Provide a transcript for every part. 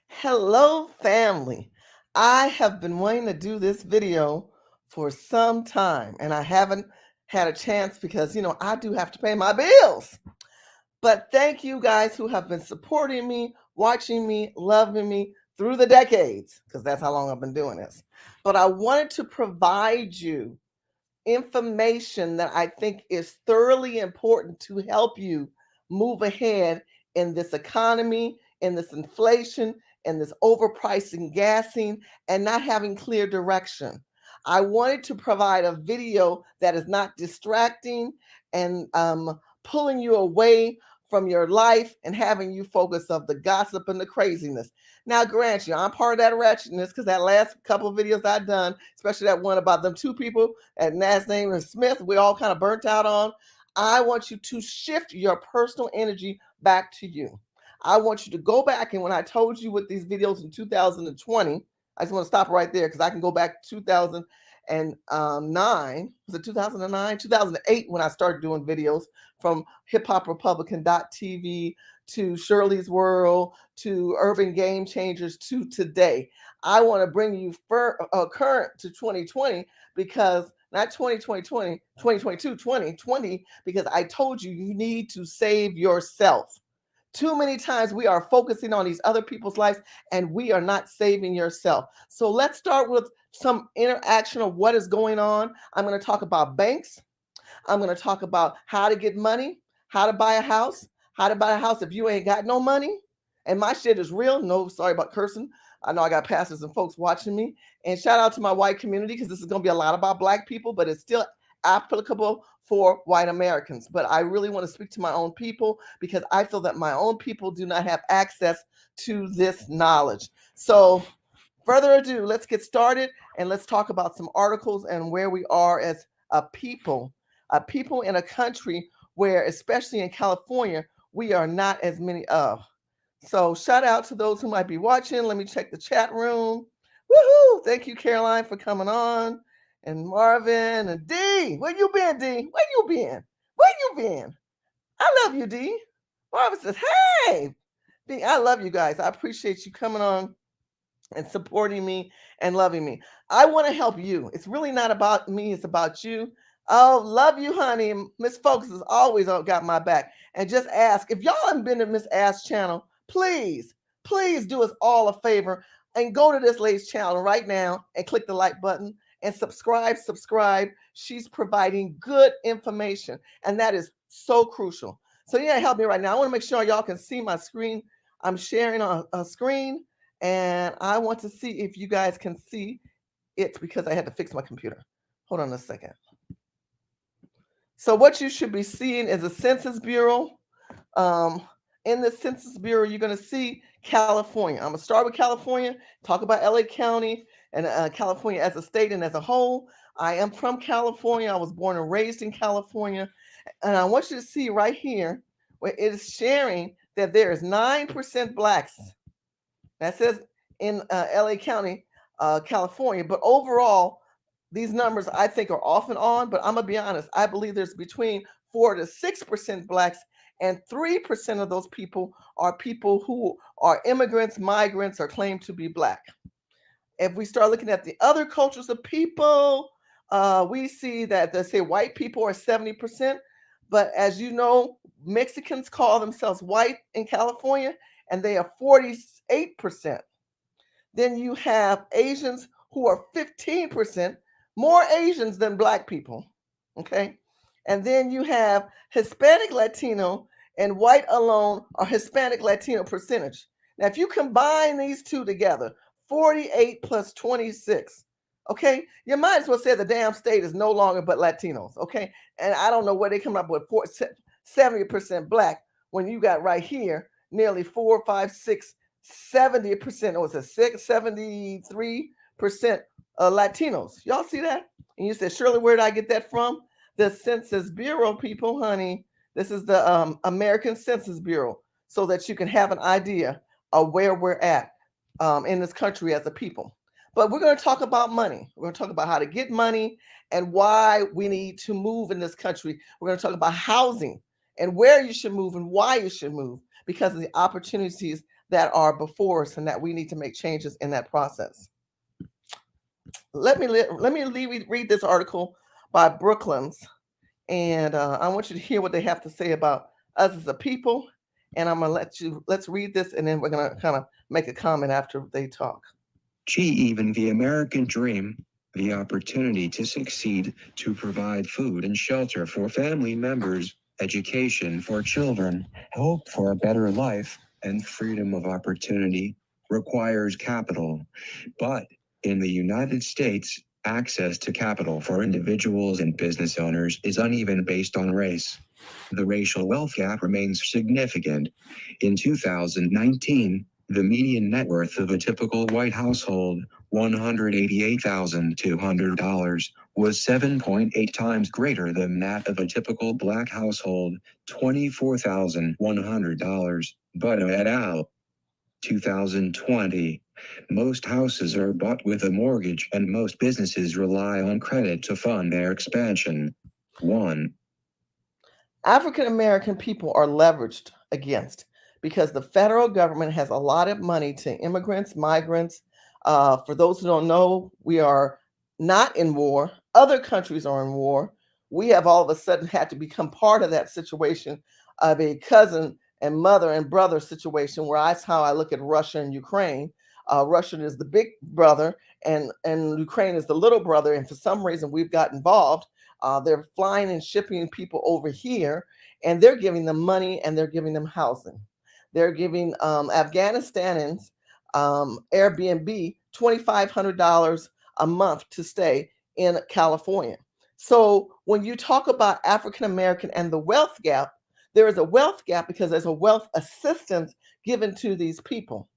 Hello, family. I have been wanting to do this video for some time, and I haven't had a chance because, I do have to pay my bills. But thank you guys who have been supporting me, watching me, loving me through the decades, because that's how long I've been doing this. But I wanted to provide you information that I think is thoroughly important to help you move ahead in this economy, in this inflation, in this overpricing gassing, and not having clear direction. I wanted to provide a video that is not distracting and pulling you away from your life and having you focus of the gossip and the craziness. Now, grant you, I'm part of that wretchedness because that last couple of videos I've done, especially that one about them two people and last name is Smith, we all kind of burnt out on. I want you to shift your personal energy back to you. I want you to go back, and when I told you with these videos in 2020, I just want to stop right there because I can go back to 2009. Was it 2009? 2008 when I started doing videos from hiphoprepublican.tv to Shirley's World to Urban Game Changers to today. I want to bring you current to 2020 because not 2020, 2022, 2020, because I told you you need to save yourself. Too many times we are focusing on these other people's lives and we are not saving yourself. So let's start with some interaction of what is going on. I'm going to talk about banks. I'm going to talk about how to get money, how to buy a house, how to buy a house if you ain't got no money. And my shit is real. No, sorry about cursing. I know I got pastors and folks watching me. And shout out to my white community because this is going to be a lot about Black people, but it's still applicable for white Americans. But I really want to speak to my own people because I feel that my own people do not have access to this knowledge. So, further ado, let's get started and let's talk about some articles and where we are as a people in a country where, especially in California, we are not as many of. So shout out to those who might be watching. Let me check the chat room. Woohoo! Thank you, Caroline, for coming on. And Marvin and D. Where you been, D? Where you been? Where you been? I love you, D. Marvin says, hey. D, I love you guys. I appreciate you coming on and supporting me and loving me. I want to help you. It's really not about me, it's about you. Oh, love you, honey. Miss Focus has always got my back. And just ask if y'all haven't been to Miss Ass channel, please do us all a favor and go to this lady's channel right now and click the like button and subscribe. She's providing good information, and that is so crucial. So yeah, help me right now. I want to make sure y'all can see my screen. I'm sharing a screen and I want to see if you guys can see it because I had to fix my computer. Hold on a second. So what you should be seeing is a Census Bureau. In the Census Bureau, you're going to see California. I'm going to start with California, talk about LA County and California as a state and as a whole. I am from California. I was born and raised in California. And I want you to see right here where it is sharing that there is 9% Blacks. That says in LA County, California. But overall, these numbers I think are off and on. But I'm going to be honest. I believe there's between 4 to 6% Blacks, and 3% of those people are people who are immigrants, migrants, or claim to be Black. If we start looking at the other cultures of people, we see that they say white people are 70%. But as you know, Mexicans call themselves white in California, and they are 48%. Then you have Asians who are 15%, more Asians than Black people. Okay. And then you have Hispanic Latino and white alone are Hispanic Latino percentage. Now, if you combine these two together, 48 plus 26, okay, you might as well say the damn state is no longer but Latinos, okay? And I don't know where they come up with 70% Black when you got right here nearly 4, 5, 6, 70%, or it's a 73% Latinos. Y'all see that? And you said, Shirley, where did I get that from? The Census Bureau, people, honey. This is the American Census Bureau, so that you can have an idea of where we're at in this country as a people. But we're going to talk about money. We're going to talk about how to get money and why we need to move in this country. We're going to talk about housing and where you should move and why you should move because of the opportunities that are before us and that we need to make changes in that process. Let me read this article by Brooklands, and I want you to hear what they have to say about us as a people. And I'm gonna let's read this, and then we're gonna kind of make a comment after they talk. Even the American dream, the opportunity to succeed, to provide food and shelter for family members, education for children, hope for a better life, and freedom of opportunity, requires capital. But in the United States, access to capital for individuals and business owners is uneven based on race. The racial wealth gap remains significant. In 2019, the median net worth of a typical white household, $188,200, was 7.8 times greater than that of a typical black household, $24,100. But et al. 2020. Most houses are bought with a mortgage and most businesses rely on credit to fund their expansion. 1. African American people are leveraged against because the federal government has allotted money to immigrants, migrants. For those who don't know, we are not in war. Other countries are in war. We have all of a sudden had to become part of that situation of a cousin and mother and brother situation, where that's how I look at Russia and Ukraine. Russia is the big brother, and Ukraine is the little brother. And for some reason, we've got involved. They're flying and shipping people over here, and they're giving them money and they're giving them housing. They're giving Afghanistanans Airbnb $2,500 a month to stay in California. So when you talk about African American and the wealth gap, there is a wealth gap because there's a wealth assistance given to these people.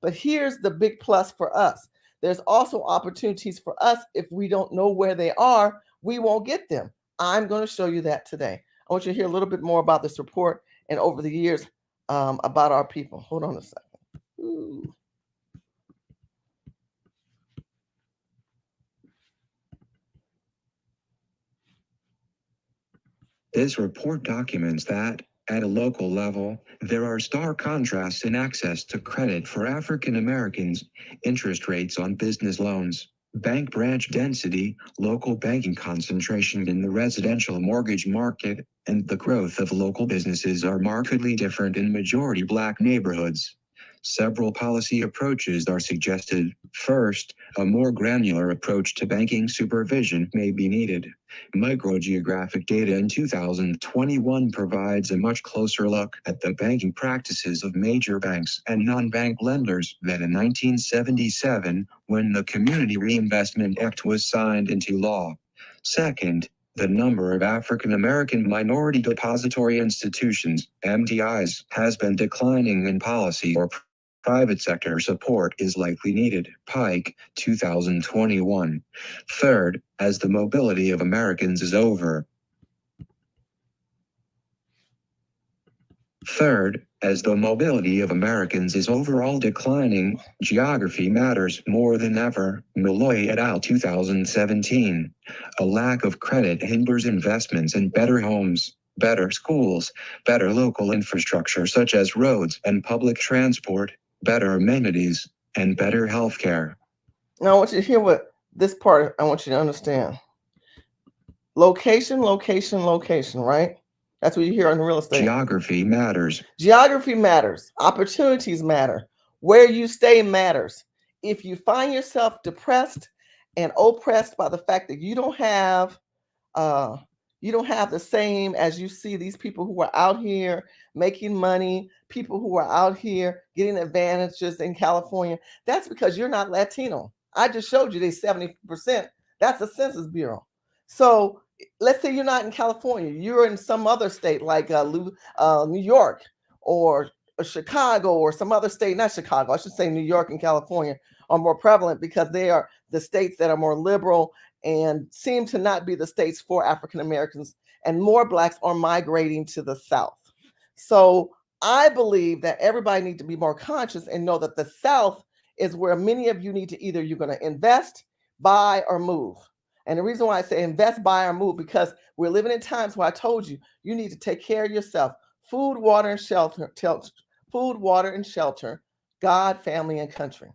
But here's the big plus for us. There's also opportunities for us. If we don't know where they are, we won't get them. I'm going to show you that today. I want you to hear a little bit more about this report and over the years about our people. Hold on a second. Ooh. This report documents that, at a local level, there are stark contrasts in access to credit for African Americans, interest rates on business loans, bank branch density, local banking concentration in the residential mortgage market, and the growth of local businesses are markedly different in majority black neighborhoods. Several policy approaches are suggested. First, a more granular approach to banking supervision may be needed. Microgeographic data in 2021 provides a much closer look at the banking practices of major banks and non-bank lenders than in 1977, when the Community Reinvestment Act was signed into law. Second, the number of African American minority depository institutions, MDIs, has been declining, and policy or private sector support is likely needed. Pike, 2021. Third, as the mobility of Americans is over. Third, as the mobility of Americans is overall declining, geography matters more than ever. Malloy et al. 2017. A lack of credit hinders investments in better homes, better schools, better local infrastructure such as roads and public transport, better amenities, and better healthcare. Now I want you to hear what this part I want you to understand. Location, location, location, right? That's what you hear in real estate. Geography matters. Geography matters. Opportunities matter. Where you stay matters. If you find yourself depressed and oppressed by the fact that uh, you don't have the same as you see these people who are out here making money, people who are out here getting advantages in California, that's because you're not Latino. I just showed you they 70%. That's the Census Bureau. So let's say you're not in California, you're in some other state like New York or Chicago or some other state, not Chicago, I should say New York and California are more prevalent because they are the states that are more liberal and seem to not be the states for African Americans, and more blacks are migrating to the South. So I believe that everybody needs to be more conscious and know that the South is where many of you need to either you're going to invest, buy, or move. And the reason why I say invest, buy, or move, because we're living in times where I told you, you need to take care of yourself. Food, water, and shelter, food, water, and shelter, God, family, and country.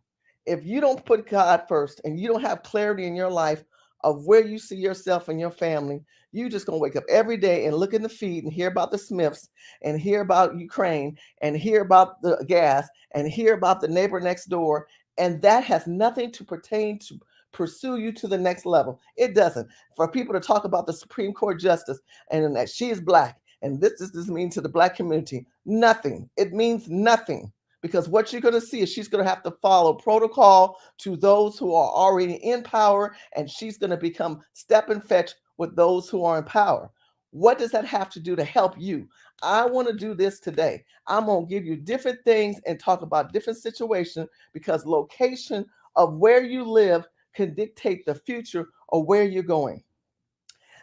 If you don't put God first and you don't have clarity in your life of where you see yourself and your family, you just gonna wake up every day and look in the feed and hear about the Smiths and hear about Ukraine and hear about the gas and hear about the neighbor next door. And that has nothing to pertain to pursue you to the next level. It doesn't. For people to talk about the Supreme Court justice and that she is black and this does this mean to the black community, nothing. It means nothing, because what you're going to see is she's going to have to follow protocol to those who are already in power, and she's going to become step and fetch with those who are in power. What does that have to do to help you? I want to do this today. I'm going to give you different things and talk about different situations, because location of where you live can dictate the future or where you're going.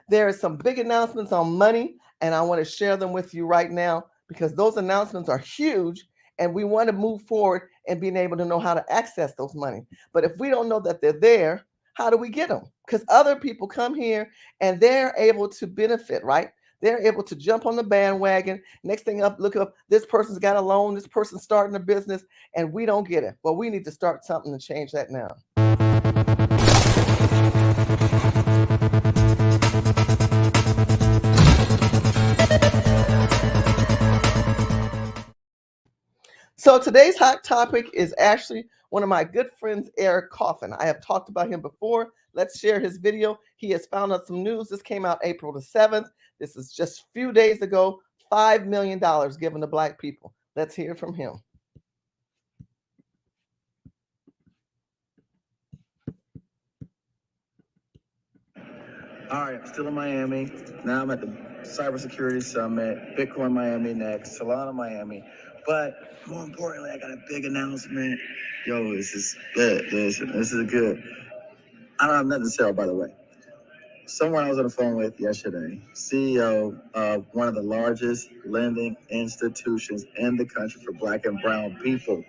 There are some big announcements on money, and I want to share them with you right now because those announcements are huge, and we want to move forward and being able to know how to access those money. But if we don't know that they're there, how do we get them? Because other people come here and they're able to benefit, right? They're able to jump on the bandwagon. Next thing up, look up, this person's got a loan, this person's starting a business, and we don't get it. Well, we need to start something to change that now. So today's hot topic is actually one of my good friends, Eric Coffin. I have talked about him before. Let's share his video. He has found out some news. This came out April the 7th. This is just a few days ago. $5 million given to black people. Let's hear from him. All right, I'm still in Miami. Now I'm at the Cybersecurity Summit, Bitcoin Miami next, Solana Miami. But more importantly, I got a big announcement. Yo, this is good. This is good. I don't have nothing to sell, by the way. Someone I was on the phone with yesterday, CEO of one of the largest lending institutions in the country for black and brown people.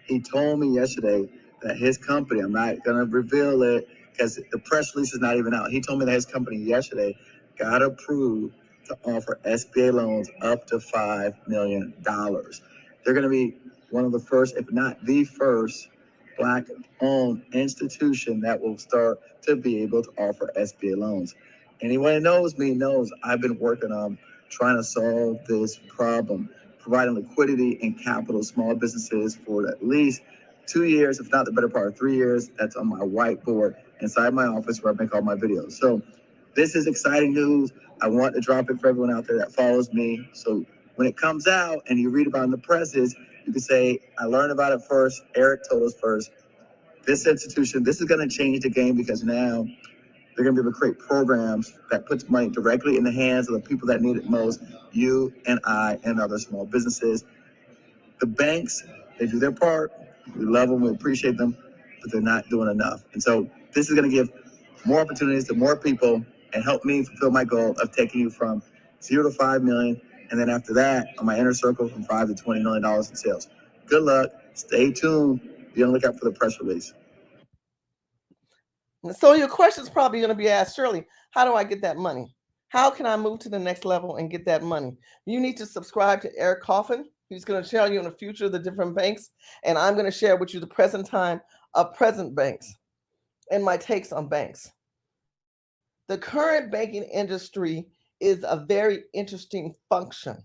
He told me yesterday that his company, I'm not going to reveal it because the press release is not even out. He told me that his company yesterday got approved to offer SBA loans up to $5 million. They're going to be one of the first, if not the first, black owned institution that will start to be able to offer SBA loans. Anyone who knows me knows I've been working on trying to solve this problem, providing liquidity and capital to small businesses for at least 2 years, if not the better part of 3 years. That's on my whiteboard inside my office where I make all my videos. So this is exciting news. I want to drop it for everyone out there that follows me. So when it comes out and you read about it in the presses, you can say, I learned about it first. Eric told us first. This institution, this is going to change the game because now they're going to be able to create programs that puts money directly in the hands of the people that need it most, you and I and other small businesses. The banks, they do their part. We love them, we appreciate them, but they're not doing enough. And so this is going to give more opportunities to more people and help me fulfill my goal of taking you from 0 to 5 million. And then after that, on my inner circle, from $5 to $20 million in sales. Good luck. Stay tuned. Be on the lookout for the press release. So your question is probably going to be asked, Shirley, how do I get that money? How can I move to the next level and get that money? You need to subscribe to Eric Coffin. He's going to tell you in the future the different banks, and I'm going to share with you the present time of present banks and my takes on banks. The current banking industry is a very interesting function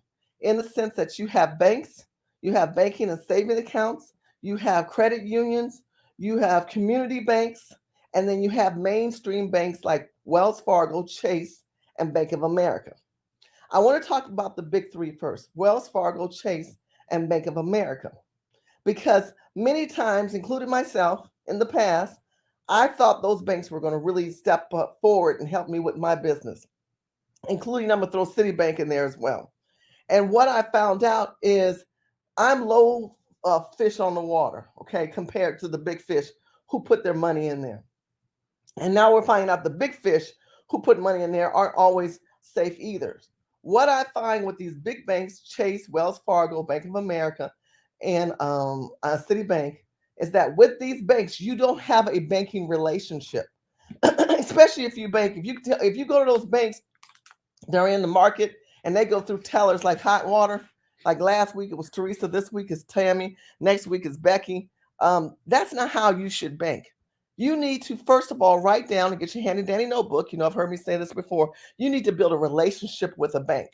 in the sense that you have banks, you have banking and saving accounts, you have credit unions, you have community banks, and then you have mainstream banks like Wells Fargo, Chase, and Bank of America. I want to talk about the big three first: Wells Fargo, Chase, and Bank of America. Because many times, including myself in the past, I thought those banks were going to really step up forward and help me with my business, including I'm going to throw Citibank in there as well. And what I found out is I'm low fish on the water, okay, compared to the big fish who put their money in there. And now we're finding out the big fish who put money in there aren't always safe either. What I find with these big banks, Chase, Wells Fargo, Bank of America, and Citibank, is that with these banks, you don't have a banking relationship, especially if you bank. If you go to those banks, they're in the market and they go through tellers like hot water. Like last week it was Teresa, this week is Tammy, next week is Becky. That's not how you should bank. You need to first of all write down and get your handy dandy notebook. You know, I've heard me say this before. You need to build a relationship with a bank.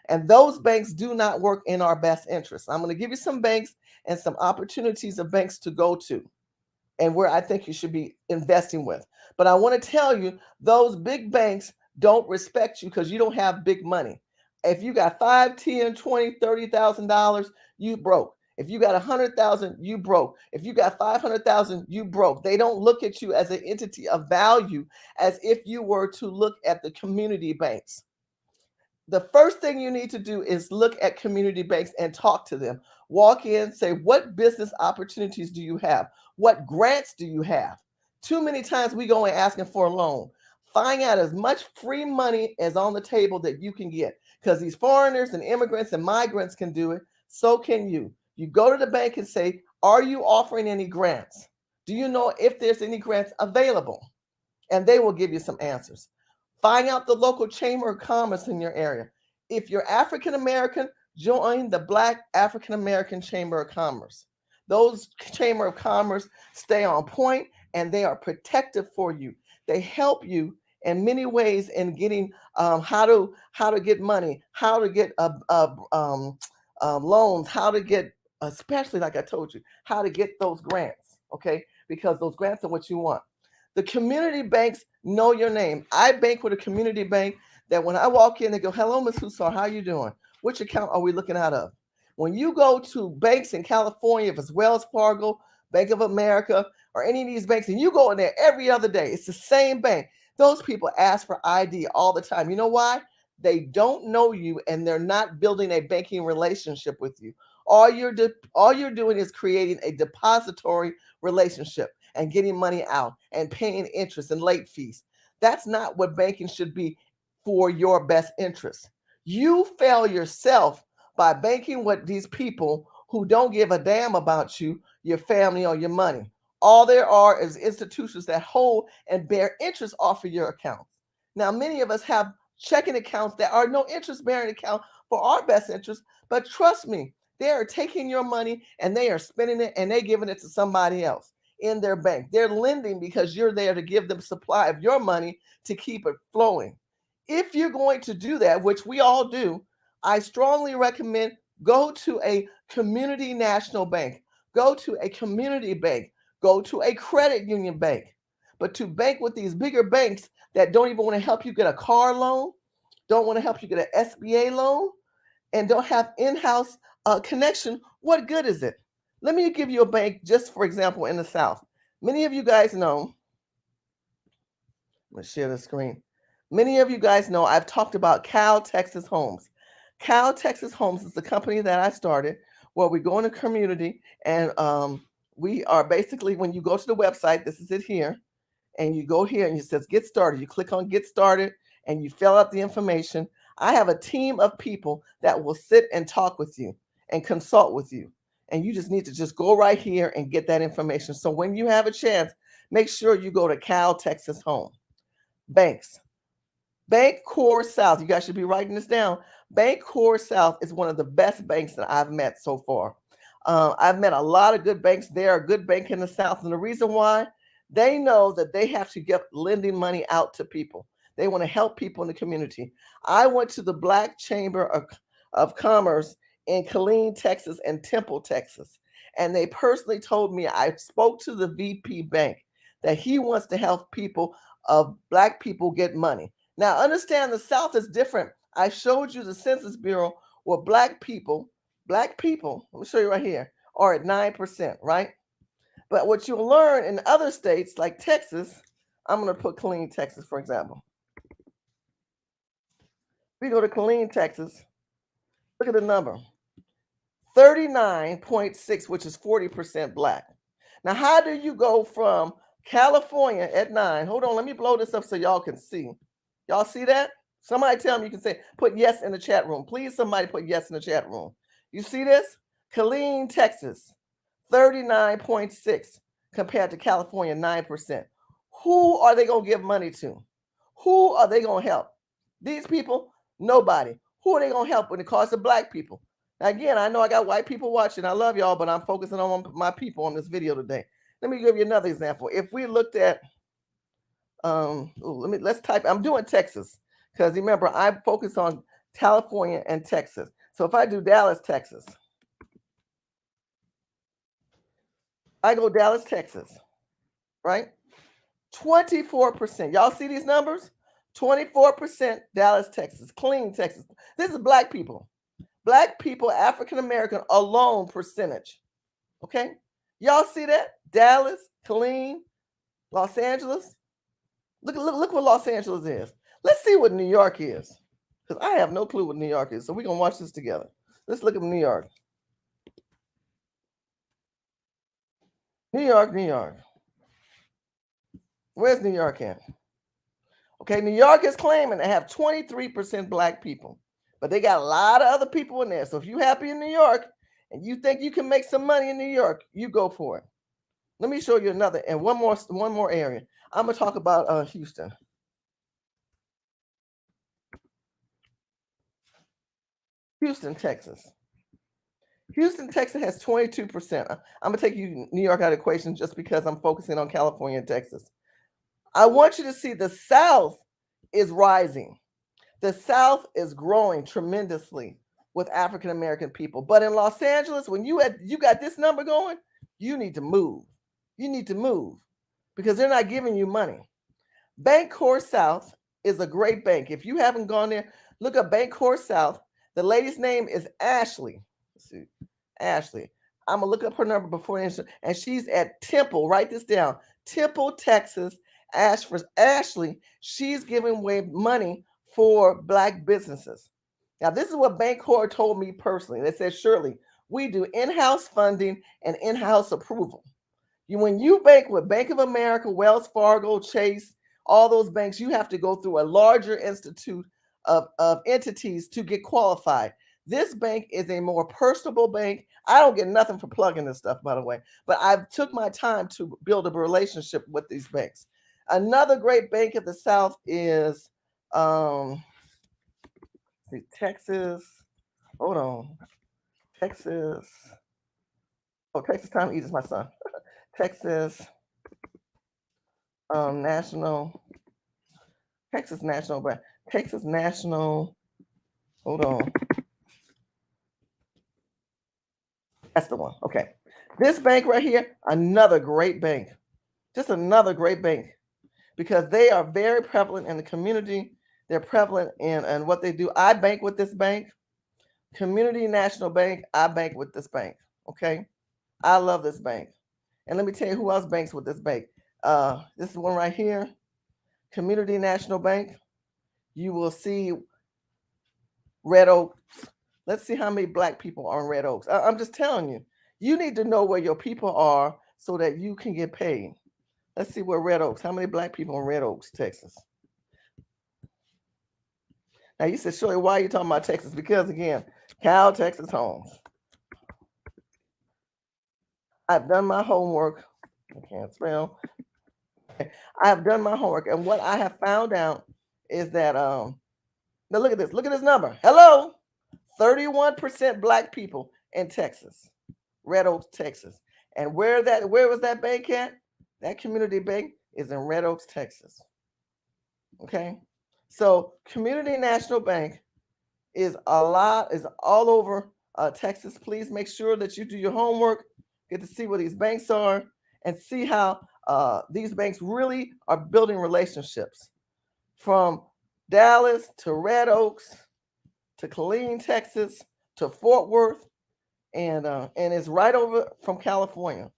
And those banks do not work in our best interest. I'm going to give you some banks and some opportunities of banks to go to and where I think you should be investing with. But I want to tell you, those big banks don't respect you because you don't have big money. If you got 5, 10, 20, $30,000, you broke. If you got 100,000, you broke. If you got 500,000, you broke. They don't look at you as an entity of value as if you were to look at the community banks. The first thing you need to do is look at community banks and talk to them. Walk in, say, what business opportunities do you have? What grants do you have? Too many times we go in asking for a loan. Find out as much free money as on the table that you can get because these foreigners and immigrants and migrants can do it. So can you. You go to the bank and say, are you offering any grants? Do you know if there's any grants available? And they will give you some answers. Find out the local chamber of commerce in your area. If you're African American, join the Black African American Chamber of Commerce. Those chamber of commerce stay on point and they are protective for you. They help you in many ways in getting how to get money, how to get loans, how to get, especially like I told you, how to get those grants. Okay, because those grants are what you want. The community banks know your name. I bank with a community bank that when I walk in, they go, hello, Ms. Hussar, how you doing? Which account are we looking out of? When you go to banks in California, if it's Wells Fargo, Bank of America, or any of these banks, and you go in there every other day, it's the same bank. Those people ask for ID all the time. You know why? They don't know you and they're not building a banking relationship with you. All you're doing is creating a depository relationship and getting money out and paying interest and late fees. That's not what banking should be for your best interest. You fail yourself by banking with these people who don't give a damn about you, your family, or your money. All there are is institutions that hold and bear interest off of your accounts. Now, many of us have checking accounts that are no interest bearing account for our best interest, but trust me, they are taking your money and they are spending it and they giving it to somebody else in their bank. They're lending because you're there to give them supply of your money to keep it flowing. If you're going to do that, which we all do, I strongly recommend go to a community national bank, go to a community bank, go to a credit union bank. But to bank with these bigger banks that don't even want to help you get a car loan, don't want to help you get an SBA loan, and don't have in-house connection, what good is it? Let me give you a bank, just for example, in the South. Many of you guys know, let's share the screen. Many of you guys know I've talked about Cal Texas Homes. Cal Texas Homes is the company that I started where we go in the community and we are basically, when you go to the website, this is it here, and you go here and it says get started. You click on get started and you fill out the information. I have a team of people that will sit and talk with you and consult with you. And you just need to just go right here and get that information. So when you have a chance, make sure you go to Cal Texas Home. Banks. Bank Core South. You guys should be writing this down. Bank Core South is one of the best banks that I've met so far. I've met a lot of good banks. They're a good bank in the South. And the reason why, they know that they have to get lending money out to people. They want to help people in the community. I went to the Black Chamber of Commerce in Killeen, Texas, and Temple, Texas. And they personally told me, I spoke to the VP Bank, that he wants to help people of Black people get money. Now, understand the South is different. I showed you the Census Bureau where Black people, let me show you right here, are at 9%, right? But what you'll learn in other states like Texas, I'm going to put Killeen, Texas, for example. We go to Killeen, Texas. Look at the number 39.6, which is 40% Black. Now, how do you go from California at 9? Hold on, let me blow this up so y'all can see. Y'all see that? Somebody tell me, you can say, put yes in the chat room. Please, somebody put yes in the chat room. You see this? Killeen, Texas, 39.6 compared to California, 9%. Who are they going to give money to? Who are they going to help? These people? Nobody. Who are they going to help when it comes to Black people? Again, I know I got white people watching. I love y'all, but I'm focusing on my people on this video today. Let me give you another example. If we looked at, let's type. I'm doing Texas because remember I focus on California and Texas. So if I do Dallas, Texas, I go Dallas, Texas, right? 24%. Y'all see these numbers? 24% Dallas, Texas, clean Texas. This is black people. Black people, African American alone percentage. Okay? Y'all see that? Dallas, clean, Los Angeles. Look what Los Angeles is. Let's see what New York is. Because I have no clue what New York is. So we're gonna watch this together. Let's look at New York. New York, New York. Where's New York at? Okay, New York is claiming they have 23% black people, but they got a lot of other people in there. So if you're happy in New York and you think you can make some money in New York, you go for it. Let me show you another and one more area. I'm gonna talk about Houston. Houston, Texas. Houston, Texas has 22%. I'm gonna take you New York out of the equation just because I'm focusing on California and Texas. I want you to see the South is rising. The South is growing tremendously with African American people. But in Los Angeles, when you got this number going, you need to move. You need to move because they're not giving you money. Bank Core South is a great bank. If you haven't gone there, look up Bank Core South. The lady's name is Ashley. Let's see. Ashley. I'm gonna look up her number before and she's at Temple. Write this down. Temple, Texas. Ashley. She's giving away money for black businesses. Now, this is what Bancorp told me personally. They said, Shirley, we do in-house funding and in-house approval. When you bank with Bank of America, Wells Fargo, Chase, all those banks, you have to go through a larger institute of entities to get qualified. This bank is a more personable bank. I don't get nothing for plugging this stuff, by the way, but I've took my time to build a relationship with these banks. Another great bank of the South is Texas. Hold on. Texas. Oh, Texas Time to Eat is my son. Texas National. Texas National Bank. Texas National. Hold on. That's the one. Okay. This bank right here, another great bank. Just another great bank because they are very prevalent in the community. They're prevalent in what they do. I bank with this bank. Community National Bank. I bank with this bank. Okay. I love this bank. And let me tell you who else banks with this bank. This one right here, Community National Bank. You will see Red Oaks. Let's see how many black people are in Red Oaks. I'm just telling you, you need to know where your people are so that you can get paid. Let's see where Red Oaks, how many black people in Red Oaks, Texas? Now you said, Shirley, why are you talking about Texas? Because again, Cal, Texas Homes. I've done my homework. I can't spell. I have done my homework, and what I have found out is that now look at this. Look at this number. Hello, 31% black people in Texas, Red Oaks, Texas. And where was that bank at? That community bank is in Red Oaks, Texas. Okay, so Community National Bank is all over Texas. Please make sure that you do your homework, get to see where these banks are, and see how these banks really are building relationships from Dallas to Red Oaks to Killeen, Texas to Fort Worth, and it's right over from California.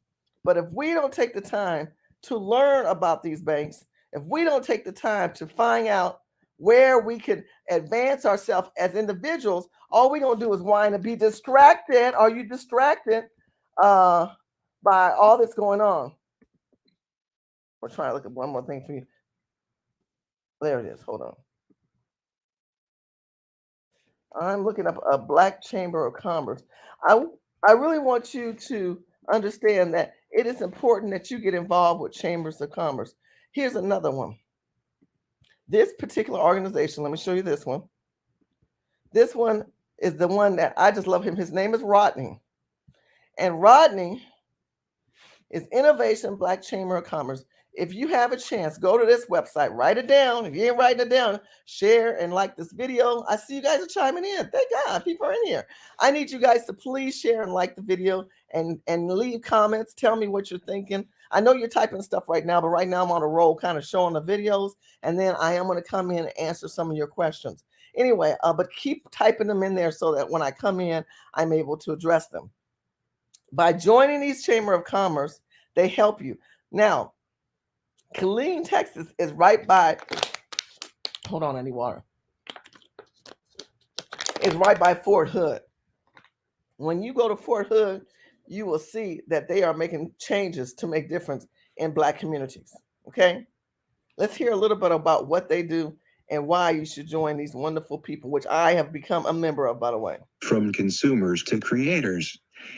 But if we don't take the time to learn about these banks, if we don't take the time to find out where we can advance ourselves as individuals, all we're going to do is whine and be distracted. Are you distracted by all that's going on? We're trying to look at one more thing for you. There it is. Hold on. I'm looking up a Black Chamber of Commerce. I really want you to understand that it is important that you get involved with chambers of commerce. Here's another one. This particular organization, let me show you this one. This one is the one that I just love him. His name is Rodney. And Rodney is Innovation Black Chamber of Commerce. If you have a chance, go to this website, write it down. If you ain't writing it down, share and like this video. I see you guys are chiming in. Thank God, people are in here. I need you guys to please share and like the video and leave comments. Tell me what you're thinking. I know you're typing stuff right now, but right now I'm on a roll kind of showing the videos, and then I am going to come in and answer some of your questions. Anyway, but keep typing them in there so that when I come in, I'm able to address them. By joining these Chamber of Commerce, they help you. Now, Killeen, Texas is right by, hold on, I need water. It's right by Fort Hood. When you go to Fort Hood, you will see that they are making changes to make difference in Black communities. Okay? Let's hear a little bit about what they do and why you should join these wonderful people, which I have become a member of, by the way. From consumers to creators.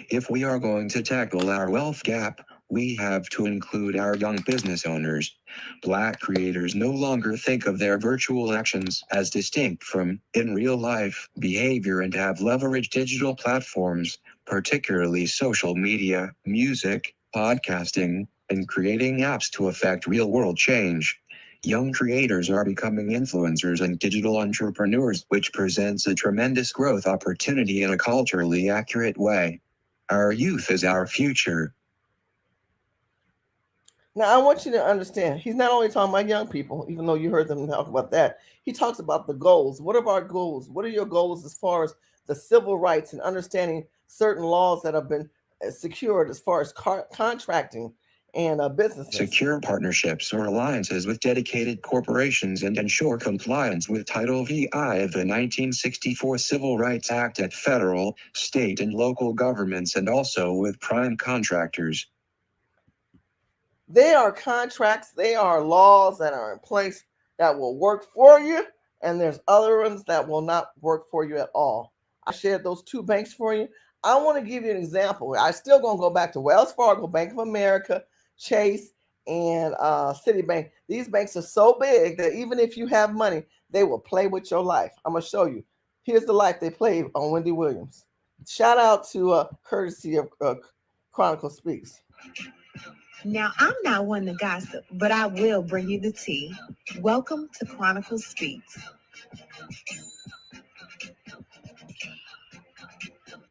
If we are going to tackle our wealth gap, we have to include our young business owners. Black creators no longer think of their virtual actions as distinct from, in real life, behavior and have leveraged digital platforms, particularly social media, music, podcasting, and creating apps to affect real-world change. Young creators are becoming influencers and digital entrepreneurs, which presents a tremendous growth opportunity in a culturally accurate way. Our youth is our future. Now, I want you to understand, he's not only talking about young people, even though you heard them talk about that. He talks about the goals. What are our goals? What are your goals as far as the civil rights and understanding certain laws that have been secured as far as contracting and businesses? Secure partnerships or alliances with dedicated corporations and ensure compliance with Title VI of the 1964 Civil Rights Act at federal, state, and local governments, and also with prime contractors. They are contracts, they are laws that are in place that will work for you, and there's other ones that will not work for you at all. I shared those two banks for you. I want to give you an example. I still going to go back to Wells Fargo, Bank of America, Chase, and Citibank. These banks are so big that even if you have money, they will play with your life. I'm going to show you. Here's the life they played on Wendy Williams. Shout out to courtesy of Chronicle Speaks. Now, I'm not one to gossip, but I will bring you the tea. Welcome to Chronicle Speaks.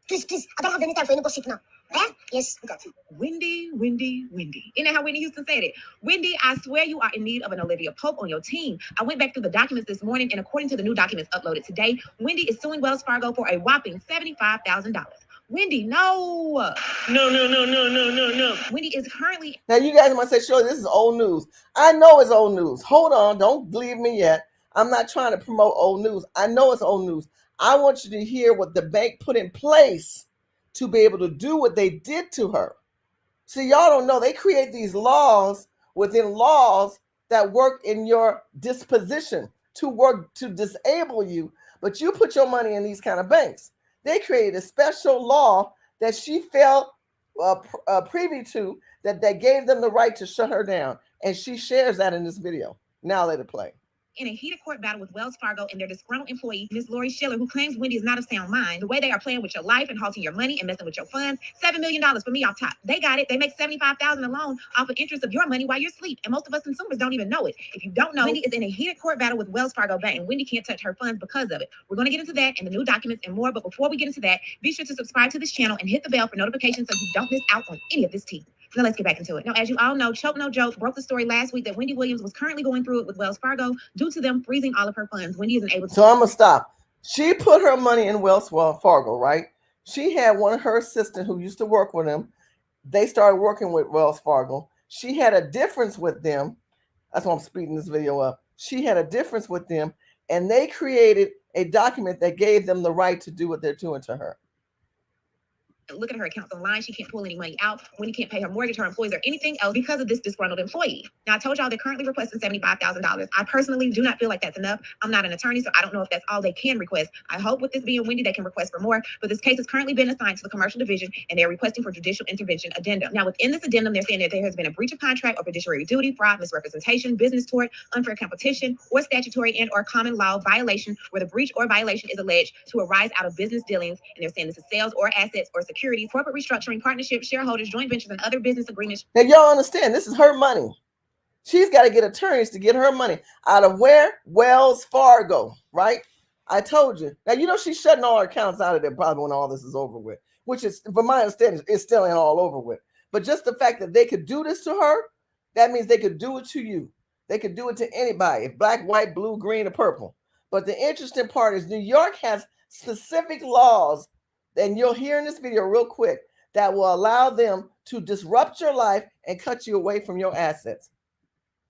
Please, I don't have any time for any bullshit now. Eh? Yes, we got you. Wendy. Isn't that how Whitney Houston said it? Wendy, I swear you are in need of an Olivia Pope on your team. I went back through the documents this morning, and according to the new documents uploaded today, Wendy is suing Wells Fargo for a whopping $75,000. Wendy, no. No. Wendy is currently... Now, you guys might say, Shirley, this is old news. I know it's old news. Hold on. Don't believe me yet. I'm not trying to promote old news. I know it's old news. I want you to hear what the bank put in place to be able to do what they did to her. See, y'all don't know. They create these laws within laws that work in your disposition to work to disable you, but you put your money in these kind of banks. They created a special law that she fell privy to that gave them the right to shut her down. And she shares that in this video. Now let it play. In a heated court battle with Wells Fargo and their disgruntled employee, Ms. Lori Schiller, who claims Wendy is not of sound mind, the way they are playing with your life and halting your money and messing with your funds, $7 million for me off top. They got it. They make $75,000 alone off of interest of your money while you're asleep. And most of us consumers don't even know it. If you don't know, Wendy is in a heated court battle with Wells Fargo Bank, and Wendy can't touch her funds because of it. We're going to get into that and the new documents and more. But before we get into that, be sure to subscribe to this channel and hit the bell for notifications so you don't miss out on any of this tea. Now let's get back into it. Now, as you all know, Choke No Joke broke the story last week that Wendy Williams was currently going through it with Wells Fargo due to them freezing all of her funds. Wendy isn't able to. So I'm going to stop. She put her money in Wells Fargo, right? She had one of her assistants who used to work with them. They started working with Wells Fargo. She had a difference with them. That's why I'm speeding this video up. She had a difference with them, and they created a document that gave them the right to do what they're doing to her. look at her accounts online. She can't pull any money out. Wendy can't pay her mortgage, her employees, or anything else because of this disgruntled employee. Now, I told y'all they're currently requesting $75,000. I personally do not feel like that's enough. I'm not an attorney, so I don't know if that's all they can request. I hope with this being Wendy, they can request for more, but this case has currently been assigned to the commercial division, and they're requesting for judicial intervention addendum. Now, within this addendum, they're saying that there has been a breach of contract or fiduciary duty, fraud, misrepresentation, business tort, unfair competition, or statutory and or common law violation where the breach or violation is alleged to arise out of business dealings, and they're saying this is sales or assets or securities, corporate restructuring, partnerships, shareholders, joint ventures, and other business agreements. Now, y'all understand, this is her money. She's got to get attorneys to get her money out of where? Wells Fargo, right? I told you. Now, you know, she's shutting all her accounts out of there probably when all this is over with, which is, from my understanding, it's still ain't all over with. But just the fact that they could do this to her, that means they could do it to you. They could do it to anybody, if black, white, blue, green, or purple. But the interesting part is New York has specific laws, and you'll hear in this video real quick, that will allow them to disrupt your life and cut you away from your assets.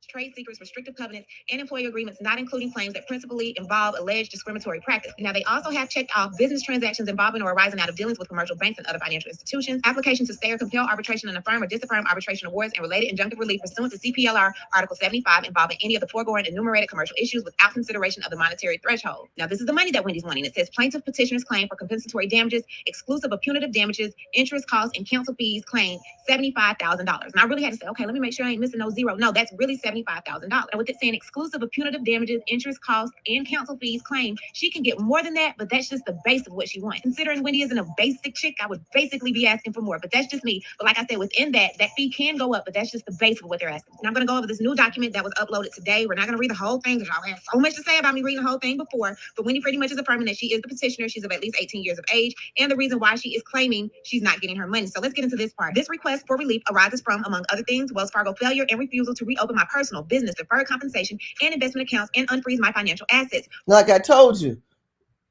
Trade secrets, restrictive covenants, and employee agreements, not including claims that principally involve alleged discriminatory practice. Now, they also have checked off business transactions involving or arising out of dealings with commercial banks and other financial institutions, application to stay or compel arbitration and affirm or disaffirm arbitration awards and related injunctive relief pursuant to CPLR Article 75 involving any of the foregoing enumerated commercial issues without consideration of the monetary threshold. Now, this is the money that Wendy's wanting. It says plaintiff petitioner's claim for compensatory damages, exclusive of punitive damages, interest, costs, and counsel fees claim $75,000. And I really had to say, okay, let me make sure I ain't missing no zero. No, that's really $75,000. And with it saying exclusive of punitive damages, interest, costs, and counsel fees claim, she can get more than that, but that's just the base of what she wants. Considering Wendy isn't a basic chick, I would basically be asking for more, but that's just me. But like I said, within that fee can go up, but that's just the base of what they're asking. And I'm going to go over this new document that was uploaded today. We're not going to read the whole thing because y'all have so much to say about me reading the whole thing before, but Wendy pretty much is affirming that she is the petitioner. She's of at least 18 years of age, and the reason why she is claiming she's not getting her money. So let's get into this part. This request for relief arises from, among other things, Wells Fargo failure and refusal to reopen my personal business, deferred compensation, and investment accounts, and unfreeze my financial assets. Like I told you,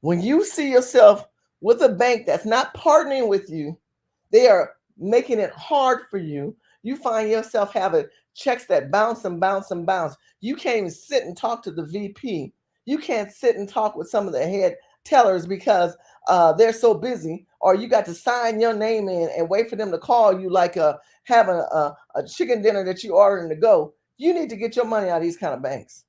when you see yourself with a bank that's not partnering with you, they are making it hard for you. You find yourself having checks that bounce and bounce and bounce. You can't even sit and talk to the VP. You can't sit and talk with some of the head tellers because they're so busy, or you got to sign your name in and wait for them to call you like having a chicken dinner that you ordering to go. You need to get your money out of these kind of banks.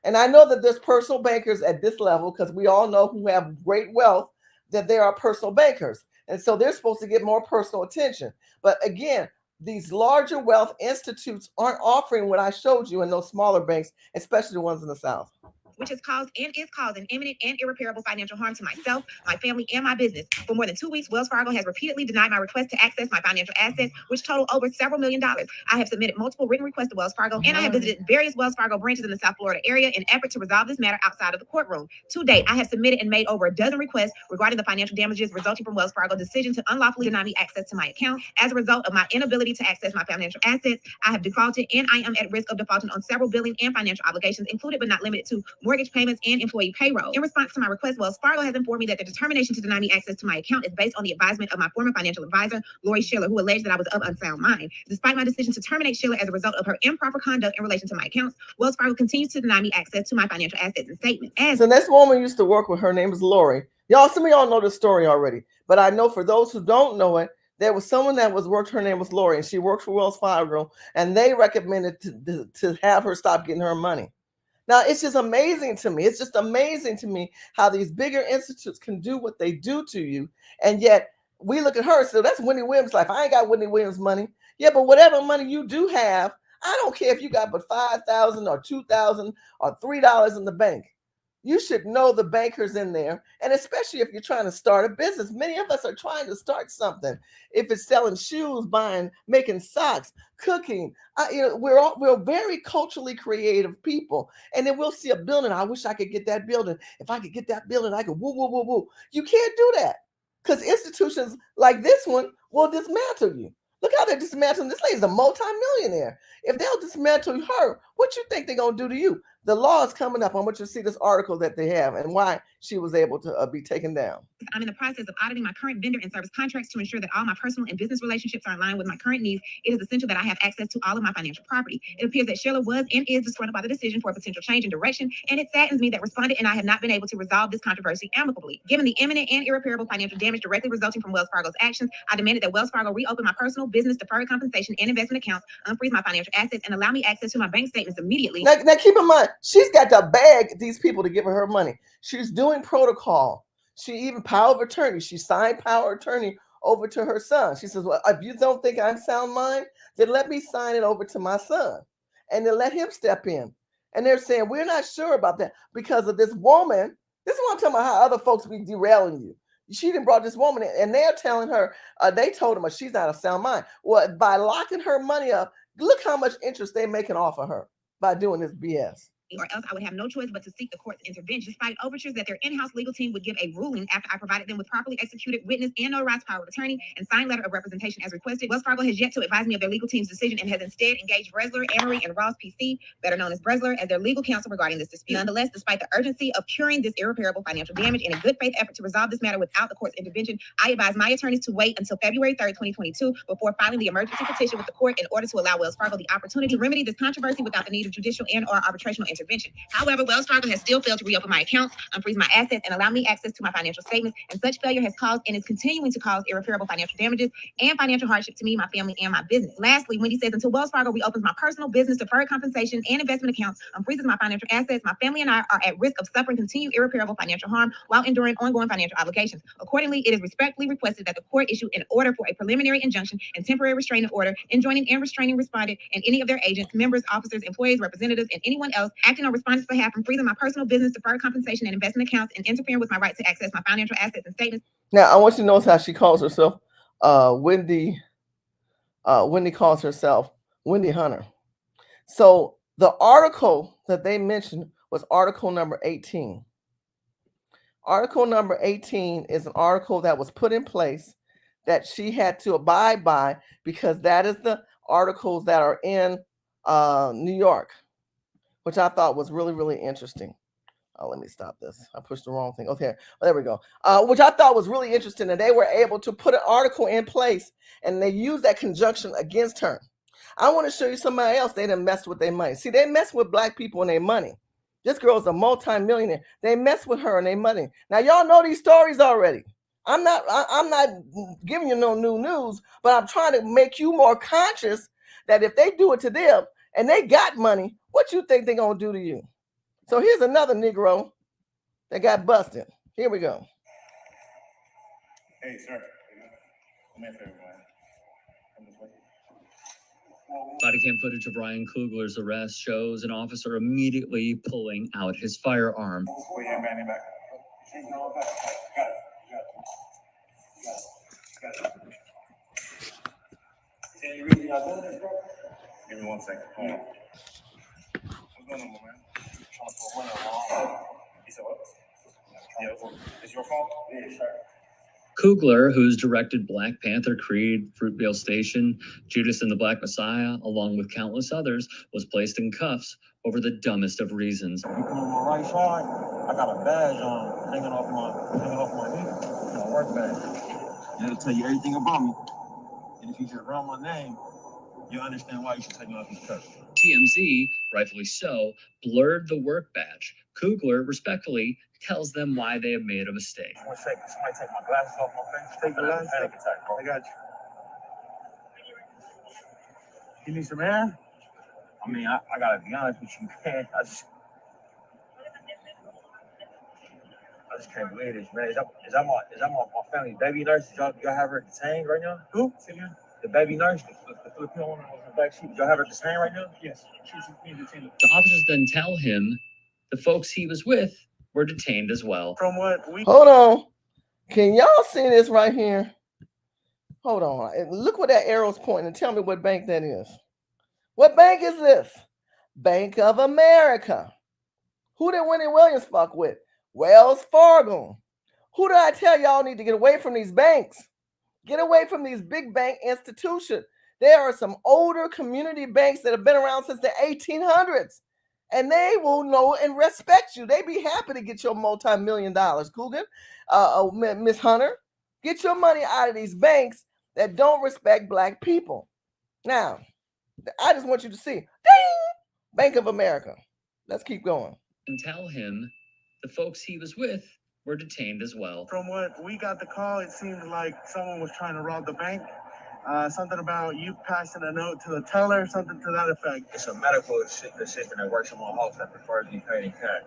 And I know that there's personal bankers at this level because we all know who have great wealth, that there are personal bankers. And so they're supposed to get more personal attention. But again, these larger wealth institutes aren't offering what I showed you in those smaller banks, especially the ones in the South. Which has caused and is causing imminent and irreparable financial harm to myself, my family, and my business. For more than 2 weeks, Wells Fargo has repeatedly denied my request to access my financial assets, which total over several $1 million. I have submitted multiple written requests to Wells Fargo, and I have visited various Wells Fargo branches in the South Florida area in effort to resolve this matter outside of the courtroom. To date, I have submitted and made over a dozen requests regarding the financial damages resulting from Wells Fargo's decision to unlawfully deny me access to my account. As a result of my inability to access my financial assets, I have defaulted, and I am at risk of defaulting on several billing and financial obligations, included but not limited to mortgage payments and employee payroll. In response to my request, Wells Fargo has informed me that the determination to deny me access to my account is based on the advisement of my former financial advisor, Lori Schiller, who alleged that I was of unsound mind. Despite my decision to terminate Schiller as a result of her improper conduct in relation to my accounts, Wells Fargo continues to deny me access to my financial assets and statements. So this woman used to work with, her name is Lori. Y'all, some of y'all know the story already, but I know for those who don't know it, there was someone that was worked, her name was Lori, and she worked for Wells Fargo, and they recommended to have her stop getting her money. Now, it's just amazing to me. It's just amazing to me how these bigger institutes can do what they do to you. And yet we look at her, so that's Wendy Williams' life. I ain't got Wendy Williams' money. Yeah, but whatever money you do have, I don't care if you got but $5,000 or $2,000 or $3 in the bank. You should know the bankers in there. And especially if you're trying to start a business. Many of us are trying to start something. If it's selling shoes, making socks, cooking, we're very culturally creative people. And then we'll see a building. I wish I could get that building. If I could get that building, I could woo, woo, woo, woo. You can't do that because institutions like this one will dismantle you. Look how they're dismantling. This lady's a multimillionaire. If they'll dismantle her, what you think they're going to do to you? The law is coming up. I want you to see this article that they have and why she was able to be taken down. I'm in the process of auditing my current vendor and service contracts to ensure that all my personal and business relationships are aligned with my current needs. It is essential that I have access to all of my financial property. It appears that Sheila was and is disgruntled by the decision for a potential change in direction, and it saddens me that respondent and I have not been able to resolve this controversy amicably. Given the imminent and irreparable financial damage directly resulting from Wells Fargo's actions, I demanded that Wells Fargo reopen my personal, business, deferred compensation, and investment accounts, unfreeze my financial assets, and allow me access to my bank statements immediately. Now keep in mind, she's got to beg these people to give her money. She's doing protocol. She even power of attorney. She signed power of attorney over to her son. She says, well, if you don't think I'm sound mind, then let me sign it over to my son and then let him step in. And they're saying, we're not sure about that because of this woman. This is what I'm talking about, how other folks be derailing you. She didn't brought this woman in, and they're telling her, they told him she's not a sound mind. Well, by locking her money up, look how much interest they're making off of her by doing this BS. Or else I would have no choice but to seek the court's intervention, despite overtures that their in-house legal team would give a ruling after I provided them with properly executed witness and notarized power of attorney and signed letter of representation as requested. Wells Fargo has yet to advise me of their legal team's decision and has instead engaged Bresler, Emery, and Ross PC, better known as Bresler, as their legal counsel regarding this dispute. Nonetheless, despite the urgency of curing this irreparable financial damage in a good faith effort to resolve this matter without the court's intervention, I advise my attorneys to wait until February 3rd, 2022 before filing the emergency petition with the court in order to allow Wells Fargo the opportunity to remedy this controversy without the need of judicial and or arbitrational intervention. However, Wells Fargo has still failed to reopen my accounts, unfreeze my assets, and allow me access to my financial statements, and such failure has caused and is continuing to cause irreparable financial damages and financial hardship to me, my family, and my business. Lastly, Wendy says, until Wells Fargo reopens my personal, business, deferred compensation, and investment accounts, unfreezes my financial assets, my family and I are at risk of suffering continued irreparable financial harm while enduring ongoing financial obligations. Accordingly, it is respectfully requested that the court issue an order for a preliminary injunction and temporary restraining order enjoining and restraining respondent and any of their agents, members, officers, employees, representatives, and anyone else acting on respondent's behalf from freezing my personal, business, deferred compensation, and investment accounts and interfering with my right to access my financial assets and statements. Now, I want you to notice how she calls herself Wendy. Wendy calls herself Wendy Hunter. So the article that they mentioned was article number 18. Article number 18 is an article that was put in place that she had to abide by because that is the articles that are in New York, which I thought was really, really interesting. Oh, let me stop this. I pushed the wrong thing. Okay, there we go. Which I thought was really interesting, and they were able to put an article in place, and they used that conjunction against her. I want to show you somebody else. They done messed with their money. See, they mess with black people and their money. This girl's a multi-millionaire. They mess with her and their money. Now, y'all know these stories already. I'm not giving you no new news, but I'm trying to make you more conscious that if they do it to them and they got money, what you think they're gonna do to you? So here's another Negro that got busted. Here we go. Hey, sir. Come here, man. Come this way. Body cam footage of Ryan Kugler's arrest shows an officer immediately pulling out his firearm. Put your hand behind your back. Got it. Is there any reason y'all doing this, bro? Give me 1 second. Hold on. What's going on, my man? Trying to pull money along. You said what? Yeah, it's your fault? Yeah, sure. Kugler, who's directed Black Panther, Creed, Fruitvale Station, Judas and the Black Messiah, along with countless others, was placed in cuffs over the dumbest of reasons. You come on my right side, I got a badge on hanging off my knee, my work badge. And it'll tell you everything about me. And if you just run my name, you'll understand why you should take me off these cuffs. TMZ, rightfully so, blurred the work badge. Kugler respectfully tells them why they have made a mistake. 1 second, somebody take my glasses off my face. Take the glasses. Panic attack, bro. I got you. You need some air? I mean, I gotta be honest with you, man. I just can't believe this, man. Is that my family baby nurse? Y'all have her detained right now? Who? The baby nurse, the Filipino woman on the back seat. Y'all have her detained right now? Yes, she's being detained. The officers then tell him the folks he was with were detained as well. From what we Hold on. Can y'all see this right here? Hold on. Look where that arrow's pointing and tell me what bank that is. What bank is this? Bank of America. Who did Wendy Williams fuck with? Wells Fargo. Who did I tell y'all need to get away from these banks? Get away from these big bank institutions. There are some older community banks that have been around since the 1800s. and they will know and respect you. They be happy to get your multi-million dollars, Coogan. Miss Hunter, get your money out of these banks that don't respect black people. Now, I just want you to see, ding, Bank of America. Let's keep going. And tell him the folks he was with were detained as well. From what we got the call, it seemed like someone was trying to rob the bank. Something about you passing a note to the teller, something to that effect. It's a medical assistant that works in my office that prefers to be paid in cash.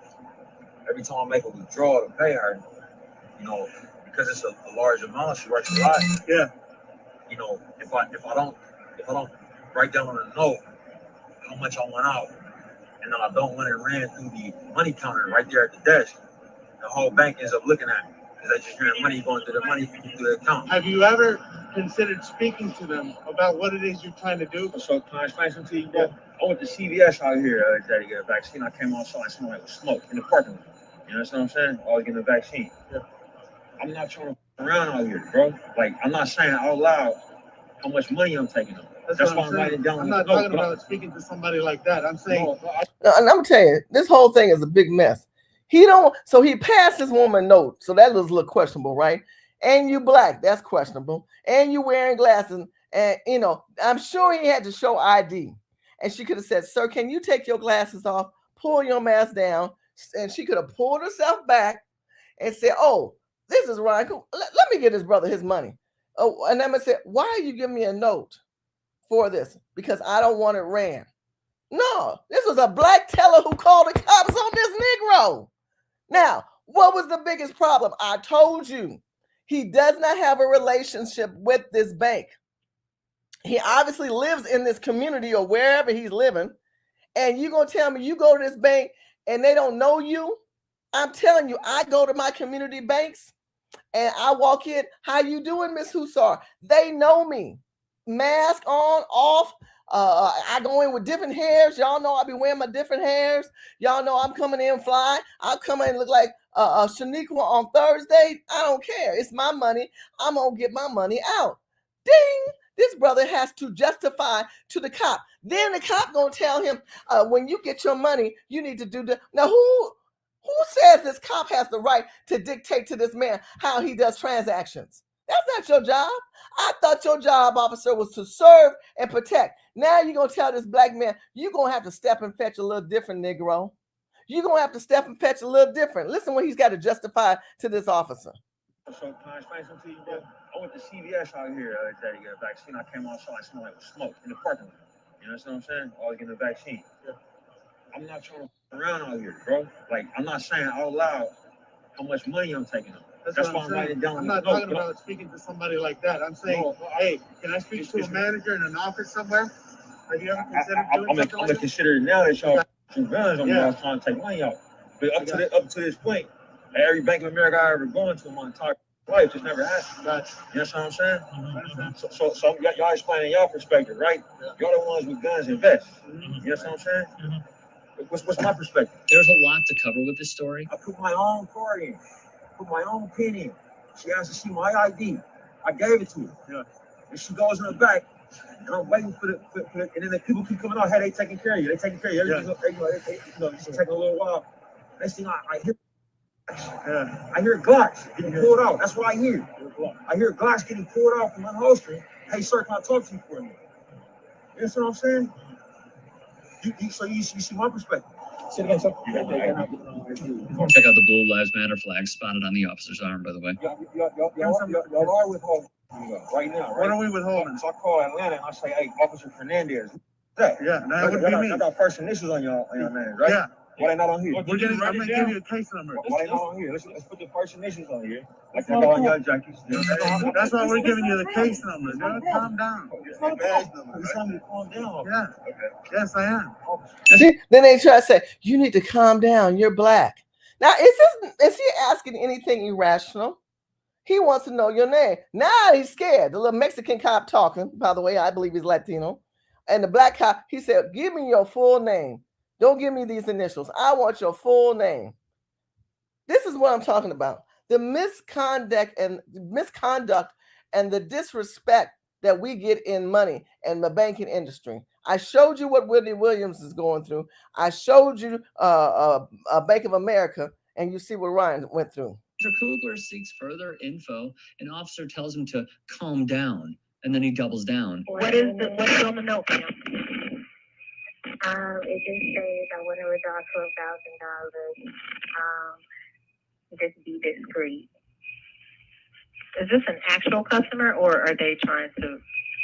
Every time I make a withdrawal to pay her, you know, because it's a large amount, she works a lot. Yeah. You know, if I don't write down on a note how much I want out, and then I don't want it ran through the money counter right there at the desk, the whole bank ends up looking at me because they just hearing money going through the money through the account. Have you ever considered speaking to them about what it is you're trying to do? So can I explain something to you, bro? I went to CVS out here the other day to get a vaccine. I came outside and smelled like smoke in the parking lot. You understand what I'm saying? I was getting a vaccine. Yeah. I'm not trying to f around out here, bro. Like, I'm not saying out loud how much money I'm taking on. That's why I'm writing down. I'm not talking about speaking to somebody like that. I'm saying. And I'm gonna tell you, this whole thing is a big mess. So he passed this woman a note, so that was a little questionable, right? And you black, that's questionable. And you wearing glasses, and I'm sure he had to show ID. And she could have said, "Sir, can you take your glasses off, pull your mask down?" And she could have pulled herself back and said, "Oh, this is Ryan. Let me get his brother his money." Oh, and I'm gonna say, "Why are you giving me a note for this?" Because I don't want it ran. No, this was a black teller who called the cops on this Negro. Now, what was the biggest problem? I told you, he does not have a relationship with this bank. He obviously lives in this community or wherever he's living. And you're going to tell me you go to this bank and they don't know you? I'm telling you, I go to my community banks and I walk in. How you doing, Miss Hussar? They know me. Mask on, off. I go in with different hairs. Y'all know I be wearing my different hairs. Y'all know I'm coming in fly. I'll come in and look like Shaniqua on Thursday. I don't care. It's my money. I'm going to get my money out. Ding! This brother has to justify to the cop. Then the cop going to tell him, when you get your money, you need to do the... Now, who says this cop has the right to dictate to this man how he does transactions? That's not your job. I thought your job, officer, was to serve and protect. Now you're going to tell this black man, you're going to have to step and fetch a little different, Negro. You're going to have to step and fetch a little different. Listen what he's got to justify to this officer. So can I explain something to you, bro? I went to CVS out here the other day to get a vaccine. I came outside and smelled like smoke in the parking lot. You understand what I'm saying? I was getting a vaccine. Yeah. I'm not trying to f around out here, bro. Like, I'm not saying out loud how much money I'm taking on. That's why I'm writing down. I'm not talking about speaking to somebody like that. I'm saying, hey, can I speak to a manager in an office somewhere? Have you ever considered doing something like that? I'm gonna consider it now that y'all two guns on me. I was trying to take money out. But up to this point, every Bank of America I ever gone to in my entire life just never happened. Gotcha. You know what I'm saying? Mm-hmm. So y'all explaining y'all perspective, right? Yeah. Y'all the ones with guns and vests. Mm-hmm. You know what I'm saying? Mm-hmm. What's my perspective? There's a lot to cover with this story. I put my own card in, put my own pin in. She asked to see my ID. I gave it to her. Yeah. And she goes in the back, and I'm waiting for the and then the people keep coming out. Hey, they taking care of you. They taking care of you. It's taking a little while. Next thing I hear. I hear Glocks getting pulled out. That's what I hear. I hear Glocks getting pulled out from unholstering. Hey, sir, can I talk to you for a minute? You know what I'm saying? So you see my perspective. Check out the Blue Lives Matter flag spotted on the officer's arm, by the way. Y'all are withholding right now, right? What are we withholding? So I call Atlanta and I say, hey, Officer Fernandez. That? Yeah, that would be me. I got first initials on your name, right? Yeah. Why they not on here? I'm gonna give you a case number. Why they not on here? Let's put the first initials on here. Like I got on your jackets. That's why we're giving you the case number. Dude, calm down. It's my badge number. You tell me to calm down. Yeah. Okay. Yes, I am. See, then they try to say, you need to calm down. You're black. Now, is he asking anything irrational? He wants to know your name. Now he's scared. The little Mexican cop talking, by the way, I believe he's Latino. And the black cop, he said, give me your full name. Don't give me these initials. I want your full name. This is what I'm talking about. The misconduct and the disrespect that we get in money and the banking industry. I showed you what Whitney Williams is going through. I showed you Bank of America, and you see what Ryan went through. Mr. Kugler seeks further info. An officer tells him to calm down, and then he doubles down. What's on the note, ma'am? It just says I want to withdraw $12,000. Just be discreet. Is this an actual customer, or are they trying to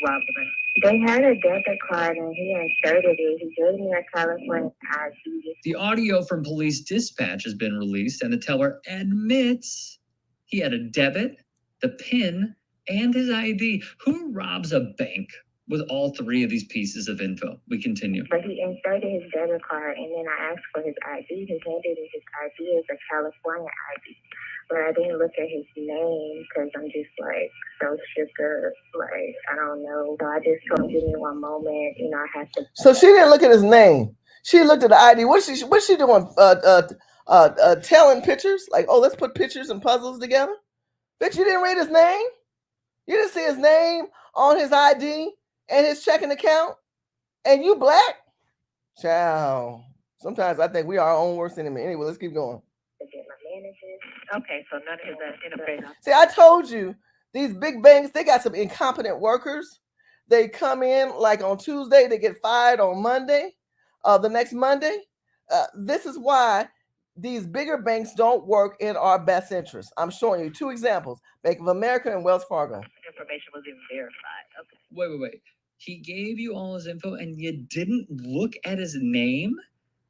rob the bank? They had a debit card and he inserted it. He gave me a California ID. The audio from police dispatch has been released, and the teller admits he had a debit, the PIN, and his ID. Who robs a bank with all three of these pieces of info? We continue. But he inserted his debit card, and then I asked for his ID. He handed me his ID as a California ID. But I didn't look at his name because I'm just like so shook up. Like, I don't know. So I just told him, give me one moment. You know, I have to. So she didn't look at his name. She looked at the ID. What's she doing? Telling pictures? Like, oh, let's put pictures and puzzles together? Bitch, you didn't read his name? You didn't see his name on his ID and his checking account? And you black? Child. Sometimes I think we are our own worst enemy. Anyway, let's keep going. Okay, so none of his interface. See, I told you, these big banks, they got some incompetent workers. They come in like on Tuesday, they get fired on Monday, the next Monday. This is why these bigger banks don't work in our best interest. I'm showing you two examples, Bank of America and Wells Fargo. Information was even verified. Okay. Wait. He gave you all his info and you didn't look at his name?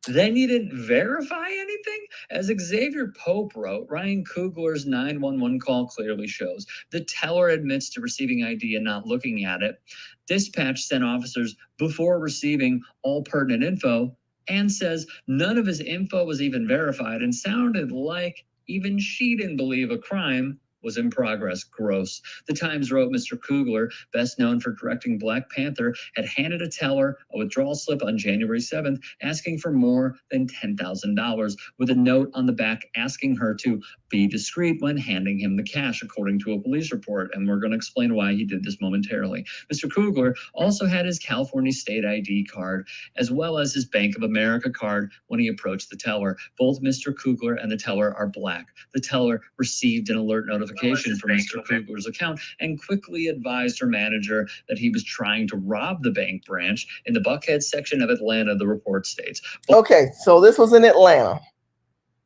Then you didn't verify anything? As Xavier Pope wrote, Ryan Kugler's 911 call clearly shows the teller admits to receiving ID and not looking at it. Dispatch sent officers before receiving all pertinent info and says none of his info was even verified and sounded like even she didn't believe a crime was in progress. Gross. The Times wrote Mr. Kugler, best known for directing Black Panther, had handed a teller a withdrawal slip on January 7th, asking for more than $10,000, with a note on the back asking her to be discreet when handing him the cash, according to a police report. And we're going to explain why he did this momentarily. Mr. Kugler also had his California state ID card, as well as his Bank of America card when he approached the teller. Both Mr. Kugler and the teller are Black. The teller received an alert notification from Mr. Kugler's account and quickly advised her manager that he was trying to rob the bank branch in the Buckhead section of Atlanta, the report states. Okay, so this was in Atlanta.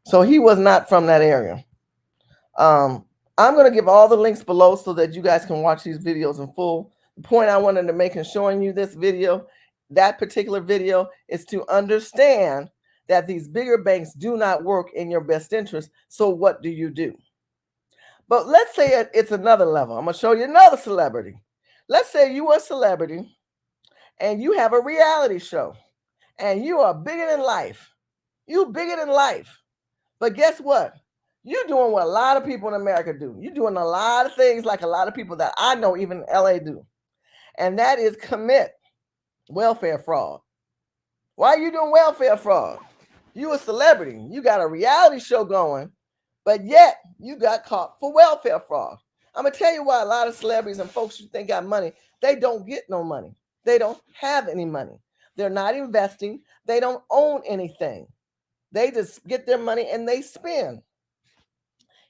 So he was not from that area. I'm going to give all the links below so that you guys can watch these videos in full. The point I wanted to make in showing you this video, that particular video, is to understand that these bigger banks do not work in your best interest. So what do you do? But let's say it's another level. I'm going to show you another celebrity. Let's say you are a celebrity and you have a reality show and you are bigger than life. You bigger than life. But guess what? You're doing what a lot of people in America do. You're doing a lot of things like a lot of people that I know even in LA do. And that is commit welfare fraud. Why are you doing welfare fraud? You a celebrity. You got a reality show going. But yet, you got caught for welfare fraud. I'm going to tell you why a lot of celebrities and folks you think got money, they don't get no money. They don't have any money. They're not investing. They don't own anything. They just get their money and they spend.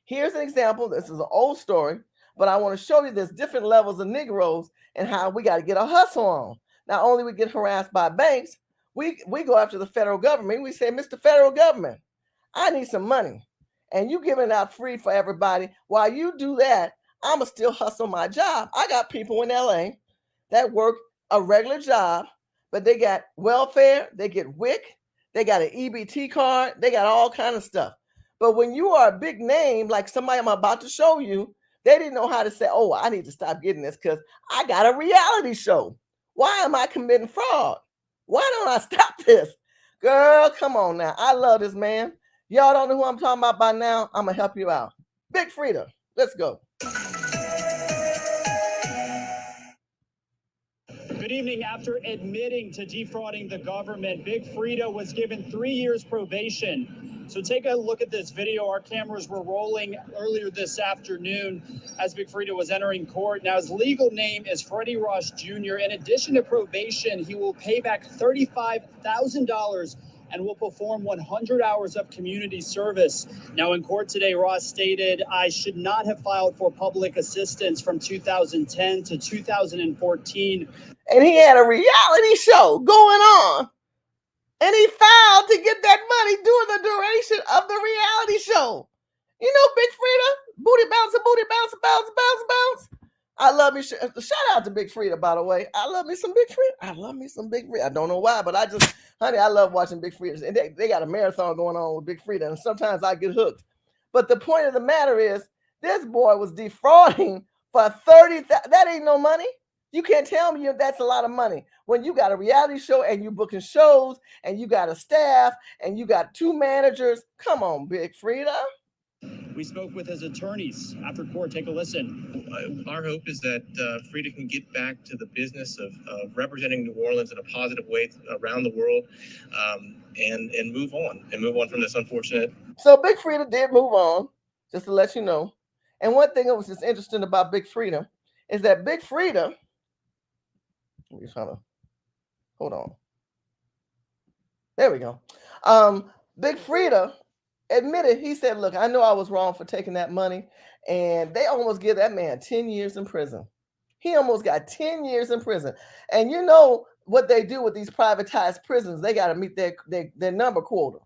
Here's an example. This is an old story, but I want to show you there's different levels of Negroes and how we got to get a hustle on. Not only we get harassed by banks, we go after the federal government. We say, Mr. Federal Government, I need some money. And you giving it out free for everybody. While you do that, I'ma still hustle my job. I got people in LA that work a regular job, but they got welfare, they get WIC, they got an EBT card, they got all kind of stuff. But when you are a big name, like somebody I'm about to show you, they didn't know how to say, oh, I need to stop getting this because I got a reality show. Why am I committing fraud? Why don't I stop this? Girl, come on now. I love this man. Y'all don't know who I'm talking about by now? I'm going to help you out. Big Frida, let's go. Good evening. After admitting to defrauding the government, Big Frida was given 3 years probation. So take a look at this video. Our cameras were rolling earlier this afternoon as Big Frida was entering court. Now, his legal name is Freddie Ross Jr. In addition to probation, he will pay back $35,000 and will perform 100 hours of community service. Now, in court today, Ross stated, I should not have filed for public assistance from 2010 to 2014. And he had a reality show going on. And he filed to get that money during the duration of the reality show. You know, Big Frida, booty bounce, bounce, bounce, bounce. I love me. Shout out to Big Frida, by the way. I love me some Big Frida. I love me some Big Frida. I don't know why, but honey, I love watching Big Frida. And they got a marathon going on with Big Frida, and sometimes I get hooked. But the point of the matter is, this boy was defrauding for 30,000. That ain't no money. You can't tell me that's a lot of money when you got a reality show and you booking shows and you got a staff and you got 2 managers. Come on, Big Frida. We spoke with his attorneys after court. Take a listen. Our hope is that Frida can get back to the business of representing New Orleans in a positive way around the world, and move on from this unfortunate. So Big Frida did move on, just to let you know. And one thing that was just interesting about Big Frida is that Big Frida, let me try to hold on. There we go. Big Frida admitted, he said, look, I know I was wrong for taking that money. And they almost give that man 10 years in prison. He almost got 10 years in prison. And you know what they do with these privatized prisons, they got to meet their number quota.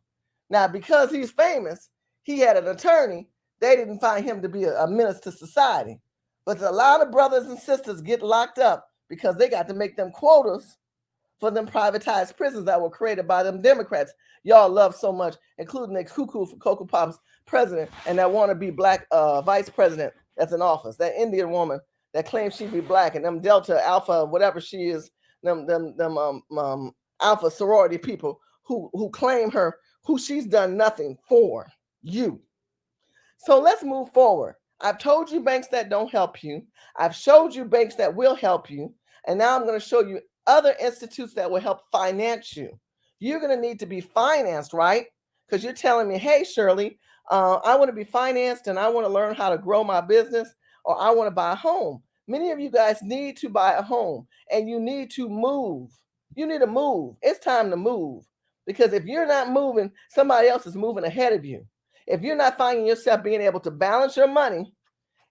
Now, because he's famous, he had an attorney. They didn't find him to be a menace to society. But a lot of brothers and sisters get locked up because they got to make them quotas for them privatized prisons that were created by them Democrats y'all love so much, including the cuckoo for Cocoa Pops president and that wannabe black vice president that's in office, that Indian woman that claims she be black, and them Delta Alpha, whatever she is, them Alpha sorority people who claim her, who she's done nothing for you. So let's move forward. I've told you banks that don't help you. I've showed you banks that will help you. And now I'm going to show you other institutes that will help finance you. You're going to need to be financed, right? Because you're telling me, hey, Shirley, I want to be financed and I want to learn how to grow my business, or I want to buy a home. Many of you guys need to buy a home and you need to move. You need to move. It's time to move, because if you're not moving, somebody else is moving ahead of you. If you're not finding yourself being able to balance your money,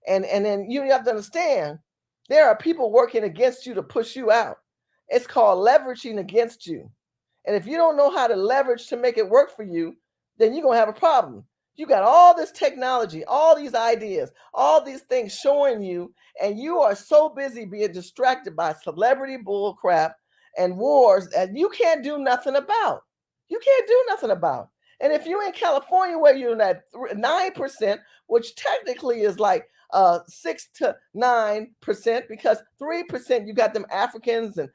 and then you have to understand, there are people working against you to push you out. It's called leveraging against you. And if you don't know how to leverage to make it work for you, then you're going to have a problem. You got all this technology, all these ideas, all these things showing you, and you are so busy being distracted by celebrity bull crap and wars that you can't do nothing about. You can't do nothing about. And if you're in California where you're at 9%, which technically is like 6 to 9%, because 3% you got them Africans and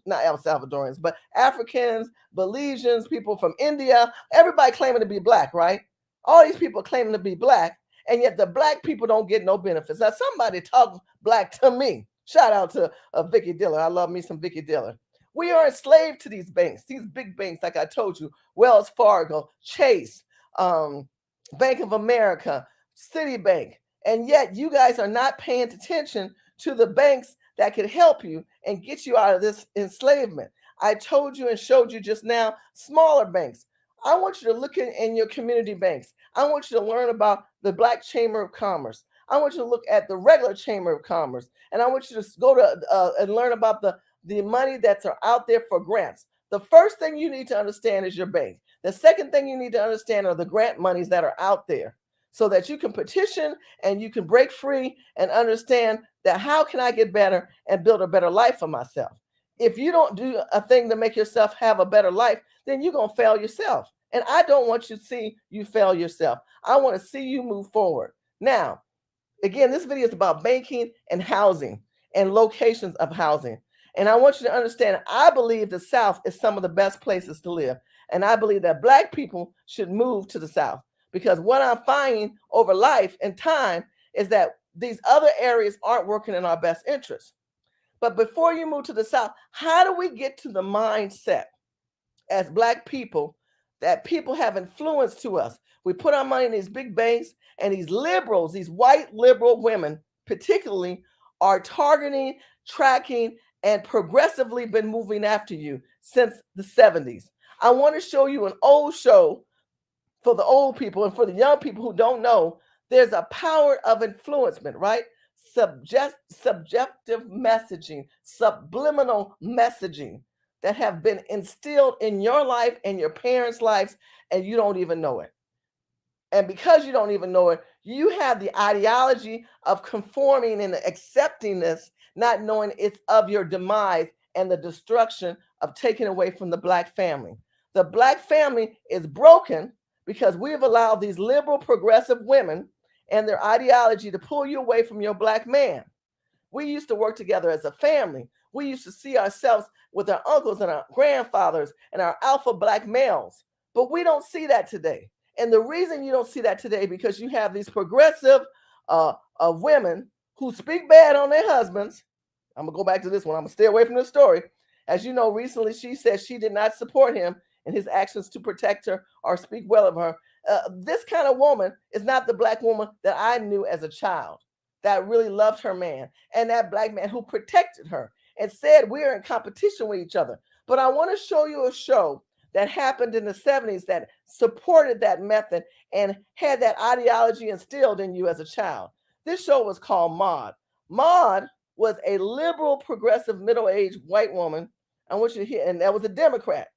not El Salvadorians, but Africans, Belizeans, people from India, everybody claiming to be black, right? All these people claiming to be black, and yet the black people don't get no benefits. Now somebody talk black to me. Shout out to Vicky Diller. I love me some Vicky Diller. We are enslaved to these banks, these big banks, like I told you, Wells Fargo, Chase, Bank of America, Citibank. And yet you guys are not paying attention to the banks that could help you and get you out of this enslavement. I told you and showed you just now, smaller banks. I want you to look in your community banks. I want you to learn about the Black Chamber of Commerce. I want you to look at the regular Chamber of Commerce. And I want you to go to and learn about the money that's out there for grants. The first thing you need to understand is your bank. The second thing you need to understand are the grant monies that are out there, so that you can petition and you can break free and understand that how can I get better and build a better life for myself. If you don't do a thing to make yourself have a better life, then you're going to fail yourself. And I don't want you to see you fail yourself. I want to see you move forward. Now, again, this video is about banking and housing and locations of housing. And I want you to understand, I believe the South is some of the best places to live. And I believe that Black people should move to the South, because what I'm finding over life and time is that these other areas aren't working in our best interest. But before you move to the South, how do we get to the mindset as Black people that people have influence to us? We put our money in these big banks, and these liberals, these white liberal women particularly, are targeting, tracking, and progressively been moving after you since the 70s. I want to show you an old show for the old people and for the young people who don't know. There's a power of influencement, right? Subjective messaging, subliminal messaging that have been instilled in your life and your parents' lives, and you don't even know it. And because you don't even know it, you have the ideology of conforming and accepting this, not knowing it's of your demise and the destruction of taking away from the Black family. The Black family is broken because we've allowed these liberal progressive women and their ideology to pull you away from your Black man. We used to work together as a family. We used to see ourselves with our uncles and our grandfathers and our alpha Black males. But we don't see that today. And the reason you don't see that today, because you have these progressive women who speak bad on their husbands. I'm going to go back to this one. I'm going to stay away from this story. As you know, recently she said she did not support him in his actions to protect her or speak well of her. This kind of woman is not the Black woman that I knew as a child, that really loved her man, and that Black man who protected her and said we're in competition with each other. But I want to show you a show that happened in the 70s that supported that method and had that ideology instilled in you as a child. This show was called Maude. Maude was a liberal, progressive, middle-aged white woman. I want you to hear, and that was a Democrat.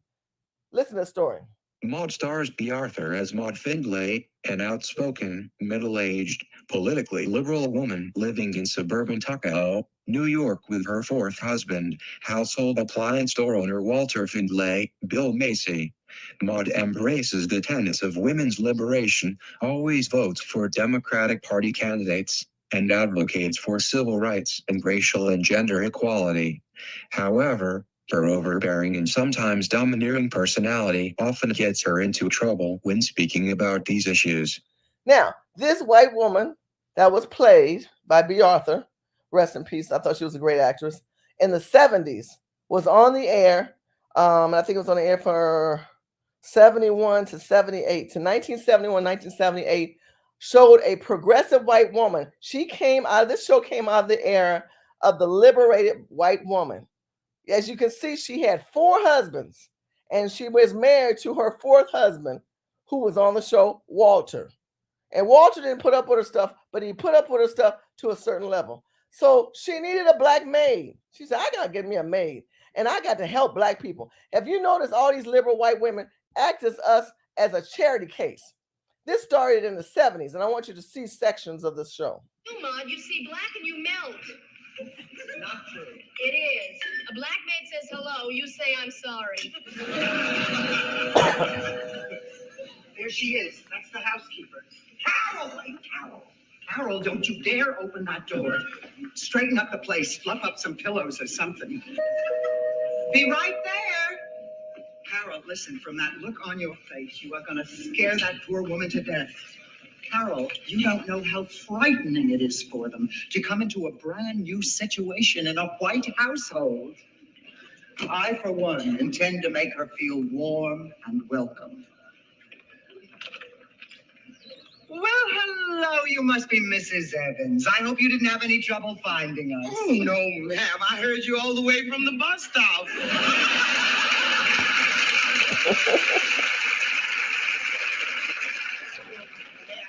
Listen to the story. Maude stars Bea Arthur as Maude Findlay, an outspoken, middle-aged, politically liberal woman living in suburban Tuckahoe, New York with her fourth husband, household appliance store owner Walter Findlay, Bill Macy. Maude embraces the tenets of women's liberation, always votes for Democratic Party candidates, and advocates for civil rights and racial and gender equality. However, her overbearing and sometimes domineering personality often gets her into trouble when speaking about these issues. Now, this white woman that was played by Bea Arthur, rest in peace, I thought she was a great actress, in the 70s was on the air. I think it was on the air for 71 to 78, to 1971, 1978, showed a progressive white woman. This show came out of the era of the liberated white woman. As you can see, she had 4 husbands, and she was married to her 4th husband, who was on the show, Walter. And Walter didn't put up with her stuff, but he put up with her stuff to a certain level. So she needed a Black maid. She said, I got to get me a maid, and I got to help Black people. Have you noticed all these liberal white women act as us as a charity case? This started in the 70s, and I want you to see sections of this show. Come on, you see Black and you melt. Not true. It is. A Black maid says hello, you say I'm sorry. There she is. That's the housekeeper. Carol! Hey, Carol! Carol, don't you dare open that door. Straighten up the place. Fluff up some pillows or something. Be right there. Carol, listen, from that look on your face, you are going to scare that poor woman to death. Carol, you don't know how frightening it is for them to come into a brand new situation in a white household. I, for one, intend to make her feel warm and welcome. Well, hello, you must be Mrs. Evans. I hope you didn't have any trouble finding us. Oh, no, ma'am. I heard you all the way from the bus stop.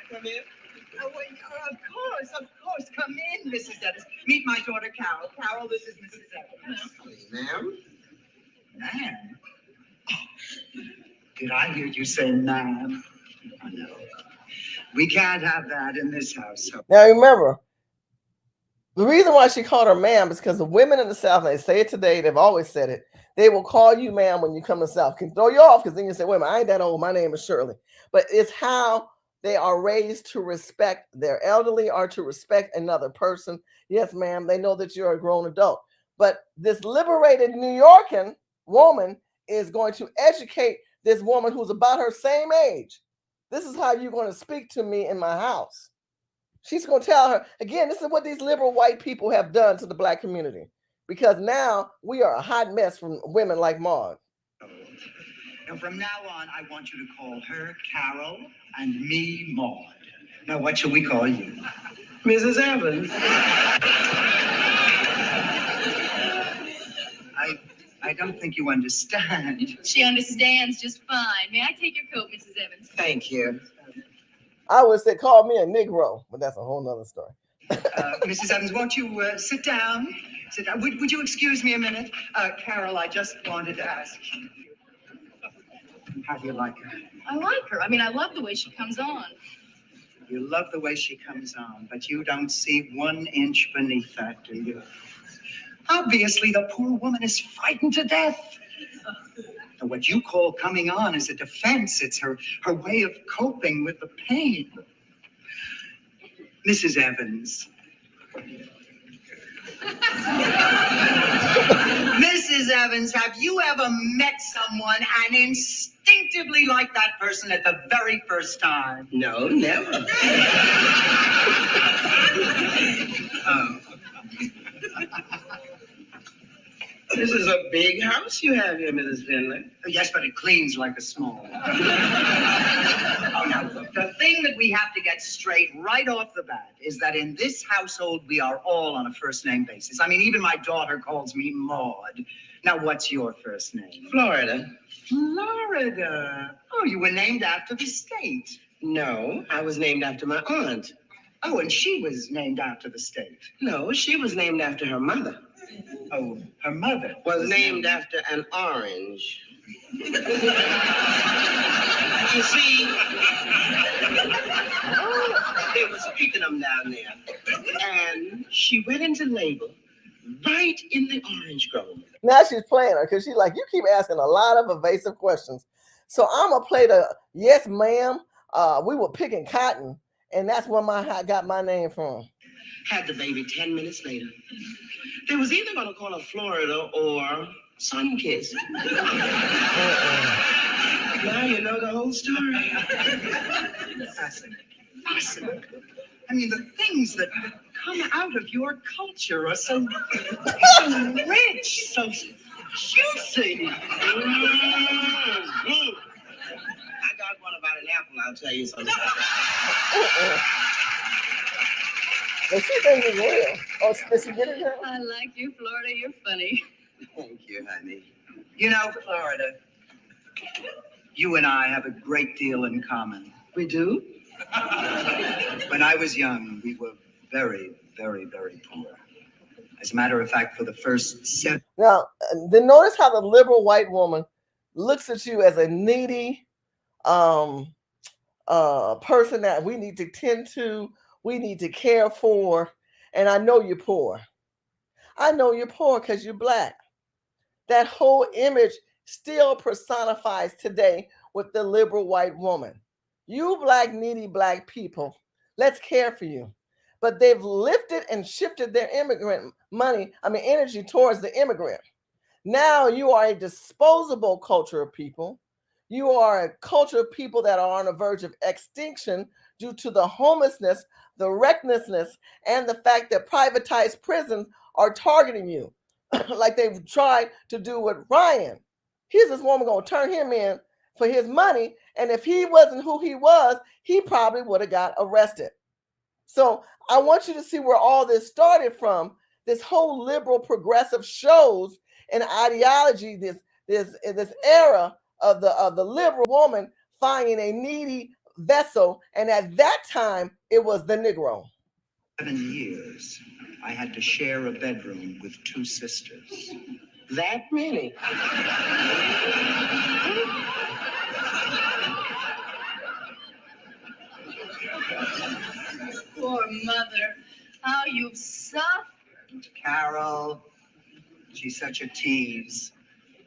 Come in. Oh, wait, of course. Come in, Mrs. Evans. Meet my daughter, Carol. Carol, this is Mrs. Evans. Ma'am? Ma'am? Oh, did I hear you say ma'am? Oh, no. We can't have that in this house. Now remember, the reason why she called her ma'am is because the women in the South, and they say it today, they've always said it, they will call you ma'am when you come to the South. Can throw you off because then you say, wait a minute, I ain't that old. My name is Shirley. But it's how they are raised to respect their elderly or to respect another person. Yes, ma'am, they know that you're a grown adult. But this liberated New Yorkan woman is going to educate this woman who's about her same age. This is how you're going to speak to me in my house. She's going to tell her, again, this is what these liberal white people have done to the Black community. because now we are a hot mess from women like Maud. And from now on, I want you to call her Carol and me Maud. Now, what shall we call you? Mrs. Evans. I don't think you understand. She understands just fine. May I take your coat, Mrs. Evans? Thank you. I would say call me a Negro, but that's a whole nother story. Mrs. Evans, won't you sit down? Sit down. Would you excuse me a minute? Carol, I just wanted to ask you. How do you like her? I like her. I mean, I love the way she comes on. You love the way she comes on, but you don't see 1 inch beneath that, do you? Obviously, the poor woman is frightened to death. And what you call coming on is a defense. It's her way of coping with the pain. Mrs. Evans. Mrs. Evans, have you ever met someone and instinctively liked that person at the very first time? No, never. This is a big house you have here, Mrs. Finley. Yes, but it cleans like a small. Oh, now look, the thing that we have to get straight right off the bat is that in this household, we are all on a first name basis. I mean, even my daughter calls me Maud. Now, what's your first name? Florida. Florida. Oh, you were named after the state. No, I was named after my aunt. Oh, and she was named after the state. No, she was named after her mother. Oh, her mother Was named after an orange. You see, they was picking them down there. And she went into labor right in the orange grove. Now she's playing her because she's like, you keep asking a lot of evasive questions. So I'm going to play the yes, ma'am. We were picking cotton, and that's where I got my name from. Had the baby 10 minutes later. They was either going to call her Florida or Sunkiss. Now you know the whole story. Fascinating. Fascinating. I mean, the things that come out of your culture are so rich, so juicy. I got one about an apple, I'll tell you something. And she thinks it's real. Oh, did she get it now? I like you, Florida. You're funny. Thank you, honey. You know, Florida, you and I have a great deal in common. We do? When I was young, we were very, very, very poor. As a matter of fact, for the first 7. Now, then notice how the liberal white woman looks at you as a needy person that we need to tend to, we need to care for. And I know you're poor. I know you're poor because you're Black. That whole image still personifies today with the liberal white woman. You Black, needy Black people, let's care for you. But they've lifted and shifted their energy towards the immigrant. Now you are a disposable culture of people. You are a culture of people that are on the verge of extinction due to the homelessness, the recklessness, and the fact that privatized prisons are targeting you, like they've tried to do with Ryan. Here's this woman going to turn him in for his money, and if he wasn't who he was, he probably would have got arrested. So I want you to see where all this started from. This whole liberal progressive shows and ideology, this era of the liberal woman finding a needy vessel, and at that time it was the Negro. 7 years, I had to share a bedroom with 2 sisters. That many? Poor mother. How you've suffered. Carol, she's such a tease.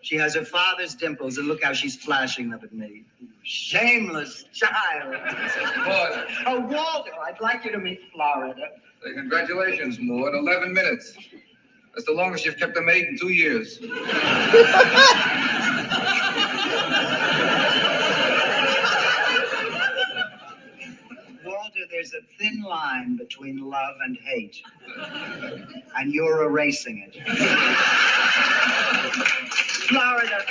She has her father's dimples, and look how she's flashing them at me. Shameless child. Maud. Oh, Walter, I'd like you to meet Florida. Hey, congratulations, Maud. 11 minutes. That's the longest you've kept a maid in 2 years. Walter, there's a thin line between between love and hate. And you're erasing it. Florida,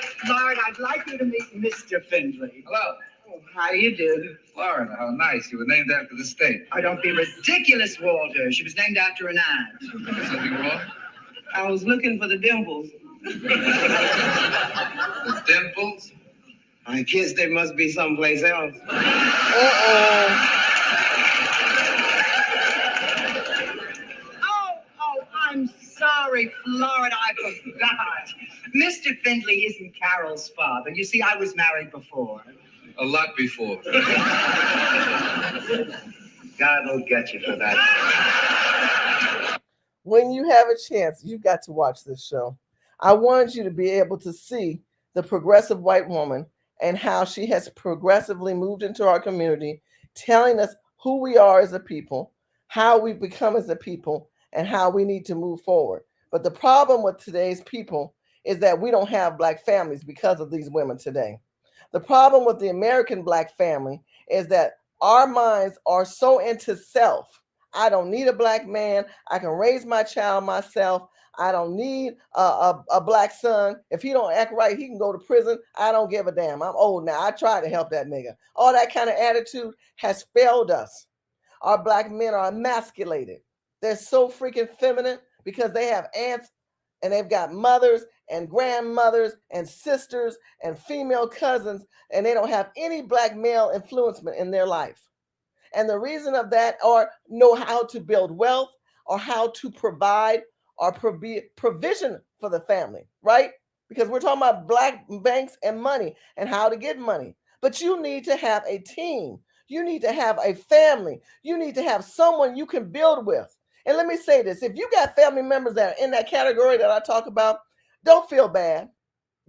I'd like you to meet Mr. Findlay. Hello. Oh, how do you do? Florida, how nice. You were named after the state. Oh, don't be ridiculous, Walter. She was named after an aunt. Something wrong? I was looking for the dimples. The dimples? I guess they must be someplace else. Oh, I'm sorry, Florida, I forgot. Mr. Findlay isn't Carol's father. You see, I was married before. A lot before. God will get you for that. When you have a chance, you've got to watch this show. I wanted you to be able to see the progressive white woman and how she has progressively moved into our community, telling us who we are as a people, how we've become as a people, and how we need to move forward. But the problem with today's people is that we don't have Black families because of these women today. The problem with the American Black family is that our minds are so into self. I don't need a Black man. I can raise my child myself. I don't need a Black son. If he don't act right, he can go to prison. I don't give a damn. I'm old now. I tried to help that nigga. All that kind of attitude has failed us. Our Black men are emasculated. They're so freaking feminine because they have aunts and they've got mothers and grandmothers and sisters and female cousins, and they don't have any Black male influencement in their life. And the reason of that, or know how to build wealth, or how to provide or provision for the family, right? Because we're talking about Black banks and money and how to get money. But you need to have a team. You need to have a family. You need to have someone you can build with. And let me say this, if you got family members that are in that category that I talk about, don't feel bad.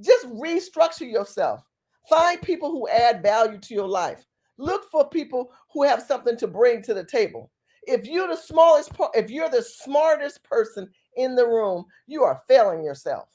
Just restructure yourself. Find people who add value to your life. Look for people who have something to bring to the table. If you're the smartest person in the room, you are failing yourself.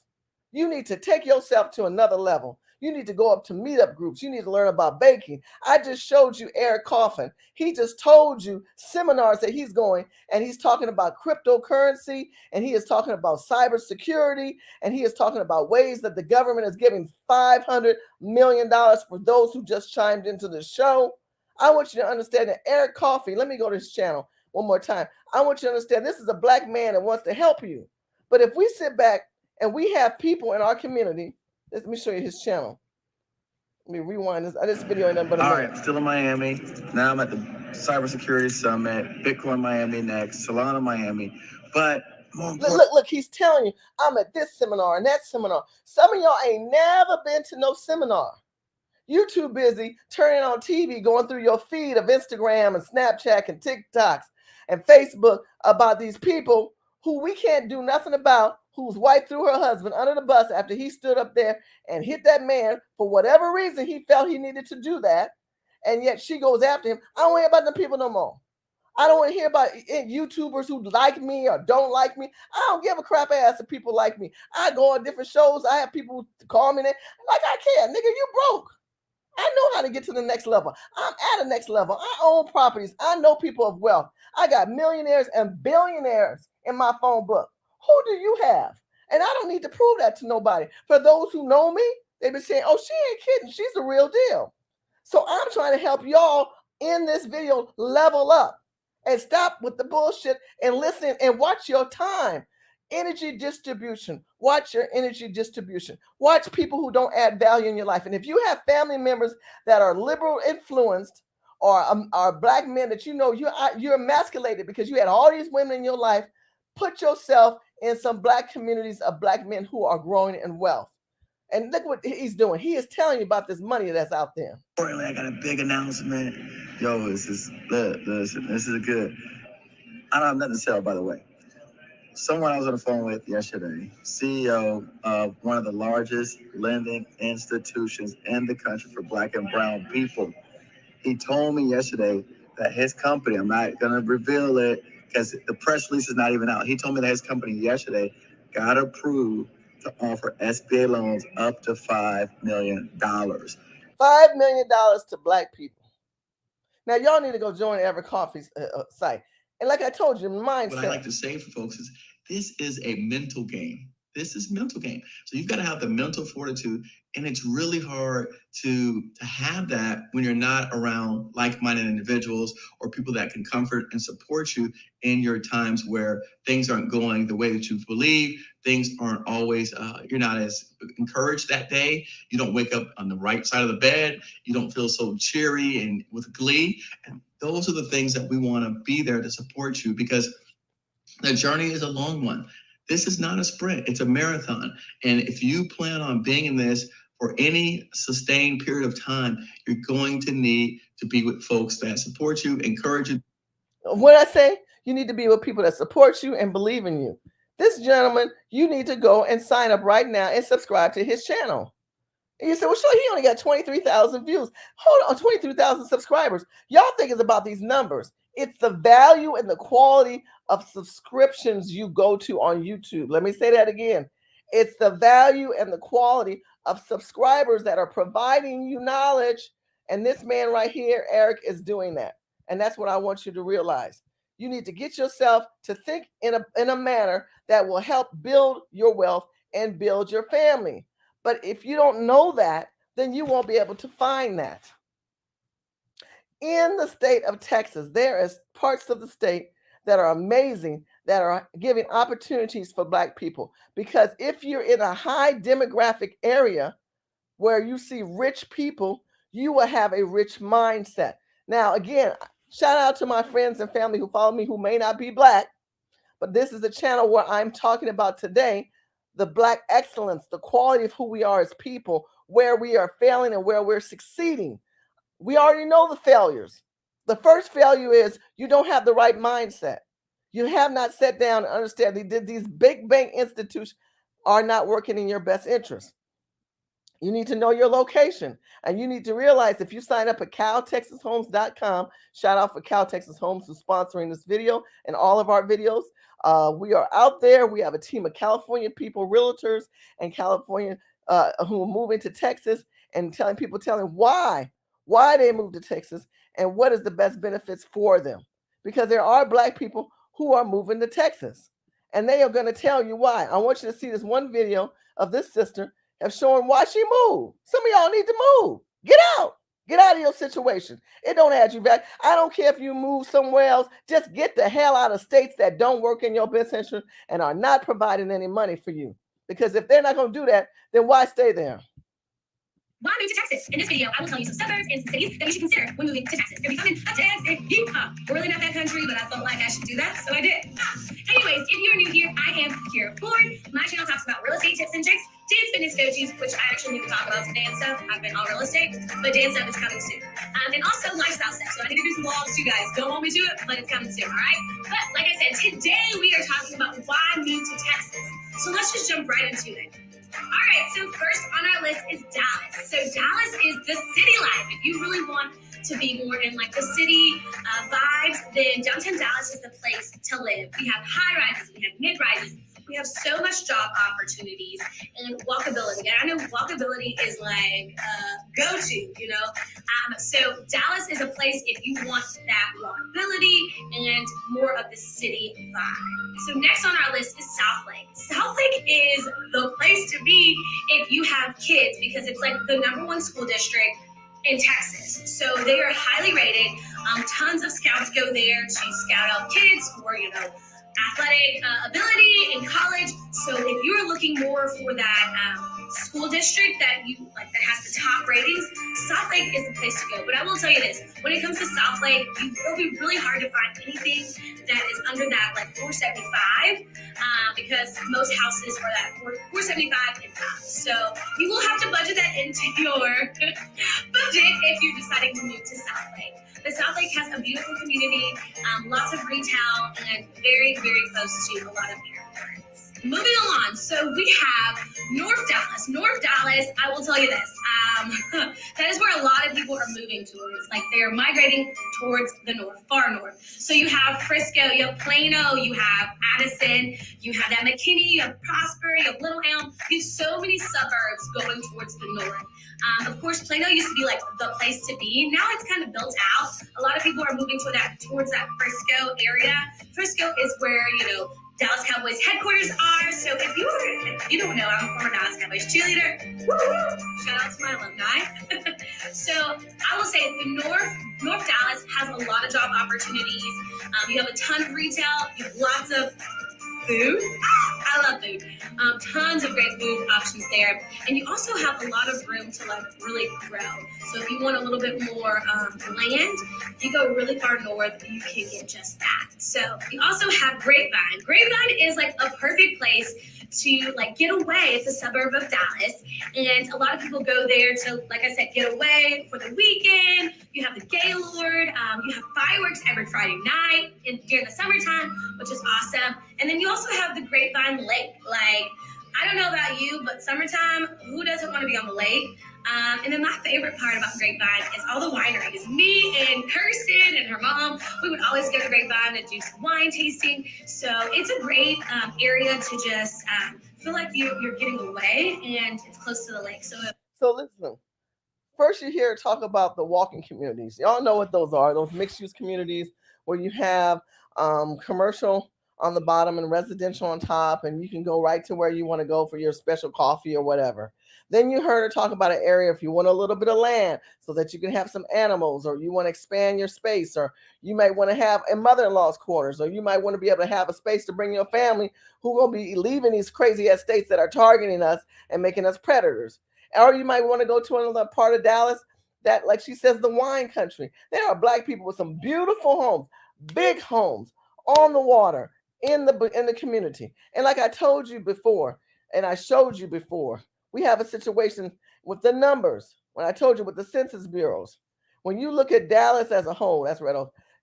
You need to take yourself to another level. You need to go up to meetup groups. You need to learn about baking. I just showed you Eric Coffin. He just told you seminars that he's going, and he's talking about cryptocurrency, and he is talking about cybersecurity, and he is talking about ways that the government is giving $500 million for those who just chimed into the show. I want you to understand that Eric Coffey, let me go to his channel one more time. I want you to understand this is a Black man that wants to help you. But if we sit back and we have people in our community, let me show you his channel. Let me rewind this. This video ain't nothing but a minute. All right, still in Miami. Now I'm at the Cybersecurity Summit, Bitcoin Miami next, Solana Miami. But more important, look, he's telling you, I'm at this seminar and that seminar. Some of y'all ain't never been to no seminar. You too busy turning on TV, going through your feed of Instagram and Snapchat and TikToks and Facebook about these people who we can't do nothing about, whose wife threw her husband under the bus after he stood up there and hit that man for whatever reason he felt he needed to do that. And yet she goes after him. I don't want to hear about them people no more. I don't want to hear about YouTubers who like me or don't like me. I don't give a crap ass if people like me. I go on different shows. I have people call me that. Like, I can't. Nigga, you broke. I know how to get to the next level. I'm at a next level. I own properties. I know people of wealth. I got millionaires and billionaires in my phone book. Who do you have? And I don't need to prove that to nobody. For those who know me, they've been saying, oh, she ain't kidding. She's the real deal. So I'm trying to help y'all in this video level up and stop with the bullshit and listen and watch your time. Energy distribution. Watch your energy distribution. Watch people who don't add value in your life. And if you have family members that are liberal influenced or are Black men that you know you're emasculated because you had all these women in your life, put yourself in some Black communities of Black men who are growing in wealth. And look what he's doing. He is telling you about this money that's out there. I got a big announcement. Yo, this is good. I don't have nothing to sell, by the way. Someone I was on the phone with yesterday, CEO of one of the largest lending institutions in the country for Black and brown people. He told me yesterday that his company, I'm not going to reveal it because the press release is not even out. He told me that his company yesterday got approved to offer SBA loans up to $5 million. $5 million to Black people. Now, y'all need to go join Eric Coffey's site. And like I told you, mindset. What I like to say for folks is this is a mental game. This is mental game. So you've got to have the mental fortitude, and it's really hard to have that when you're not around like-minded individuals or people that can comfort and support you in your times where things aren't going the way that you believe. Things aren't always, you're not as encouraged that day. You don't wake up on the right side of the bed. You don't feel so cheery and with glee. And those are the things that we want to be there to support you, because the journey is a long one. This is not a sprint, it's a marathon. And if you plan on being in this for any sustained period of time, you're going to need to be with folks that support you, encourage you. What I say, you need to be with people that support you and believe in you. This gentleman, you need to go and sign up right now and subscribe to his channel. And you say, well, sure, he only got 23,000 views. Hold on, 23,000 subscribers. Y'all think it's about these numbers. It's the value and the quality of subscriptions you go to on YouTube. Let me say that again. It's the value and the quality of subscribers that are providing you knowledge. And this man right here, Eric, is doing that. And that's what I want you to realize. You need to get yourself to think in a manner that will help build your wealth and build your family. But if you don't know that, then you won't be able to find that. In the state of Texas, there is parts of the state that are amazing, that are giving opportunities for Black people. Because if you're in a high demographic area where you see rich people, you will have a rich mindset. Now, again, shout out to my friends and family who follow me who may not be Black, but this is the channel where I'm talking about today, the Black excellence, the quality of who we are as people, where we are failing and where we're succeeding. We already know the failures. The first failure is you don't have the right mindset. You have not sat down and understand that these big bank institutions are not working in your best interest. You need to know your location, and you need to realize if you sign up at caltexashomes.com, shout out for Cal Texas Homes for sponsoring this video and all of our videos. We are out there. We have a team of California people, realtors, and California who are moving to Texas and telling why they moved to Texas and what is the best benefits for them. Because there are Black people who are moving to Texas, and they are going to tell you why. I want you to see this one video of this sister have shown why she moved. Some of y'all need to move. Get out. Get out of your situation. It don't add you back. I don't care if you move somewhere else. Just get the hell out of states that don't work in your best interest and are not providing any money for you. Because if they're not going to do that, then why stay there? Why move to Texas? In this video, I will tell you some suburbs and some cities that you should consider when moving to Texas. You're becoming a Texan. We're really not that country, but I felt like I should do that, so I did. Anyways, if you're new here, I am Kira Ford. My channel talks about real estate tips and tricks, dance fitness go-tos, which I actually need to talk about today and stuff. I've been all real estate, but dance stuff is coming soon. And also lifestyle stuff. So I need to do some vlogs too, guys. Don't hold me to it, but it's coming soon, all right? But like I said, today we are talking about why move to Texas. So let's just jump right into it. All right, so first on our list is Dallas. So Dallas is the city life. If you really want to be more in like the city vibes, then downtown Dallas is the place to live. We have high rises, we have mid rises, we have so much job opportunities and walkability. And I know walkability is like go-to, you know. So Dallas is a place if you want that walkability and more of the city vibe. So next on our list is South Lake. South Lake is the place to be if you have kids because it's like the #1 school district in Texas. So they are highly rated. Tons of scouts go there to scout out kids for, you know, athletic ability in college. So if you're looking more for that school district that you like that has the top ratings, South Lake is the place to go. But I will tell you this, when it comes to South Lake, it'll be really hard to find anything that is under that like 475 because most houses are that 475 and up. So you will have to budget that into your budget if you're deciding to move to South Lake. But South Lake has a beautiful community, lots of retail, and very, very close to a lot of airports. Moving along, so we have North Dallas. North Dallas, I will tell you this, that is where a lot of people are moving towards. Like they're migrating towards the north, far north. So you have Frisco, you have Plano, you have Addison, you have that McKinney, you have Prosper, you have Little Elm. You have so many suburbs going towards the north. Of course, Plano used to be like the place to be. Now it's kind of built out. A lot of people are moving towards that Frisco area. Frisco is where, Dallas Cowboys headquarters are. So if you don't know, I'm a former Dallas Cowboys cheerleader. Woo! Shout out to my alumni. So I will say the North Dallas has a lot of job opportunities. You have a ton of retail. You have lots of food. I love food. Tons of great food options there. And you also have a lot of room to really grow. So if you want a little bit more land, if you go really far north, you can get just that. So you also have Grapevine. Grapevine is like a perfect place to get away. It's a suburb of Dallas, and a lot of people go there to, like I said, get away for the weekend. You have the Gaylord. You have fireworks every Friday night during the summertime, which is awesome. And then you also have the Grapevine Lake. I don't know about you, but summertime, who doesn't want to be on the lake? And then my favorite part about Grapevine is all the wineries. Me and Kirsten and her mom, we would always go to Grapevine and do some wine tasting. So it's a great area to just feel like you're getting away, and it's close to the lake. So listen, first you hear talk about the walking communities. Y'all know what those are, those mixed use communities where you have commercial on the bottom and residential on top, and you can go right to where you want to go for your special coffee or whatever. Then you heard her talk about an area if you want a little bit of land so that you can have some animals, or you want to expand your space, or you might want to have a mother-in-law's quarters, or you might want to be able to have a space to bring your family who will be leaving these crazy ass states that are targeting us and making us predators. Or you might want to go to another part of Dallas that, like she says, the wine country. There are black people with some beautiful homes, big homes on the water in the community. And like I told you before, and I showed you before, we have a situation with the numbers. When I told you with the Census Bureaus, when you look at Dallas as a whole, that's right.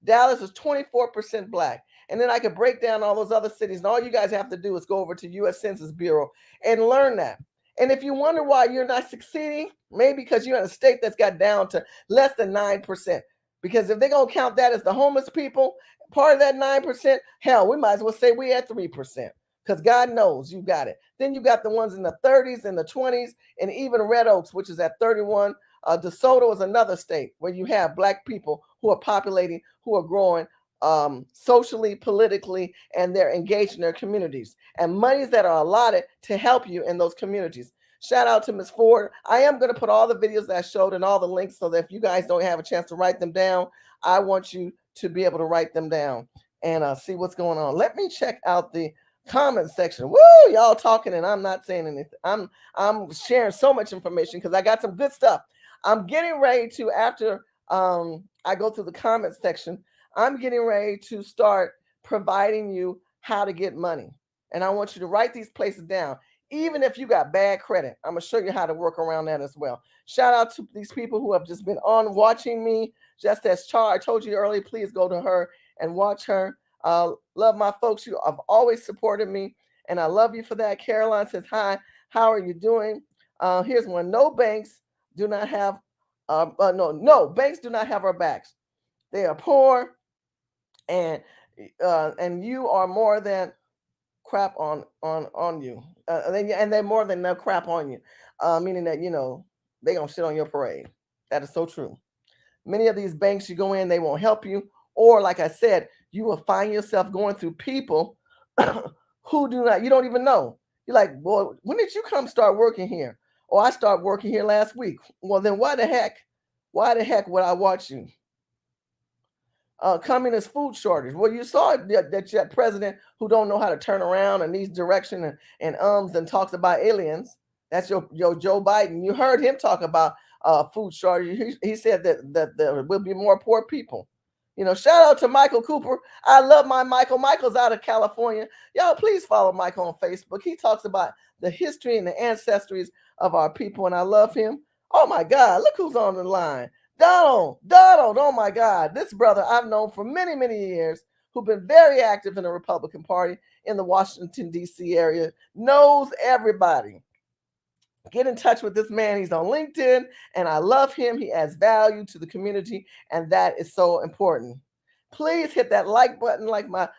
Dallas is 24% black. And then I could break down all those other cities, and all you guys have to do is go over to U.S. Census Bureau and learn that. And if you wonder why you're not succeeding, maybe because you're in a state that's got down to less than 9%. Because if they're going to count that as the homeless people, part of that 9%, hell, we might as well say we at 3%. Because God knows you got it. Then you got the ones in the 30s and the 20s, and even Red Oaks, which is at 31. DeSoto is another state where you have black people who are populating, who are growing socially, politically, and they're engaged in their communities. And monies that are allotted to help you in those communities. Shout out to Ms. Ford. I am going to put all the videos that I showed and all the links so that if you guys don't have a chance to write them down, I want you to be able to write them down and see what's going on. Let me check out the comment section. Woo, y'all talking and I'm not saying anything. I'm sharing so much information because I got some good stuff. I'm getting ready to, after I go through the comment section, I'm getting ready to start providing you how to get money. And I want you to write these places down. Even if you got bad credit, I'm going to show you how to work around that as well. Shout out to these people who have just been on watching me. Just as Char, I told you earlier, please go to her and watch her. Love my folks. You have always supported me, and I love you for that. Caroline says, hi, how are you doing? Here's one. No, banks do not have our backs. They are poor, and you are more than crap on you, and they're more than no crap on you, meaning that they gonna shit on your parade. That is so true. Many of these banks you go in, they won't help you, or like I said, you will find yourself going through people who you don't even know. You're like, boy, when did you come start working here? Oh, I started working here last week. Well, then why the heck would I watch you? Communist food shortage. Well, you saw that president who don't know how to turn around and needs direction and talks about aliens. That's your Joe Biden. You heard him talk about food shortage. He said that there will be more poor people. Shout out to Michael Cooper. I love my Michael. Michael's out of California. Y'all, please follow Michael on Facebook. He talks about the history and the ancestries of our people, and I love him. Oh my God, look who's on the line. Donald, oh my God, this brother I've known for many, many years, who's been very active in the Republican Party in the Washington, D.C. area, knows everybody. Get in touch with this man. He's on LinkedIn, and I love him. He adds value to the community, and that is so important. Please hit that like button, like my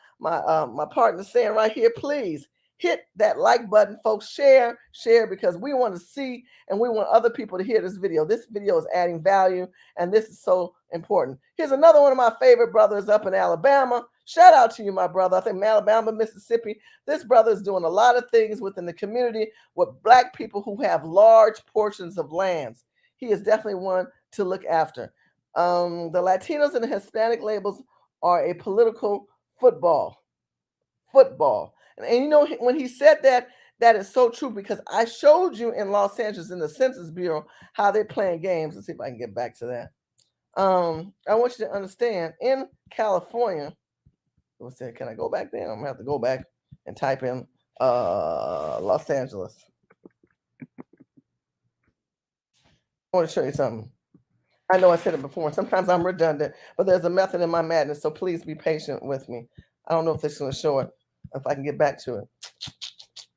partner saying right here. Please hit that like button, folks. Share, because we want to see and we want other people to hear this video. This video is adding value, and this is so important. Here's another one of my favorite brothers up in Alabama. Shout out to you, my brother. I think Alabama, Mississippi. This brother is doing a lot of things within the community with Black people who have large portions of lands. He is definitely one to look after. The Latinos and the Hispanic labels are a political football. And you know, when he said that, that is so true, because I showed you in Los Angeles in the Census Bureau how they're playing games. Let's see if I can get back to that. I want you to understand, in California, let's see, can I go back there? I'm gonna have to go back and type in Los Angeles. I want to show you something. I know I said it before, and sometimes I'm redundant, but there's a method in my madness, so please be patient with me. I don't know if this is going to show it, if I can get back to it.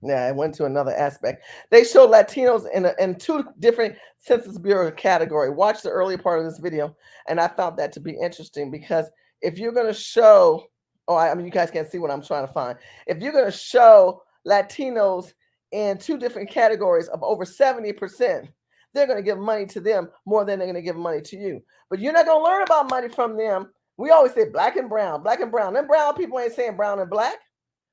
Yeah, I went to another aspect. They show Latinos in two different Census Bureau category. Watch the earlier part of this video, and I found that to be interesting, because if you're going to show, I mean, you guys can't see what I'm trying to find. If you're going to show Latinos in two different categories of over 70%, they're going to give money to them more than they're going to give money to you. But you're not going to learn about money from them. We always say black and brown, black and brown. Them brown people ain't saying brown and black.